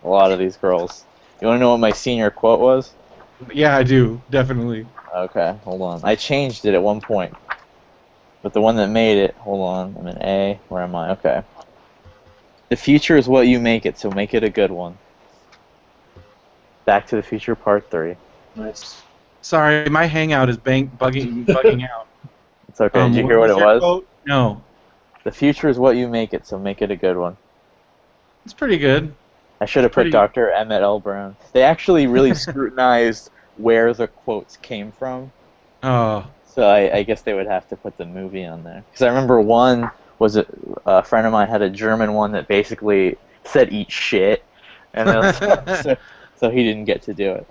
a lot of these girls. You want to know what my senior quote was? Yeah, I do, definitely. Okay, hold on. I changed it at one point, but the one that made it. Hold on, I'm in A. Where am I? Okay. The future is what you make it, so make it a good one. Back to the Future Part 3. Nice. Sorry, my Hangout is bugging out. It's okay. Did you hear what it your was? quote? No. The future is what you make it, so make it a good one. It's pretty good. I should have put Pretty- Dr. Emmett L. Brown. They actually really scrutinized where the quotes came from, Oh. so I guess they would have to put the movie on there. Because I remember one was a friend of mine had a German one that basically said "eat shit," and so he didn't get to do it.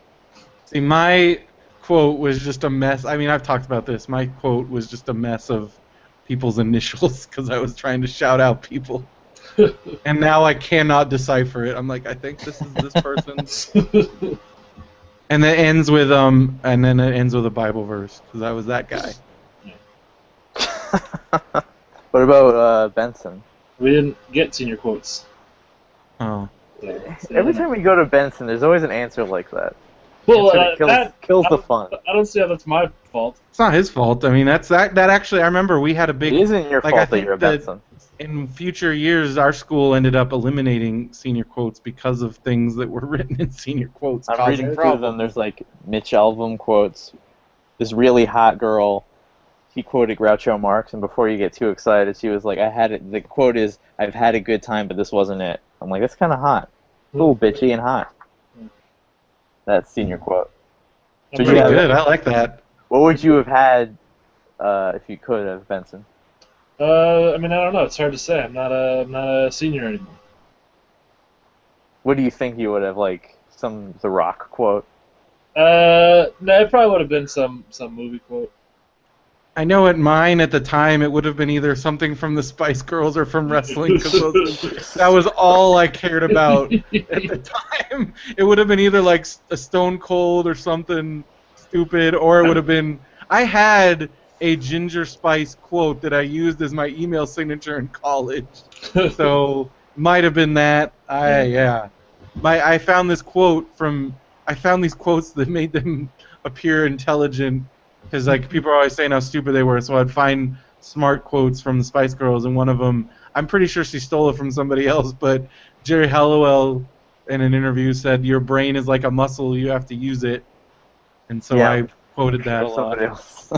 See, my quote was just a mess. I mean, I've talked about this. My quote was just a mess of people's initials because I was trying to shout out people. And now I cannot decipher it. I'm like, I think this is this person's. And then it ends with a Bible verse because I was that guy. What about Benson? We didn't get senior quotes. Oh. Every time we go to Benson, there's always an answer like that. Well, Answer that kills the fun. I don't see how that's my fault. It's not his fault. I mean, that actually. I remember we had a big. It isn't your like, I fault that think you're a Benson. In future years, our school ended up eliminating senior quotes because of things that were written in senior quotes. I'm causing reading through problems. them. There's like Mitch Albom quotes. This really hot girl, he quoted Groucho Marx, and before you get too excited, she was like, the quote is, "I've had a good time, but this wasn't it." I'm like, that's kind of hot. It's a little bitchy and hot. That's senior quote. Pretty good. I like that. What would you have had if you could have, Benson? I mean, I don't know. It's hard to say. I'm not a senior anymore. What do you think you would have, like, The Rock quote? No, it probably would have been some movie quote. I know at mine at the time it would have been either something from the Spice Girls or from wrestling because that was all I cared about at the time. It would have been either like a Stone Cold or something stupid, or it would have been. I had a Ginger Spice quote that I used as my email signature in college, so might have been that. I found this quote from. I found these quotes that made them appear intelligent because like people are always saying how stupid they were. So I'd find smart quotes from the Spice Girls, and one of them, I'm pretty sure she stole it from somebody else, but Jerry Halliwell in an interview said, "Your brain is like a muscle; you have to use it." And so Yeah. I quoted that Or a somebody lot. else.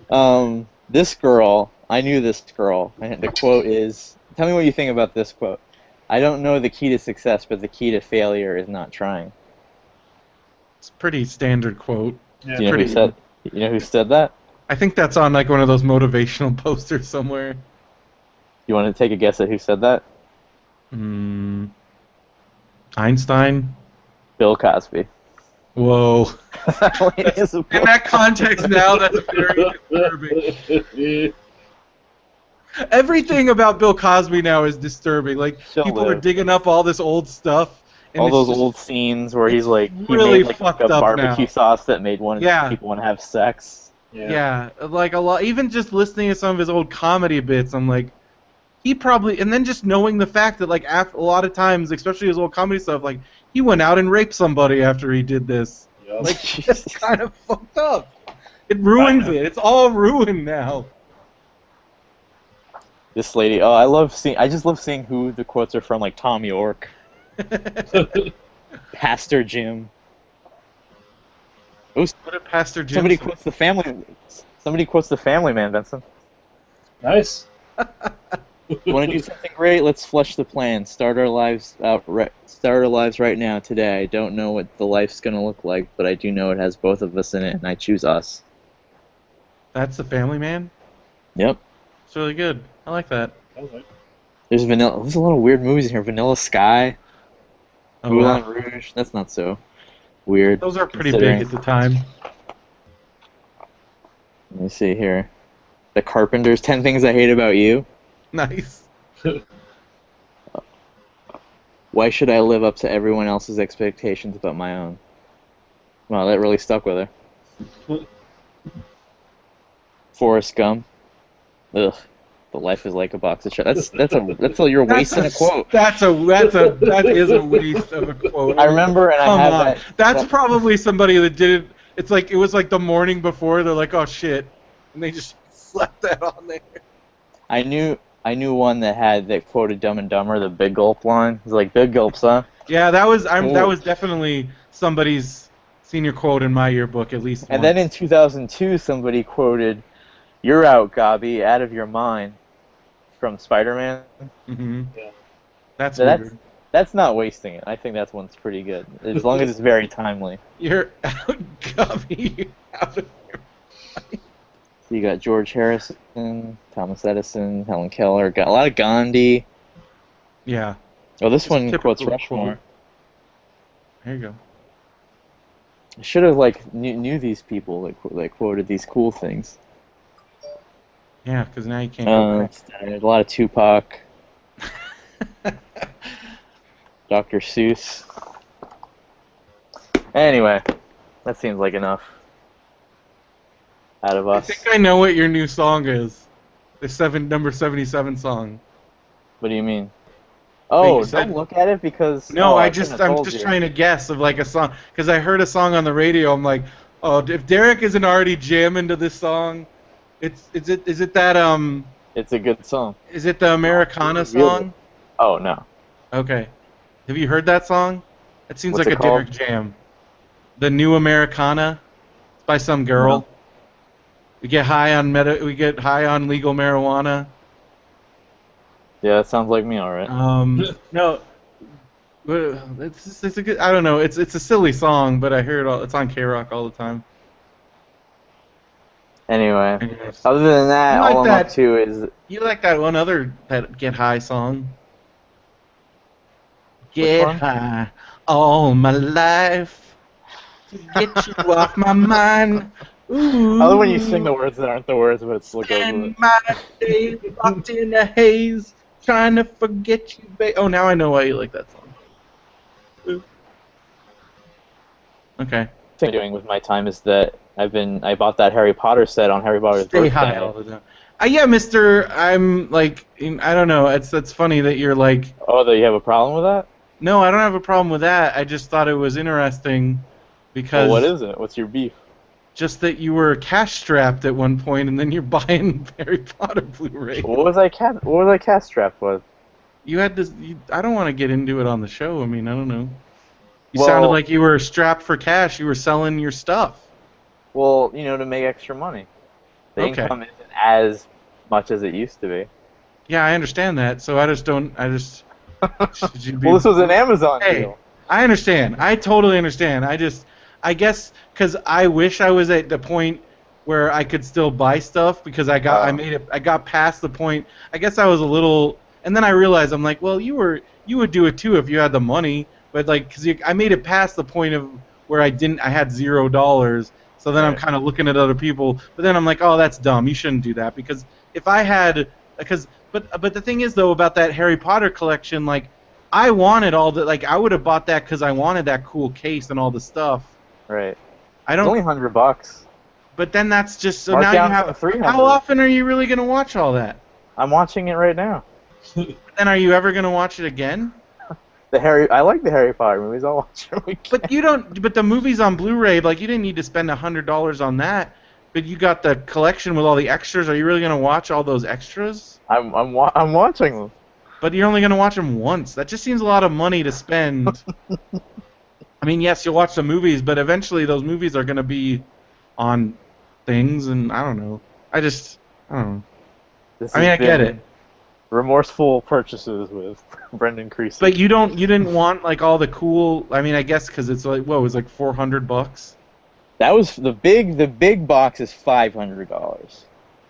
Yeah. This girl, I knew this girl. And the quote is, tell me what you think about this quote. I don't know the key to success, but the key to failure is not trying. It's a pretty standard quote. Yeah. Do you know Pretty- who said? You know who said that? I think that's on like one of those motivational posters somewhere. You want to take a guess at who said that? Einstein? Bill Cosby. Whoa. It is a In that context now, that's very disturbing. Everything about Bill Cosby now is disturbing. Like, She'll people are live. digging up all this old stuff. And All it's those just- old scenes where he's like, he really made like fucked a up barbecue now. sauce that made Yeah. people want to have sex. Yeah, like a lot. Even just listening to some of his old comedy bits, I'm like, he probably. And then just knowing the fact that like a lot of times, especially his old comedy stuff, like he went out and raped somebody after he did this. Yup. Like that's kind of fucked up. It ruins it. It's all ruined now. This lady, I just love seeing who the quotes are from, like Tom York, Pastor Jim. What did Pastor Jim Somebody say? quotes the family. Somebody quotes the Family Man, Vincent. Nice. You want to do something great? Let's flesh the plan. Start our lives right now, today. I don't know what the life's gonna look like, but I do know it has both of us in it, and I choose us. That's the Family Man. Yep. It's really good. I like that. Okay. There's a lot of weird movies in here. Vanilla Sky, Oh, Moulin wow. Rouge. That's not so weird. Those are pretty considering- big at the time. Let me see here. The Carpenters, 10 Things I Hate About You. Nice. Why should I live up to everyone else's expectations but my own? Wow, that really stuck with her. Forrest Gump. Ugh. The life is like a box of chocolates. That's a you're wasting a quote. That is a waste of a quote. I remember, and Come I have on. that. That's probably somebody that did it. It's like it was like the morning before. They're like, oh shit, and they just slapped that on there. I knew one that quoted Dumb and Dumber, the big gulp line. It's like big gulps, huh? Yeah, that was that Cool. was definitely somebody's senior quote in my yearbook at least. And then in 2002, somebody quoted, "You're out, Gobby, out of your mind," from Spider-Man. Mm-hmm. Yeah. That's So weird. that's not wasting it. I think that one's pretty good, as long as it's very timely. You're out, Gubby. You're out of So you got George Harrison, Thomas Edison, Helen Keller. Got a lot of Gandhi. Yeah. Oh, this Just one typical quotes Rushmore. quote. There you go. I should have knew these people that quoted these cool things. Yeah, because now you can't go back. There's a lot of Tupac, Dr. Seuss. Anyway, that seems like enough out of I us. think I know what your new song is. The number 77 song. What do you mean? Oh, you said- don't look at it because. No, oh, I'm I just told you. trying to guess of like a song because I heard a song on the radio. I'm like, oh, if Derek isn't already jamming to this song, is it that It's a good song. is it the Americana Really? song? Oh no. Okay, have you heard that song? It seems What's like it a called? Derek jam. The New Americana, it's by some girl. No. We get high on legal marijuana. Yeah, that sounds like me, all right. No, but it's a good. I don't know. It's a silly song, but I hear it all. It's on K-Rock all the time. Anyway, Anyways. other than that, You like all I'm that- up to is You like that one other that Get High song? Which Get one? high all my life to get you off my mind. Ooh. I love when you sing the words that aren't the words, but it's like over And it. my days locked in a haze, trying to forget you, babe. Oh, now I know why you like that song. Okay. Thing I'm doing with my time is that I bought that Harry Potter set on Harry Potter's Stay birthday. high all the time. Yeah, Mister. I'm like, I don't know. It's funny that you're like. Oh, that you have a problem with that? No, I don't have a problem with that. I just thought it was interesting because Well, what is it? What's your beef? just that you were cash strapped at one point, and then you're buying Harry Potter Blu-ray. What was I cast strapped with? You had this. I don't want to get into it on the show. I mean, I don't know. You Well- sounded like you were strapped for cash. You were selling your stuff. Well, to make extra money. The Okay. income isn't as much as it used to be. Yeah, I understand that. So I just don't. Should you be- Well, this was an Amazon Hey, deal. I understand. I totally understand. I guess, because I wish I was at the point where I could still buy stuff, because I got past the point. I guess I was a little, and then I realized I'm like, well, you would do it too if you had the money, but like, because I made it past the point of where I had $0. So then I'm Right. kind of looking at other people, but then I'm like, oh, that's dumb. You shouldn't do that, because if I had, but the thing is though about that Harry Potter collection, like, I wanted all the, like, I would have bought that because I wanted that cool case and all the stuff. Right. I It's don't. only $100. But then that's just so Mark now you down have. from 300. How often are you really gonna watch all that? I'm watching it right now. Then are you ever gonna watch it again? I like the Harry Potter movies. I'll watch them again. But you don't. But the movies on Blu-ray, like, you didn't need to spend $100 on that. But you got the collection with all the extras. Are you really gonna watch all those extras? I'm watching them. But you're only gonna watch them once. That just seems a lot of money to spend. I mean, yes, you'll watch the movies, but eventually those movies are gonna be on things, and I don't know. I don't know. This I mean, I has get been it. Remorseful purchases with Brendan Creasy. But you didn't want like all the cool. I mean, I guess because it's like, what, it was like $400. That was the big box is $500.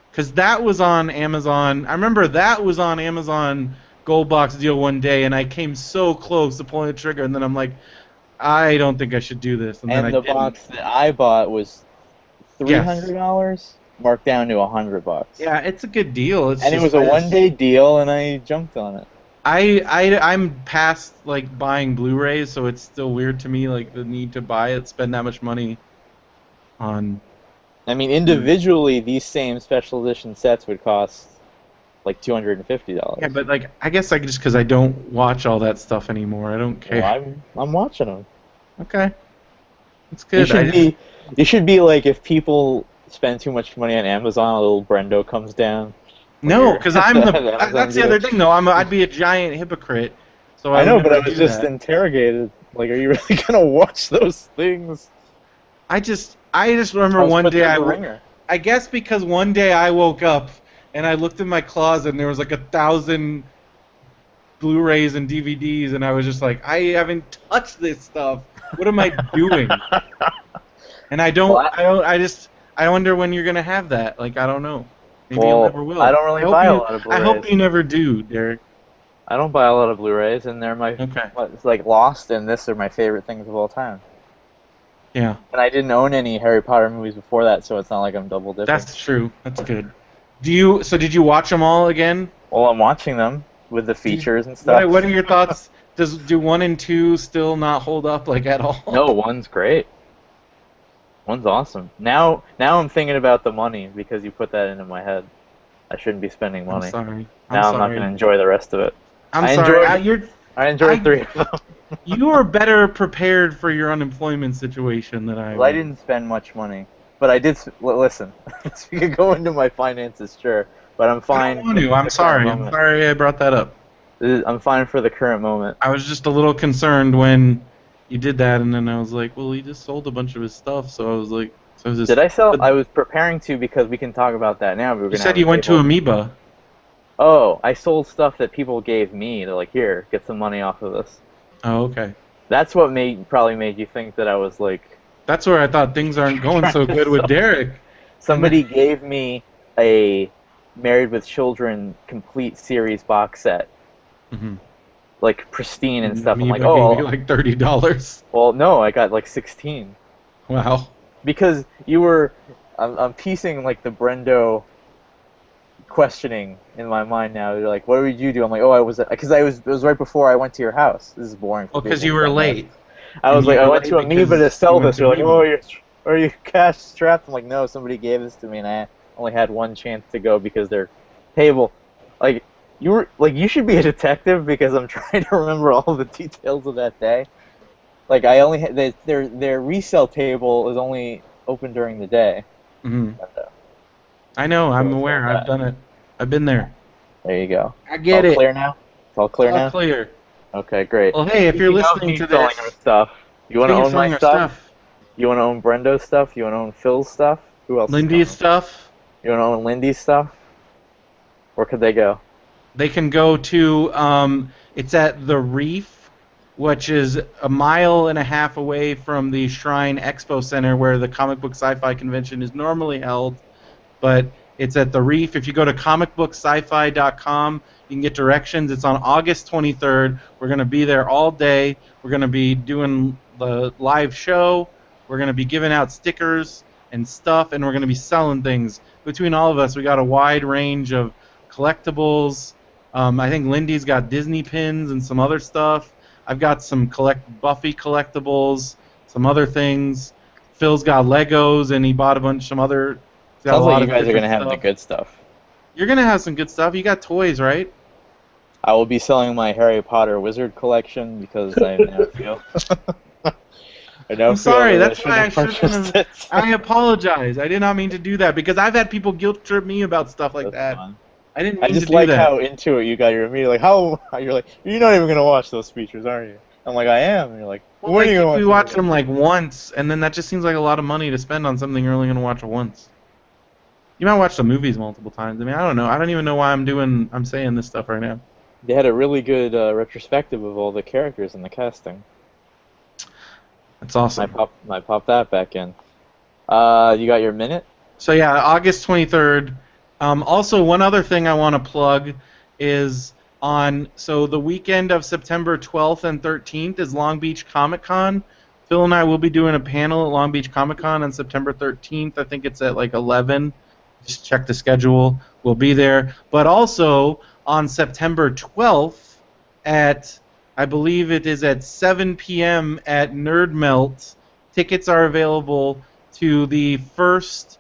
Because that was on Amazon. I remember that was on Amazon Gold Box deal one day, and I came so close to pulling the trigger, and then I'm like, I don't think I should do this. And then And I the didn't. box that I bought was $300, marked down to $100. Yeah, it's a good deal. It's And it just- was a one-day deal, and I jumped on it. I'm past like buying Blu-rays, so it's still weird to me, like, the need to buy it, spend that much money on. I mean, individually, these same special edition sets would cost like $250. Yeah, but like, I guess just because I don't watch all that stuff anymore, I don't care. Well, I'm watching them. Okay, that's good. You should be like, if people spend too much money on Amazon, a little Brendo comes down. No, because I'm the. Amazon That's the deal. other thing, though. I'd be a giant hypocrite. So I know, would but I never was do just that. interrogated. Like, are you really gonna watch those things? I just remember I was one put day through the ringer. I guess because one day I woke up and I looked in my closet and there was like 1,000 Blu-rays and DVDs, and I was just like, I haven't touched this stuff. What am I doing? And I wonder when you're gonna have that. Like, I don't know. Maybe you Well, never will. I don't really hope buy a you- lot of I hope Blu-rays. you never do, Derek. I don't buy a lot of Blu-rays, and they're my Okay. it's like Lost and this are my favorite things of all time. Yeah, And I didn't own any Harry Potter movies before that, so it's not like I'm double dipping. that's true. That's good. So did you watch them all again? Well, I'm watching them with the features and stuff. What are your thoughts? Do 1 and 2 still not hold up, like, at all? No, one's great. One's awesome. Now I'm thinking about the money because you put that into my head. I shouldn't be spending money. I'm sorry. Now I'm not going to enjoy the rest of it. I'm I sorry. enjoyed- I enjoyed 3 of them. You are better prepared for your unemployment situation than I am. Well, I didn't spend much money, but I did. Listen, we could go into my finances, sure, but I'm I fine. don't want to. I'm sorry. I'm sorry I brought that up. I'm fine for the current moment. I was just a little concerned when you did that, and then I was like, well, he just sold a bunch of his stuff, so I was like, Did I sell? I was preparing to because we can talk about that now. You said you went to Amoeba. Oh, I sold stuff that people gave me. They're like, here, get some money off of this. Oh, okay. That's what probably made you think that I was like. That's where I thought things aren't going so good with Derek. Somebody gave me a Married with Children complete series box set, Mm-hmm. like pristine and stuff. I'm like, Amoeba oh, gave you like $30. well, no, I got like 16 Wow. because you were. I'm piecing like the Brendo questioning in my mind now. You're like, what did you do? I'm like, oh, it was right before I went to your house. This is boring. For Well, because people you who were don't know. late. I was And like, you I were went to late Amoeba to because sell you went this. to You're like, Amoeba. oh, are you cash strapped? I'm like, no, somebody gave this to me, and I only had one chance to go because they're payable. Like, you should be a detective because I'm trying to remember all the details of that day. Like, I only had their resale table is only open during the day. Hmm. But, I know. I'm so it's aware. all I've that. done it. I've been there. There you go. I It's get all it. clear now? It's all clear All now? clear. Okay, great. Well, hey, if you're Speaking of listening me to selling this, our stuff, you want to speaking of own my selling our stuff? stuff, You want to own Brendo's stuff? You want to own Phil's stuff? Who else is Lindy's coming? stuff, You want to own Lindy's stuff? Where could they go? they can go to, it's at The Reef, which is a mile and a half away from the Shrine Expo Center where the comic book sci-fi convention is normally held. But it's at The Reef. If you go to comicbooksci-fi.com, you can get directions. It's on August 23rd. We're going to be there all day. We're going to be doing the live show. We're going to be giving out stickers and stuff, and we're going to be selling things. Between all of us, we got a wide range of collectibles. I think Lindy's got Disney pins and some other stuff. I've got some Buffy collectibles, some other things. Phil's got Legos, and he bought some other. He's got a Sounds like lot you of guys are going different to have the stuff. good stuff. You're gonna have some good stuff. You got toys, right? I will be selling my Harry Potter wizard collection because I now feel... I now I'm feel sorry. that I That's should why I have shouldn't purchased have. it. I apologize. I did not mean to do that because I've had people guilt trip me about stuff like That's that. fun. I didn't I mean to just do like that. how into it you got. You're immediately like, you're like, you're not even gonna watch those features, are you? I'm like, I am. And you're like, Well, when are like, you gonna watch we them watch again? them like once, and then that just seems like a lot of money to spend on something you're only gonna watch once. You might watch the movies multiple times. I mean, I don't know. I don't even know why I'm saying this stuff right now. They had a really good retrospective of all the characters and the casting. That's awesome. Might pop that back in. You got your minute? So yeah, August 23rd. Also, one other thing I want to plug is so the weekend of September 12th and 13th is Long Beach Comic Con. Phil and I will be doing a panel at Long Beach Comic Con on September 13th. I think it's at like 11. Just check the schedule. We'll be there. But also on September 12th I believe it is at 7 p.m. at Nerd Melt. Tickets are available to the first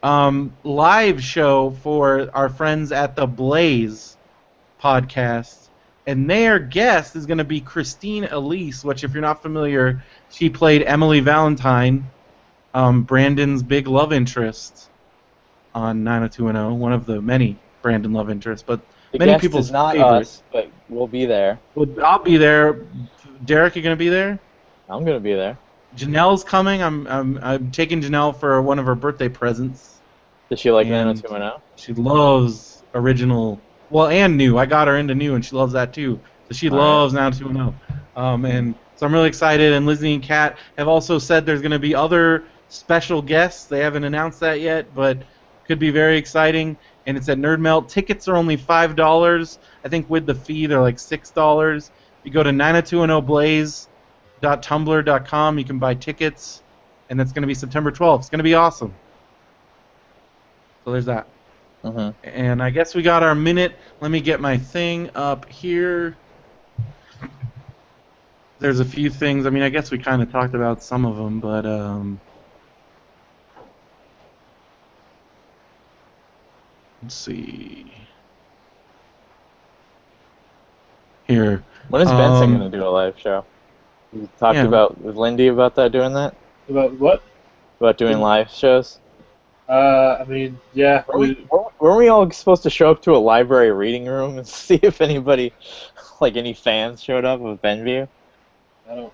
live show for our friends at the Blaze podcast. And their guest is going to be Christine Elise, which, if you're not familiar, she played Emily Valentine, Brandon's big love interest on 90210, one of the many Brandon love interests, but The many guest people's is not favorite. us, but we'll be there. Well, I'll be there. Derek, you going to be there? I'm gonna be there. Janelle's coming. I'm taking Janelle for one of her birthday presents. Does she like And 90210? she loves original, well, and new. I got her into new, and she loves that too. So she All right. loves 90210. And so I'm really excited. And Lizzie and Kat have also said there's going to be other special guests. They haven't announced that yet, but could be very exciting. And it's at Nerd Melt. Tickets are only $5. I think with the fee they're like $6. You go to 90210blaze.tumblr.com. You can buy tickets, and it's going to be September 12th. It's going to be awesome. So there's that. Mm-hmm. And I guess we got our minute. Let me get my thing up here. There's a few things. I mean, I guess we kind of talked about some of them, but let's see. Here. When is Benson gonna do a live show? You talked Yeah. about with Lindy about that, doing that, About what? about doing live shows. I mean, yeah. Weren't we all supposed to show up to a library reading room and see if anybody, like any fans, showed up with Benview? I don't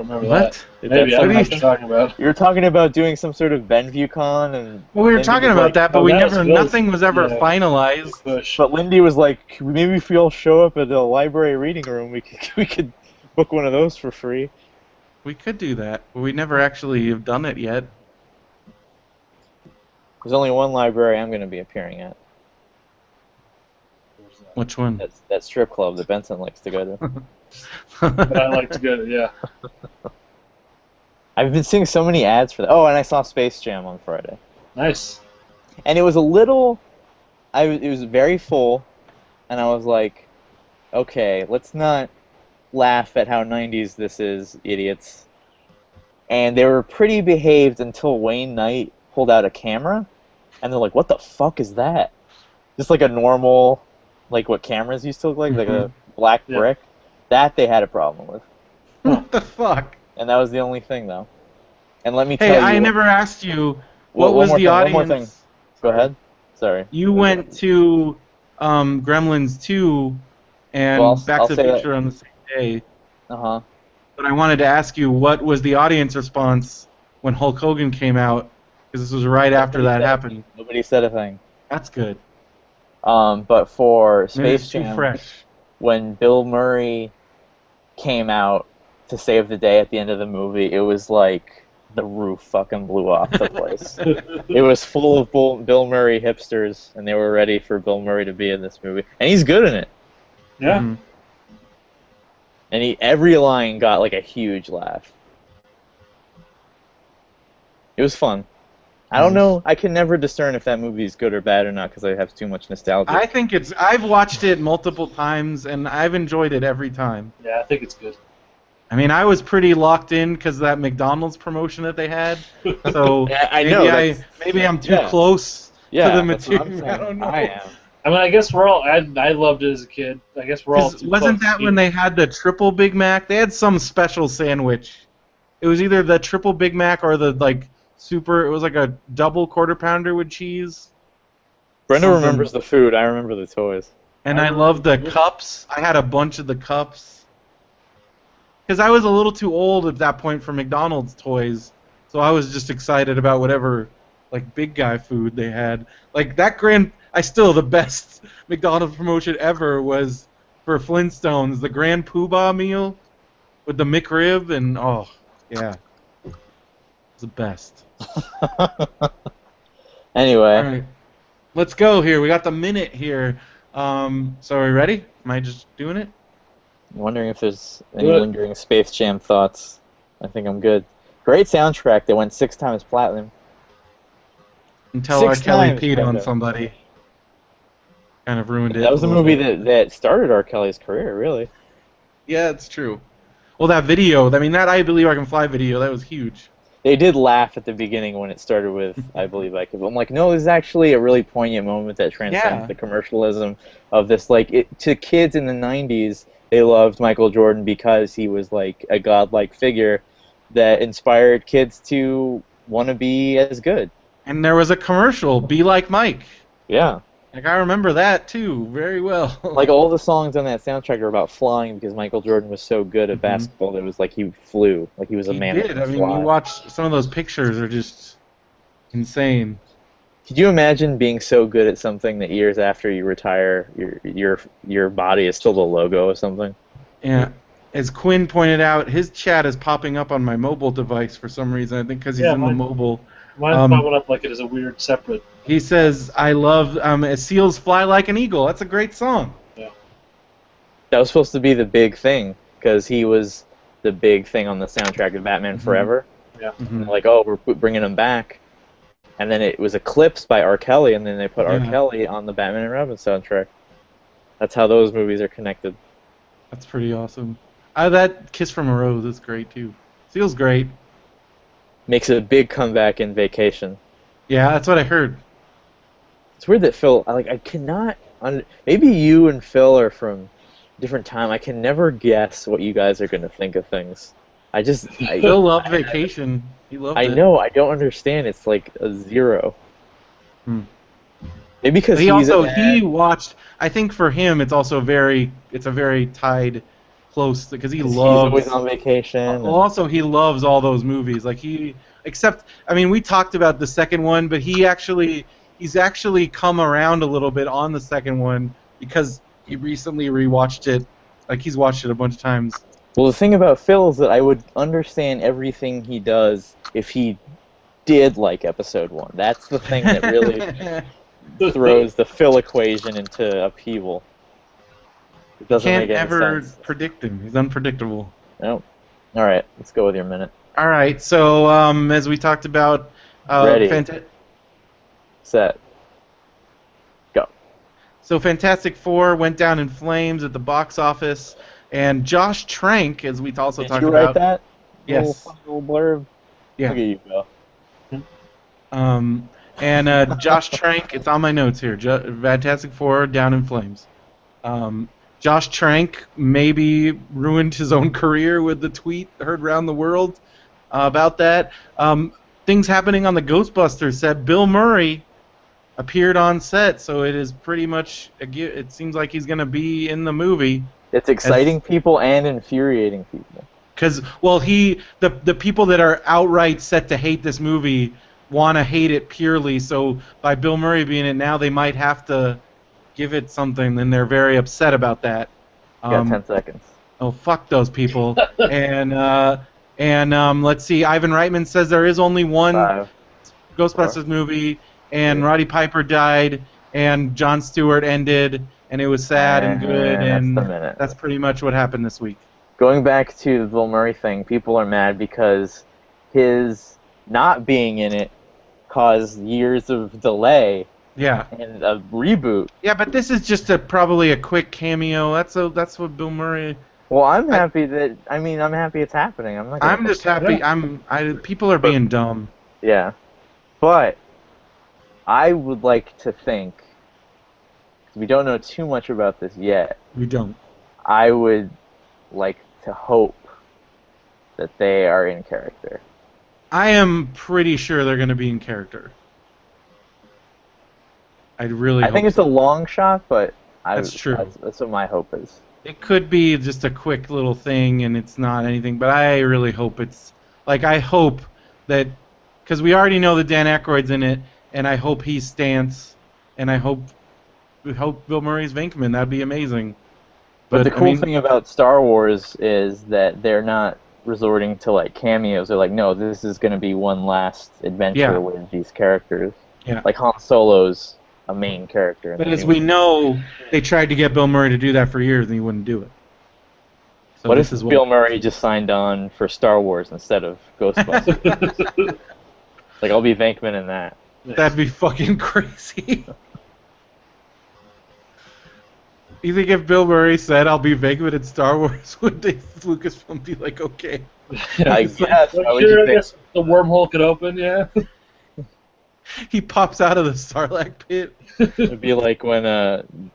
remember What? that. Maybe I That's don't know what what you're talking about. You were talking about doing some sort of Benview con, and Well, we were Lindy talking was about like- that, but Oh, we that was never. Bill's- Nothing was ever yeah. finalized. Push. But Lindy was like, maybe if we all show up at the library reading room, we could book one of those for free. We could do that, but we never actually have done it yet. There's only one library I'm going to be appearing at. Which one? That's that strip club that Benson likes to go to. But I like to go. Yeah. I've been seeing so many ads for that. Oh, and I saw Space Jam on Friday. Nice. And it was a little... it was very full, and I was like, okay, let's not laugh at how 90s this is, idiots. And they were pretty behaved until Wayne Knight pulled out a camera, and they're like, what the fuck is that? Just like a normal, like what cameras used to look like a black Yeah. brick. That they had a problem with. What the fuck? And that was the only thing, though. And let me Hey, tell I you. never asked you what One was more the thing. One more thing. audience. Go ahead. Sorry. You went to Gremlins 2 Well, and Back I'll to the say that. Future on the same day, Uh-huh. but I wanted to ask you what was the audience response when Hulk Hogan came out? Because this was right after Nobody that said a happened. thing. Nobody said a thing. That's good. But for Maybe it's Space too Jam, fresh. when Bill Murray came out to save the day at the end of the movie, it was like the roof fucking blew off the place. It was full of Bill Murray hipsters, and they were ready for Bill Murray to be in this movie, and he's good in it. Yeah. Mhm. And every line got like a huge laugh. It was fun. I don't Nice. know. I can never discern if that movie is good or bad or not because I have too much nostalgia. I think it's. I've watched it multiple times and I've enjoyed it every time. Yeah, I think it's good. I mean, I was pretty locked in because of that McDonald's promotion that they had. So Yeah, I know. maybe I'm too yeah. close to the That's what I'm material. saying. I don't know. I am. I mean, I guess we're all. I loved it as a kid. I guess we're all 'Cause too wasn't close that when here. they had the triple Big Mac? They had some special sandwich. It was either the triple Big Mac or the super. It was like a double quarter pounder with cheese. Brenda Something. remembers the food. I remember the toys. And I I loved the remember- cups. I had a bunch of the cups. Because I was a little too old at that point for McDonald's toys, so I was just excited about whatever big guy food they had. Like that the best McDonald's promotion ever was for Flintstones, the Grand Poobah meal with the McRib and oh yeah, it's the best. Anyway, All right, let's go here. We got the minute here. So are we ready? Am I just doing it? I'm wondering if there's any Good. lingering Space Jam thoughts. I think I'm good. Great soundtrack that went 6 times platinum. Until R. 6 Kelly times, peed on Brenda. somebody. Kind of ruined it. That was a the little movie bit. that started R. Kelly's career, really. Yeah, it's true. Well, that video, I mean, that I Believe I Can Fly video, that was huge. They did laugh at the beginning when it started with I Believe I Could. I'm like, no, this is actually a really poignant moment that transcends Yeah. the commercialism of this. To kids in the 90s, they loved Michael Jordan because he was like a godlike figure that inspired kids to want to be as good. And there was a commercial, Be Like Mike. Yeah. I remember that, too, very well. Like all the songs on that soundtrack are about flying because Michael Jordan was so good at Mhm. basketball that it was like he flew, like he was a He man did. that I could mean, fly. you watch some of those pictures are just insane. Could you imagine being so good at something that years after you retire, your body is still the logo of something? Yeah. As Quinn pointed out, his chat is popping up on my mobile device for some reason. I think because he's Yeah, in the mine- mobile. Mine's popping up like it is a weird separate. He says, I love Seals Fly Like an Eagle. That's a great song. That was supposed to be the big thing because he was the big thing on the soundtrack of Batman Forever. Mhm. Like, oh, we're bringing him back, and then it was eclipsed by R. Kelly, and then they put R. Yeah. Kelly on the Batman and Robin soundtrack. That's how those movies are connected. That's pretty awesome. That Kiss from a Rose is great, too. Seal's great. Makes a big comeback in Vacation. Yeah, that's what I heard. It's weird that Phil, I cannot, maybe you and Phil are from a different time. I can never guess what you guys are going to think of things. Phil loved Vacation. He loved I it. know, I don't understand. It's like a 0. Hmm. Maybe because He he's also a dad. he watched. I think for him, it's also it's a very tied close because he 'Cause loves. he's always on vacation. and- Well, also he loves all those movies. Except I mean, we talked about the second one, but he's actually come around a little bit on the second one because he recently rewatched it. Like he's watched it a bunch of times. Well, the thing about Phil is that I would understand everything he does if he did like episode 1. That's the thing that really throws the Phil equation into upheaval. It doesn't Can't make any ever sense. predict him. He's unpredictable. No. All right, let's go with your minute. All right, so as we talked about, Ready. Set. Go. So Fantastic Four went down in flames at the box office, and Josh Trank, as we also Did talked you about. write that? Yes. Little blurb. Yeah. Look at you go. And Josh Trank, it's on my notes here. Fantastic Four down in flames. Josh Trank maybe ruined his own career with the tweet heard around the world about that. Things happening on the Ghostbusters set. Bill Murray appeared on set, so it is pretty much it seems like he's going to be in the movie. It's exciting people and infuriating people. Because, well, the people that are outright set to hate this movie want to hate it purely, so by Bill Murray being in it now, they might have to give it something, and they're very upset about that. You got 10 seconds. Oh, fuck those people. and let's see, Ivan Reitman says there is only one 5, Ghostbusters movie, and Roddy Piper died, and Jon Stewart ended, and it was sad and good, and that's pretty much what happened this week. Going back to the Bill Murray thing, people are mad because his not being in it caused years of delay. Yeah. And a reboot. Yeah, but this is just probably a quick cameo. That's what Bill Murray. Well, I'm happy that. I mean, I'm happy it's happening. I'm just happy. People are being dumb. Yeah, but I would like to think, because we don't know too much about this yet. We don't. I would like to hope that they are in character. I am pretty sure they're going to be in character. I think it's a long shot, but that's true. That's what my hope is. It could be just a quick little thing, and it's not anything. But I really hope it's like I hope that because we already know that Dan Aykroyd's in it, and I hope he's Stance, and I hope Bill Murray's Venkman. That'd be amazing. But the cool thing about Star Wars is that they're not resorting to like cameos. They're like, no, this is going to be one last adventure with these characters. Yeah. Like Han Solo's a main character. But as we know, they tried to get Bill Murray to do that for years, and he wouldn't do it. So what if Bill Murray just signed on for Star Wars instead of Ghostbusters? Like, I'll be Venkman in that. That'd be fucking crazy. You think if Bill Murray said, I'll be Venkman in Star Wars, would Lucasfilm be like, okay? I guess. I guess the wormhole could open, yeah. He pops out of the Sarlacc pit. It'd be like when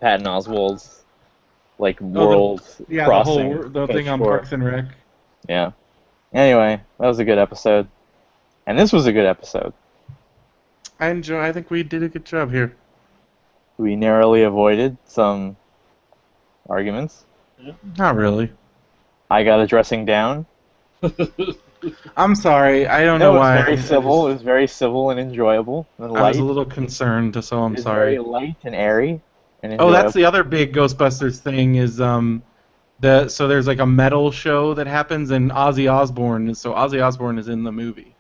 Patton Oswalt's like world crossing. The thing on Parks and Rec. Yeah. Anyway, that was a good episode, and this was a good episode. I think we did a good job here. We narrowly avoided some arguments. Yeah. Not really. I got a dressing down. I'm sorry. I don't know why. It was very civil and enjoyable and light. I was a little concerned, so I'm sorry. Very light and airy. And oh, that's the other big Ghostbusters thing is so there's like a metal show that happens and Ozzy Osbourne is in the movie.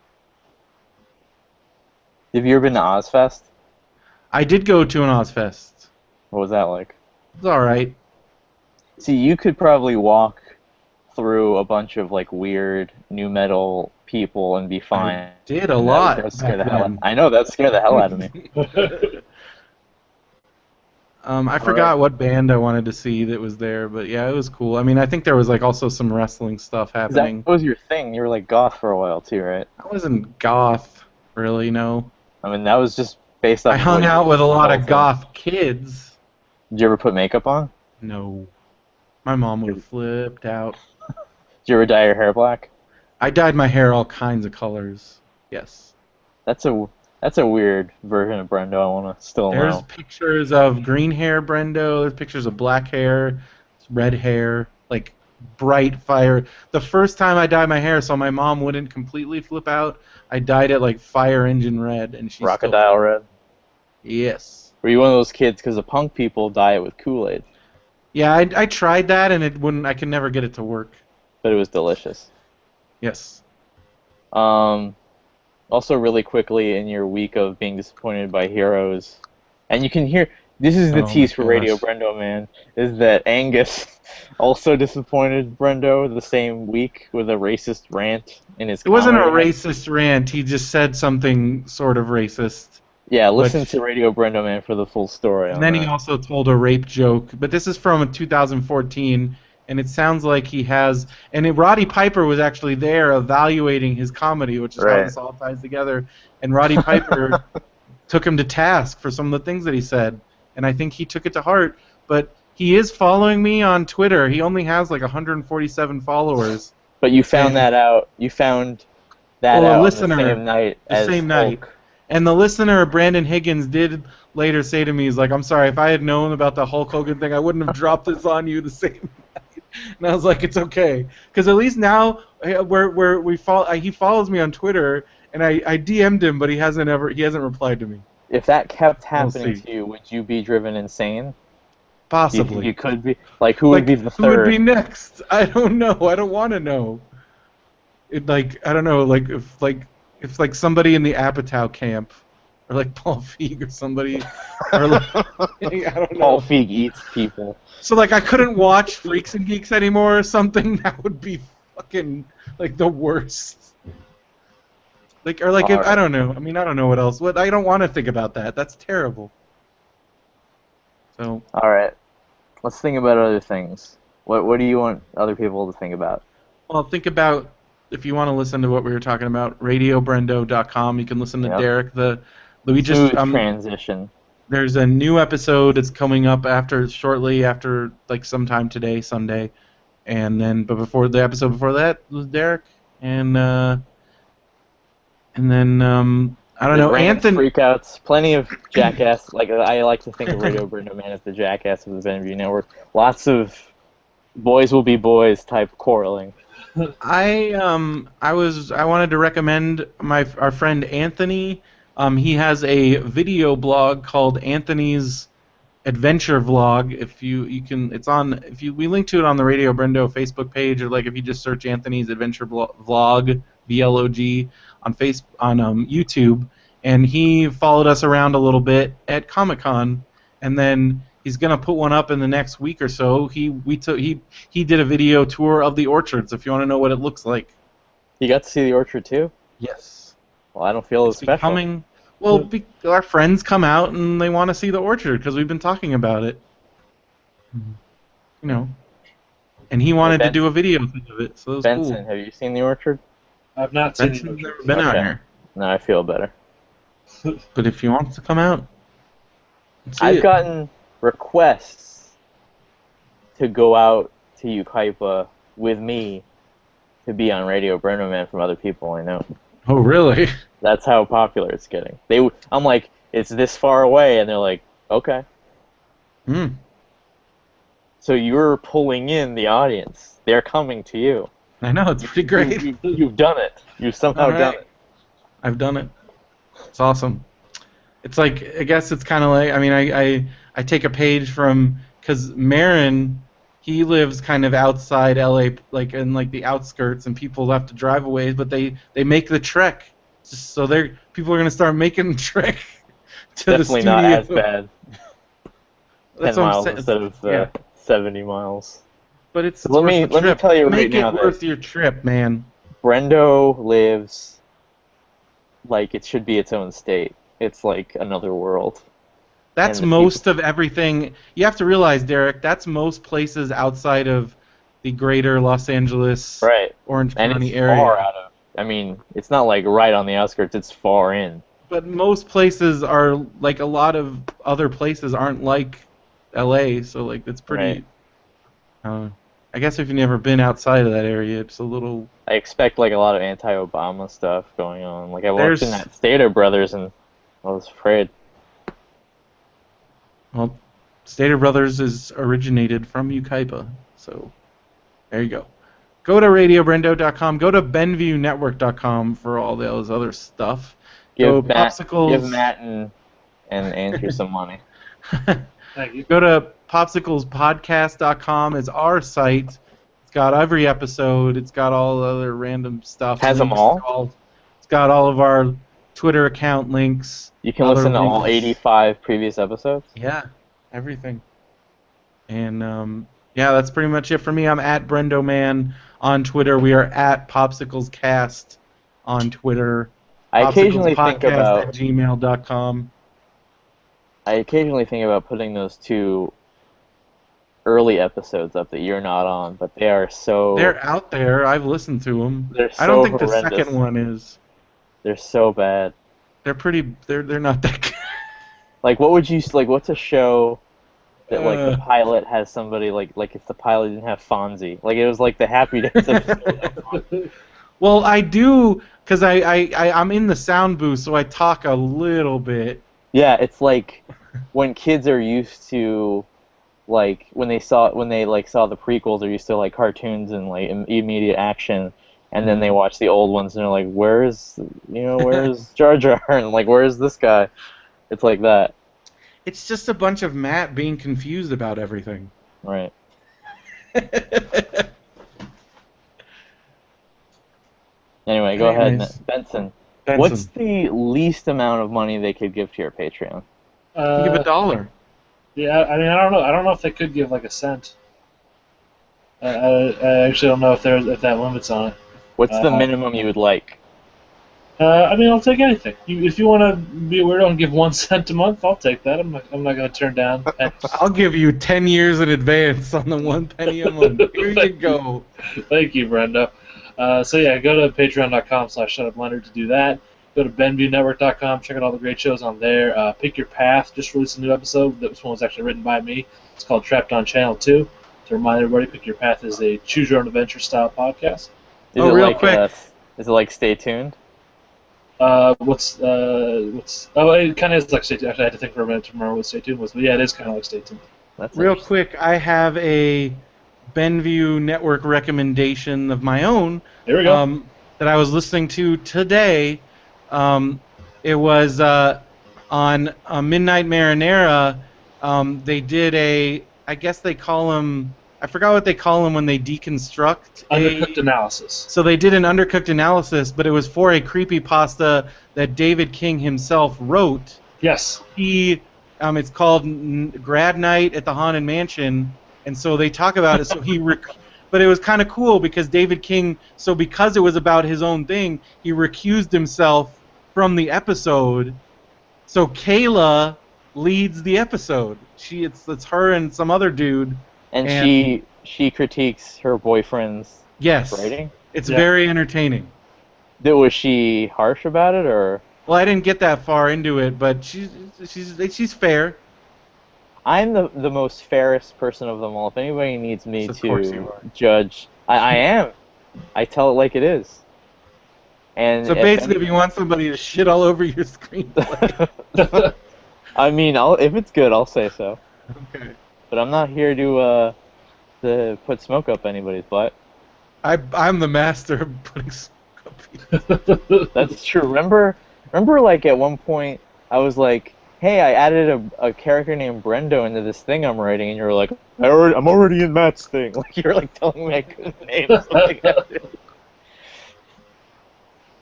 Have you ever been to Ozfest? I did go to an Ozfest. What was that like? It's all right. See, you could probably walk through a bunch of like weird new metal people and be fine. I did a lot. I know that scared the hell out of me. I forgot what band I wanted to see that was there, but yeah, it was cool. I mean, I think there was like also some wrestling stuff happening. That was your thing. You were like goth for a while too, right? I wasn't goth, really. No. I mean, that was just based on. I hung out with a lot of goth kids. Did you ever put makeup on? No. My mom would have flipped out. Did you ever dye your hair black? I dyed my hair all kinds of colors. Yes. That's a weird version of Brendo. I want to still know. There's pictures of green hair Brendo. There's pictures of black hair, red hair, like bright fire. The first time I dyed my hair, so my mom wouldn't completely flip out, I dyed it like fire engine red, and she Crocodile red. Yes. Were you one of those kids? Because the punk people dye it with Kool-Aid. Yeah, I tried that, and it wouldn't. I could never get it to work. But it was delicious. Yes. Also, really quickly, in your week of being disappointed by Heroes, and you can hear, this is the tease for Radio Brendo, man, is that Angus also disappointed Brendo the same week with a racist rant in his It wasn't a racist rant, he just said something sort of racist. Yeah, listen to Radio Brendo, man, for the full story. And then he also told a rape joke, but this is from 2014, and it sounds like he has... And Roddy Piper was actually there evaluating his comedy, which is how this all ties together. And Roddy Piper took him to task for some of the things that he said. And I think he took it to heart. But he is following me on Twitter. He only has like 147 followers. But you found that out. You found that Well, a out on listener, the same night the as same night. Hulk. And the listener, Brandon Higgins, did later say to me, he's like, I'm sorry, if I had known about the Hulk Hogan thing, I wouldn't have dropped this on you the same night. And I was like, it's okay. Because at least now he follows me on Twitter, and I DM'd him, but he hasn't replied to me. If that kept We'll happening see. to you, would you be driven insane? Do you think Possibly. you could be? Like, who would be the Who would be third? next? I don't know. I don't want to know. I don't know. If somebody in the Apatow camp, or like Paul Feig or somebody, or like, I don't know. Paul Feig eats people. So I couldn't watch Freaks and Geeks anymore or something. That would be fucking the worst. If I don't know. I mean, I don't know what else. I don't want to think about that. That's terrible. So. All right, let's think about other things. What do you want other people to think about? Well, think about, if you want to listen to what we were talking about, radiobrendo.com. You can listen to Derek. Smooth transition. There's a new episode. It's coming up shortly after sometime today, Sunday, but before the episode before that was Derek, and then I don't know, Anthony. Freakouts, plenty of jackass. I like to think of Radio Brendo Man as the jackass of the Benview Network. Lots of boys will be boys type quarreling. I wanted to recommend our friend Anthony. He has a video blog called Anthony's Adventure Vlog. We link to it on the Radio Brendo Facebook page, or if you just search Anthony's Adventure Vlog VLOG on YouTube. And he followed us around a little bit at Comic-Con, and then he's gonna put one up in the next week or so. He did a video tour of the orchards. If you want to know what it looks like. You got to see the orchard too? Yes. Well, I don't feel as special. Our friends come out and they want to see the orchard because we've been talking about it. And he wanted to do a video of it, so it was Benson, cool. have you seen the orchard? I've not seen Benson's the never orchard. been out here. No, I feel better. But if he wants to come out, I've gotten requests to go out to Ukaipa with me to be on Radio Brendo Man from other people I know. Oh, really? That's how popular it's getting. I'm like, it's this far away, and they're like, okay. So you're pulling in the audience. They're coming to you. I know, it's pretty great. You've done it. You've somehow done it. I've done it. It's awesome. It's I guess it's kind of I take a page from, because Marin, he lives kind of outside LA, in the outskirts, and people have to drive away, but they make the trek. So people are going to start making the trek to Definitely the studio. not as bad. That's 10 what I'm miles saying. instead of 70 miles. But it's Let me tell you right now Make it worth your trip, man. Brendo lives like it should be its own state. It's like another world. That's most of everything. You have to realize, Derek, that's most places outside of the greater Los Angeles, Orange County area. Far out of. I mean, it's not right on the outskirts. It's far in. But most places are a lot of other places aren't like LA, so it's pretty. I guess if you've never been outside of that area, it's a little. I expect a lot of anti-Obama stuff going on. I watched in that Stater Brothers, and I was afraid. Well, Stater Brothers is originated from Ukaipa, so there you go. Go to radiobrendo.com. Go to BenviewNetwork.com for all those other stuff. Give Matt and Andrew some money. Thank you. Go to popsiclespodcast.com is our site. It's got every episode. It's got all the other random stuff. Has them all? It's got all of our Twitter account links. You can listen to all 85 previous episodes? Yeah, everything. And, that's pretty much it for me. I'm at BrendoMan on Twitter. We are at PopsiclesCast on Twitter. I occasionally think about gmail.com. I occasionally think about putting those two early episodes up that you're not on, but they are so... They're out there. I've listened to them. They're so I don't think horrendous. The second one is. They're so bad. They're pretty... They're not that good. What would you... what's a show that, the pilot has somebody, if the pilot didn't have Fonzie? It was the Happy Days episode. Well, I do, because I'm in the sound booth, so I talk a little bit. Yeah, it's like when kids are used to like when they like saw the prequels, they're used to like cartoons and like immediate action, and then they watch the old ones and they're like, where's Jar Jar and like where's this guy? It's like that, It's just a bunch of Matt being confused about everything. right? Anyway, go ahead, Anyways, Benson. What's Benson, the least amount of money they could give to your Patreon? give Uh, $1. yeah, I mean, I don't know. I don't know if they could give like a cent. I actually don't know if that limits on it. What's the Uh, minimum you would like? I mean, I'll take anything. If you want to be a weirdo and give 1 cent a month, I'll take that. I'm not going to turn down pennies. I'll give you 10 years in advance on the 1 penny a month. Here you go. Thank you, Brenda. So yeah, go to patreon.com/shutupleonard to do that. Go to benviewnetwork.com, check out all the great shows on there. Pick Your Path just released a new episode. This one was actually written by me. It's called Trapped on Channel 2. To remind everybody, Pick Your Path is a choose your own adventure style podcast. Real quick. Is it like Stay Tuned? What's oh, it kind of is like Stay Tuned. Actually, I had to think for a minute to remember what Stay Tuned was, but yeah, it is kind of like Stay Tuned. That's Real interesting. quick, I have a Benview Network recommendation of my own There we go. that I was listening to today. It was on Midnight Marinara. They did I guess they call them, I forgot what they call them when they deconstruct. Undercooked analysis. So they did an undercooked analysis, but it was for a creepypasta that David King himself wrote. Yes. It's called Grad Night at the Haunted Mansion, and so they talk about it. So but it was kind of cool because David King. So because it was about his own thing, he recused himself from the episode. So Kayla leads the episode. It's her and some other dude. And she critiques her boyfriend's Yes, writing. it's Yeah. very entertaining. Was she harsh about it, or? Well, I didn't get that far into it, but she's fair. I'm the most fairest person of them all. If anybody needs me Of course you to are. judge, I am. I tell it like it is. And So basically, if you want somebody to shit all over your screen, I mean, if it's good, I'll say so. okay. But I'm not here to put smoke up anybody's butt. I'm the master of putting smoke up. That's true. Remember, like at one point, I was like, "Hey, I added a character named Brendo into this thing I'm writing," and you were like, "I'm already in Matt's thing." Like you're like telling me I couldn't name something.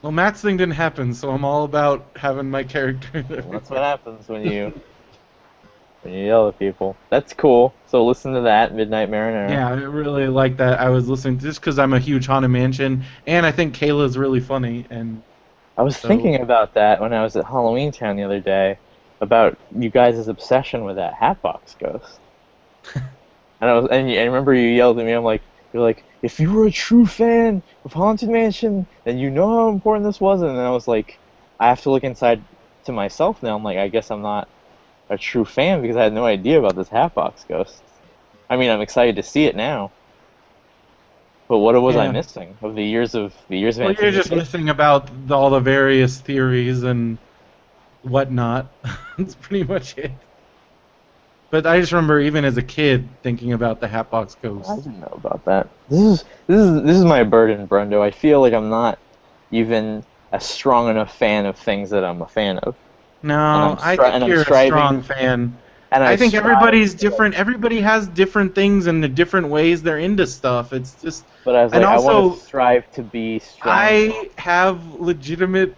Well, Matt's thing didn't happen, so I'm all about having my character. That's what happens when you yell at people. That's cool. So listen to that, Midnight Marinara. Yeah, I really like that. I was listening just because I'm a huge Haunted Mansion, and I think Kayla's really funny. And I was thinking about that when I was at Halloween Town the other day, about you guys' obsession with that Hatbox Ghost. And I remember you yelled at me. You're like, if you were a true fan of Haunted Mansion, then you know how important this was. And then I was like, I have to look inside to myself now. I'm like, I guess I'm not a true fan because I had no idea about this Hatbox Ghost. I mean, I'm excited to see it now. But what was I missing of the years of well, you're just anticipation? missing about all the various theories and whatnot. That's pretty much it. But I just remember, even as a kid, thinking about the Hatbox Ghost. I didn't know about that. This is my burden, Brendo. I feel like I'm not even a strong enough fan of things that I'm a fan of. No, I think you're a strong fan. And I think strive everybody's to, different. Everybody has different things and the different ways they're into stuff. It's just. But I was like, and I want also, to strive to be strong. I have legitimate,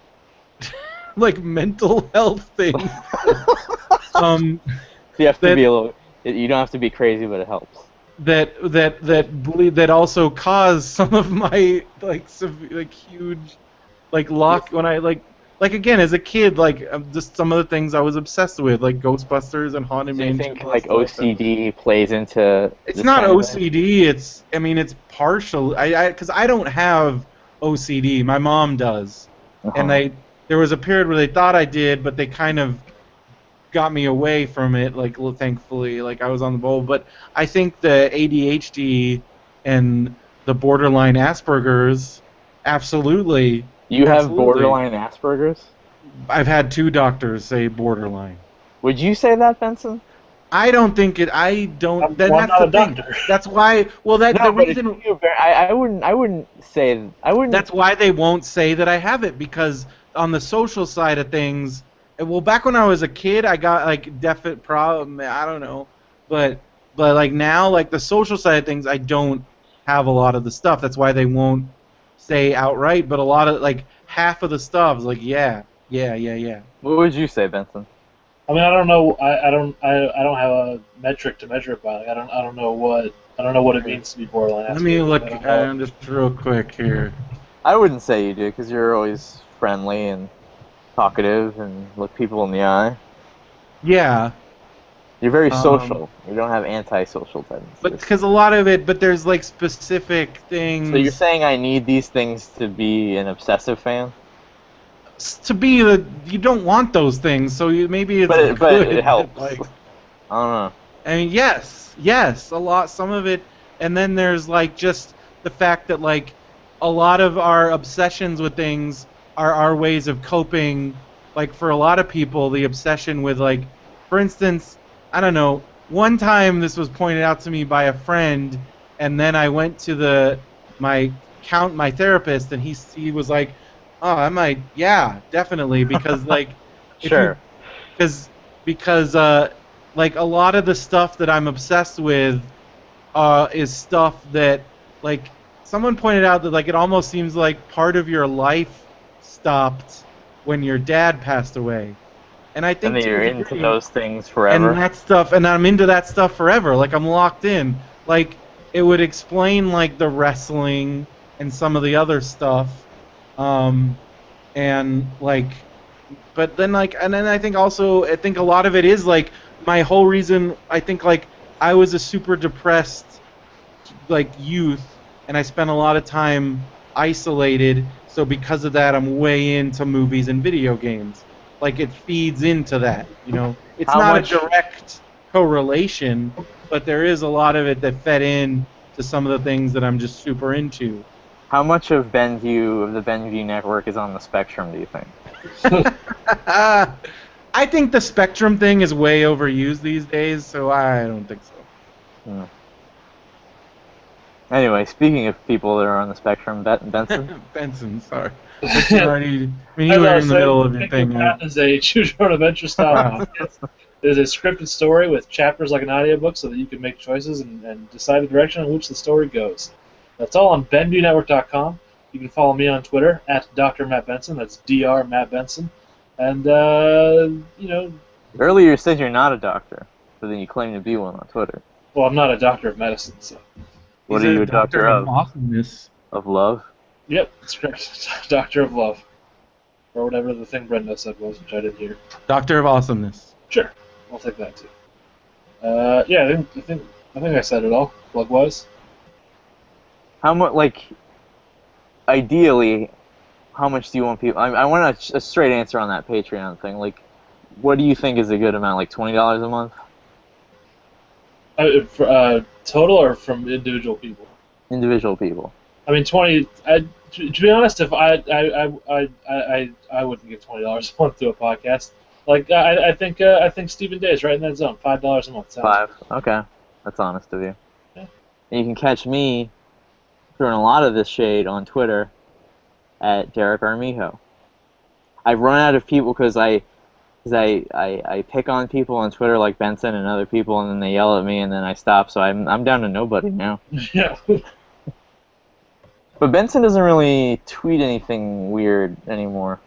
like, mental health things. You have to be a little. You don't have to be crazy, but it helps. That also cause some of my huge when I again as a kid just some of the things I was obsessed with, like Ghostbusters and Haunted Do you Mansion. think like OCD plays into? It's this not kind of thing? OCD. It's partial. Because I don't have OCD. My mom does, and there was a period where they thought I did, but they kind of got me away from it, thankfully, I was on the bowl. But I think the ADHD and the borderline Asperger's Absolutely. You have Absolutely. borderline Asperger's? I've had 2 doctors say borderline. Would you say that, Benson? I don't think it. I don't. I'm That's not the a thing. doctor. That's why. Well, the No, but if reason. you, I wouldn't say, I wouldn't. That's why they won't say that I have it, because on the social side of things, well, back when I was a kid, I got like definite problem. I don't know, but like now, like the social side of things, I don't have a lot of the stuff. That's why they won't say outright. But a lot of like half of the stuff is like, yeah. What would you say, Benson? I mean, I don't know. I don't have a metric to measure it by. Like, I don't know what it means to be borderline. Let me Asperger's. look I don't know. just real quick here. I wouldn't say you do, because you're always friendly and talkative and look people in the eye. Yeah. You're very social. You don't have antisocial tendencies. But because a lot of it, but there's like specific things. So you're saying I need these things to be an obsessive fan? To be you don't want those things, so maybe it's But good. it helps. Like, I don't know. I mean, yes, a lot, some of it, and then there's like just the fact that like a lot of our obsessions with things are our ways of coping. Like for a lot of people, the obsession with like, for instance, I don't know. One time this was pointed out to me by a friend, and then I went to my therapist, and he was like, "Oh, I might, yeah, definitely," because like, Sure. because like a lot of the stuff that I'm obsessed with is stuff that like someone pointed out that like it almost seems like part of your life stopped when your dad passed away. And I think And then to you're a into degree- those things forever. and that stuff, and I'm into that stuff forever. Like I'm locked in. Like it would explain like the wrestling and some of the other stuff, and like, but then like, and then I think a lot of it is like my whole reason. I think like I was a super depressed like youth, and I spent a lot of time isolated. So because of that, I'm way into movies and video games. Like it feeds into that, you know. It's How not much- a direct correlation, but there is a lot of it that fed in to some of the things that I'm just super into. How much of the Benview network is on the spectrum, do you think? I think the Spectrum thing is way overused these days, so I don't think so. Anyway, speaking of people that are on the spectrum, Benson? Benson, sorry. But you already, I mean, As you were I in was the middle of saying, your Pick Your thing. Path is a choose your own adventure style Wow. podcast. It is a scripted story with chapters like an audiobook so that you can make choices and decide the direction in which the story goes. That's all on BenviewNetwork.com. You can follow me on Twitter at Dr. Matt Benson. That's Dr. Matt Benson. And, you know, Earlier you said you're not a doctor, but then you claim to be one on Twitter. well, I'm not a doctor of medicine, so. What He's are you a doctor of? Awesomeness. Of love? Yep, that's correct. Doctor of Love. Or whatever the thing Brenda said was, which I didn't hear. Doctor of Awesomeness. Sure, I'll take that too. Yeah, I think I said it all, plug-wise. How much, like, ideally, how much do you want people... I want a straight answer on that Patreon thing. Like, what do you think is a good amount? Like $20 a month? Total or from individual people? Individual people. I mean, 20. To be honest, if I wouldn't give $20 a month to a podcast. Like I think Stephen Day is right in that zone. $5 a month. Sounds $5. Okay. That's honest of you. Yeah. And you can catch me throwing a lot of this shade on Twitter at Derek Armijo. I've run out of people because I pick on people on Twitter like Benson and other people, and then they yell at me, and then I stop. So I'm down to nobody now. Yeah. But Benson doesn't really tweet anything weird anymore.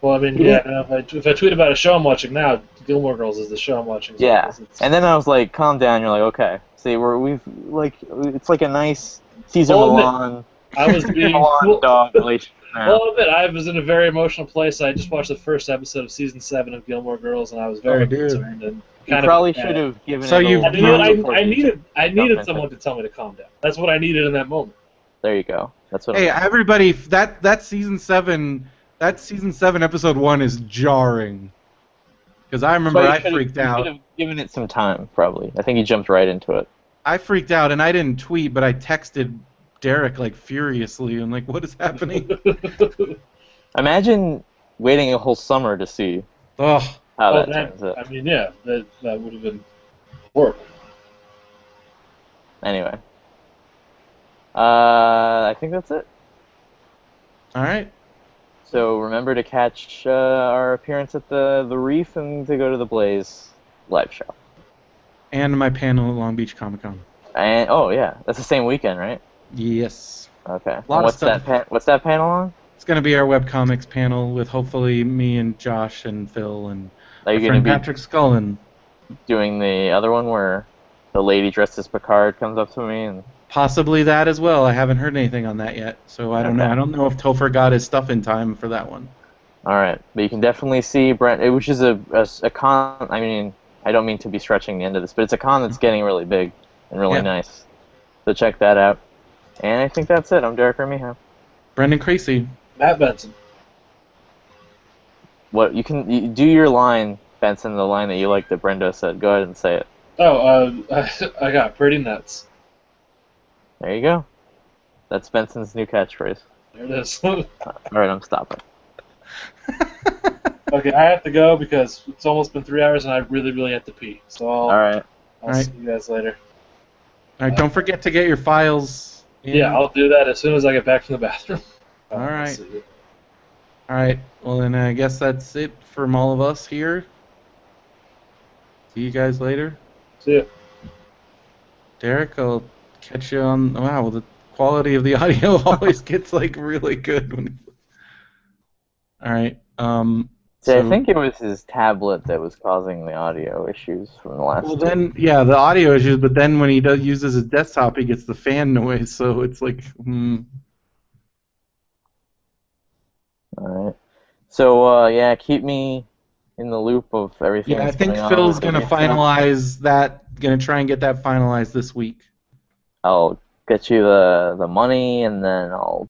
Well, I mean, yeah. If I tweet about a show I'm watching now, Gilmore Girls is the show I'm watching. So Yeah. it's- And then I was like, calm down. You're like, okay. See, it's like a nice Caesar Well, Milan, I was being Milan dog relationship. Well, I'll admit, I was in a very emotional place. I just watched the first episode of season 7 of Gilmore Girls, and I was very Oh, dude. concerned and You kind probably of should have given So it a you've- little You know, time before I you needed jump into someone it. to tell me to calm down. That's what I needed in that moment. There you go. That's what Hey, I'm everybody, that season 7 episode 1 is jarring. Because I remember I freaked You out. should have given it some time, probably. I think you jumped right into it. I freaked out, and I didn't tweet, but I texted Derek like furiously and like, what is happening? Imagine waiting a whole summer to see Oh, how Oh, that turns out. I mean, yeah, that would have been horrible. Anyway, I think that's it. all right. So remember to catch our appearance at the Reef and to go to the Blaze live show. And my panel at Long Beach Comic Con. And oh yeah, that's the same weekend, right? Yes. Okay. Lot And of what's stuff. what's that panel on? It's going to be our webcomics panel with hopefully me and Josh and Phil and Are our you going friend to be Patrick Scullin. doing the other one where the lady dressed as Picard comes up to me and Possibly that as well. I haven't heard anything on that yet, so I don't know. Okay. I don't know if Topher got his stuff in time for that one. all right, but you can definitely see Brent, which is a con. I mean, I don't mean to be stretching the end of this, but it's a con that's getting really big and really Yeah. nice. So check that out. And I think that's it. I'm Derek Remiham. Brendan Creasy. Matt Benson. What you do your line, Benson, the line that you like that Brenda said. Go ahead and say it. Oh, I got pretty nuts. There you go. That's Benson's new catchphrase. There it is. All right, I'm stopping. Okay, I have to go because it's almost been 3 hours and I really, really have to pee. So All right. I'll Alright. see you guys later. All right, don't forget to get your files in. Yeah, I'll do that as soon as I get back from the bathroom. All I'll right. see you. All right. Well, then I guess that's it from all of us here. See you guys later. See ya. Derek, I'll catch you on. Wow, the quality of the audio always gets like really good when. All right. See, So, I think it was his tablet that was causing the audio issues from the last. well, then yeah, the audio issues, but then when he uses his desktop, he gets the fan noise, so it's like. All right. So yeah, keep me in the loop of everything. Yeah, I that's think going on Phil's with gonna the- finalize that. Gonna try and get that finalized this week. I'll get you the money, and then I'll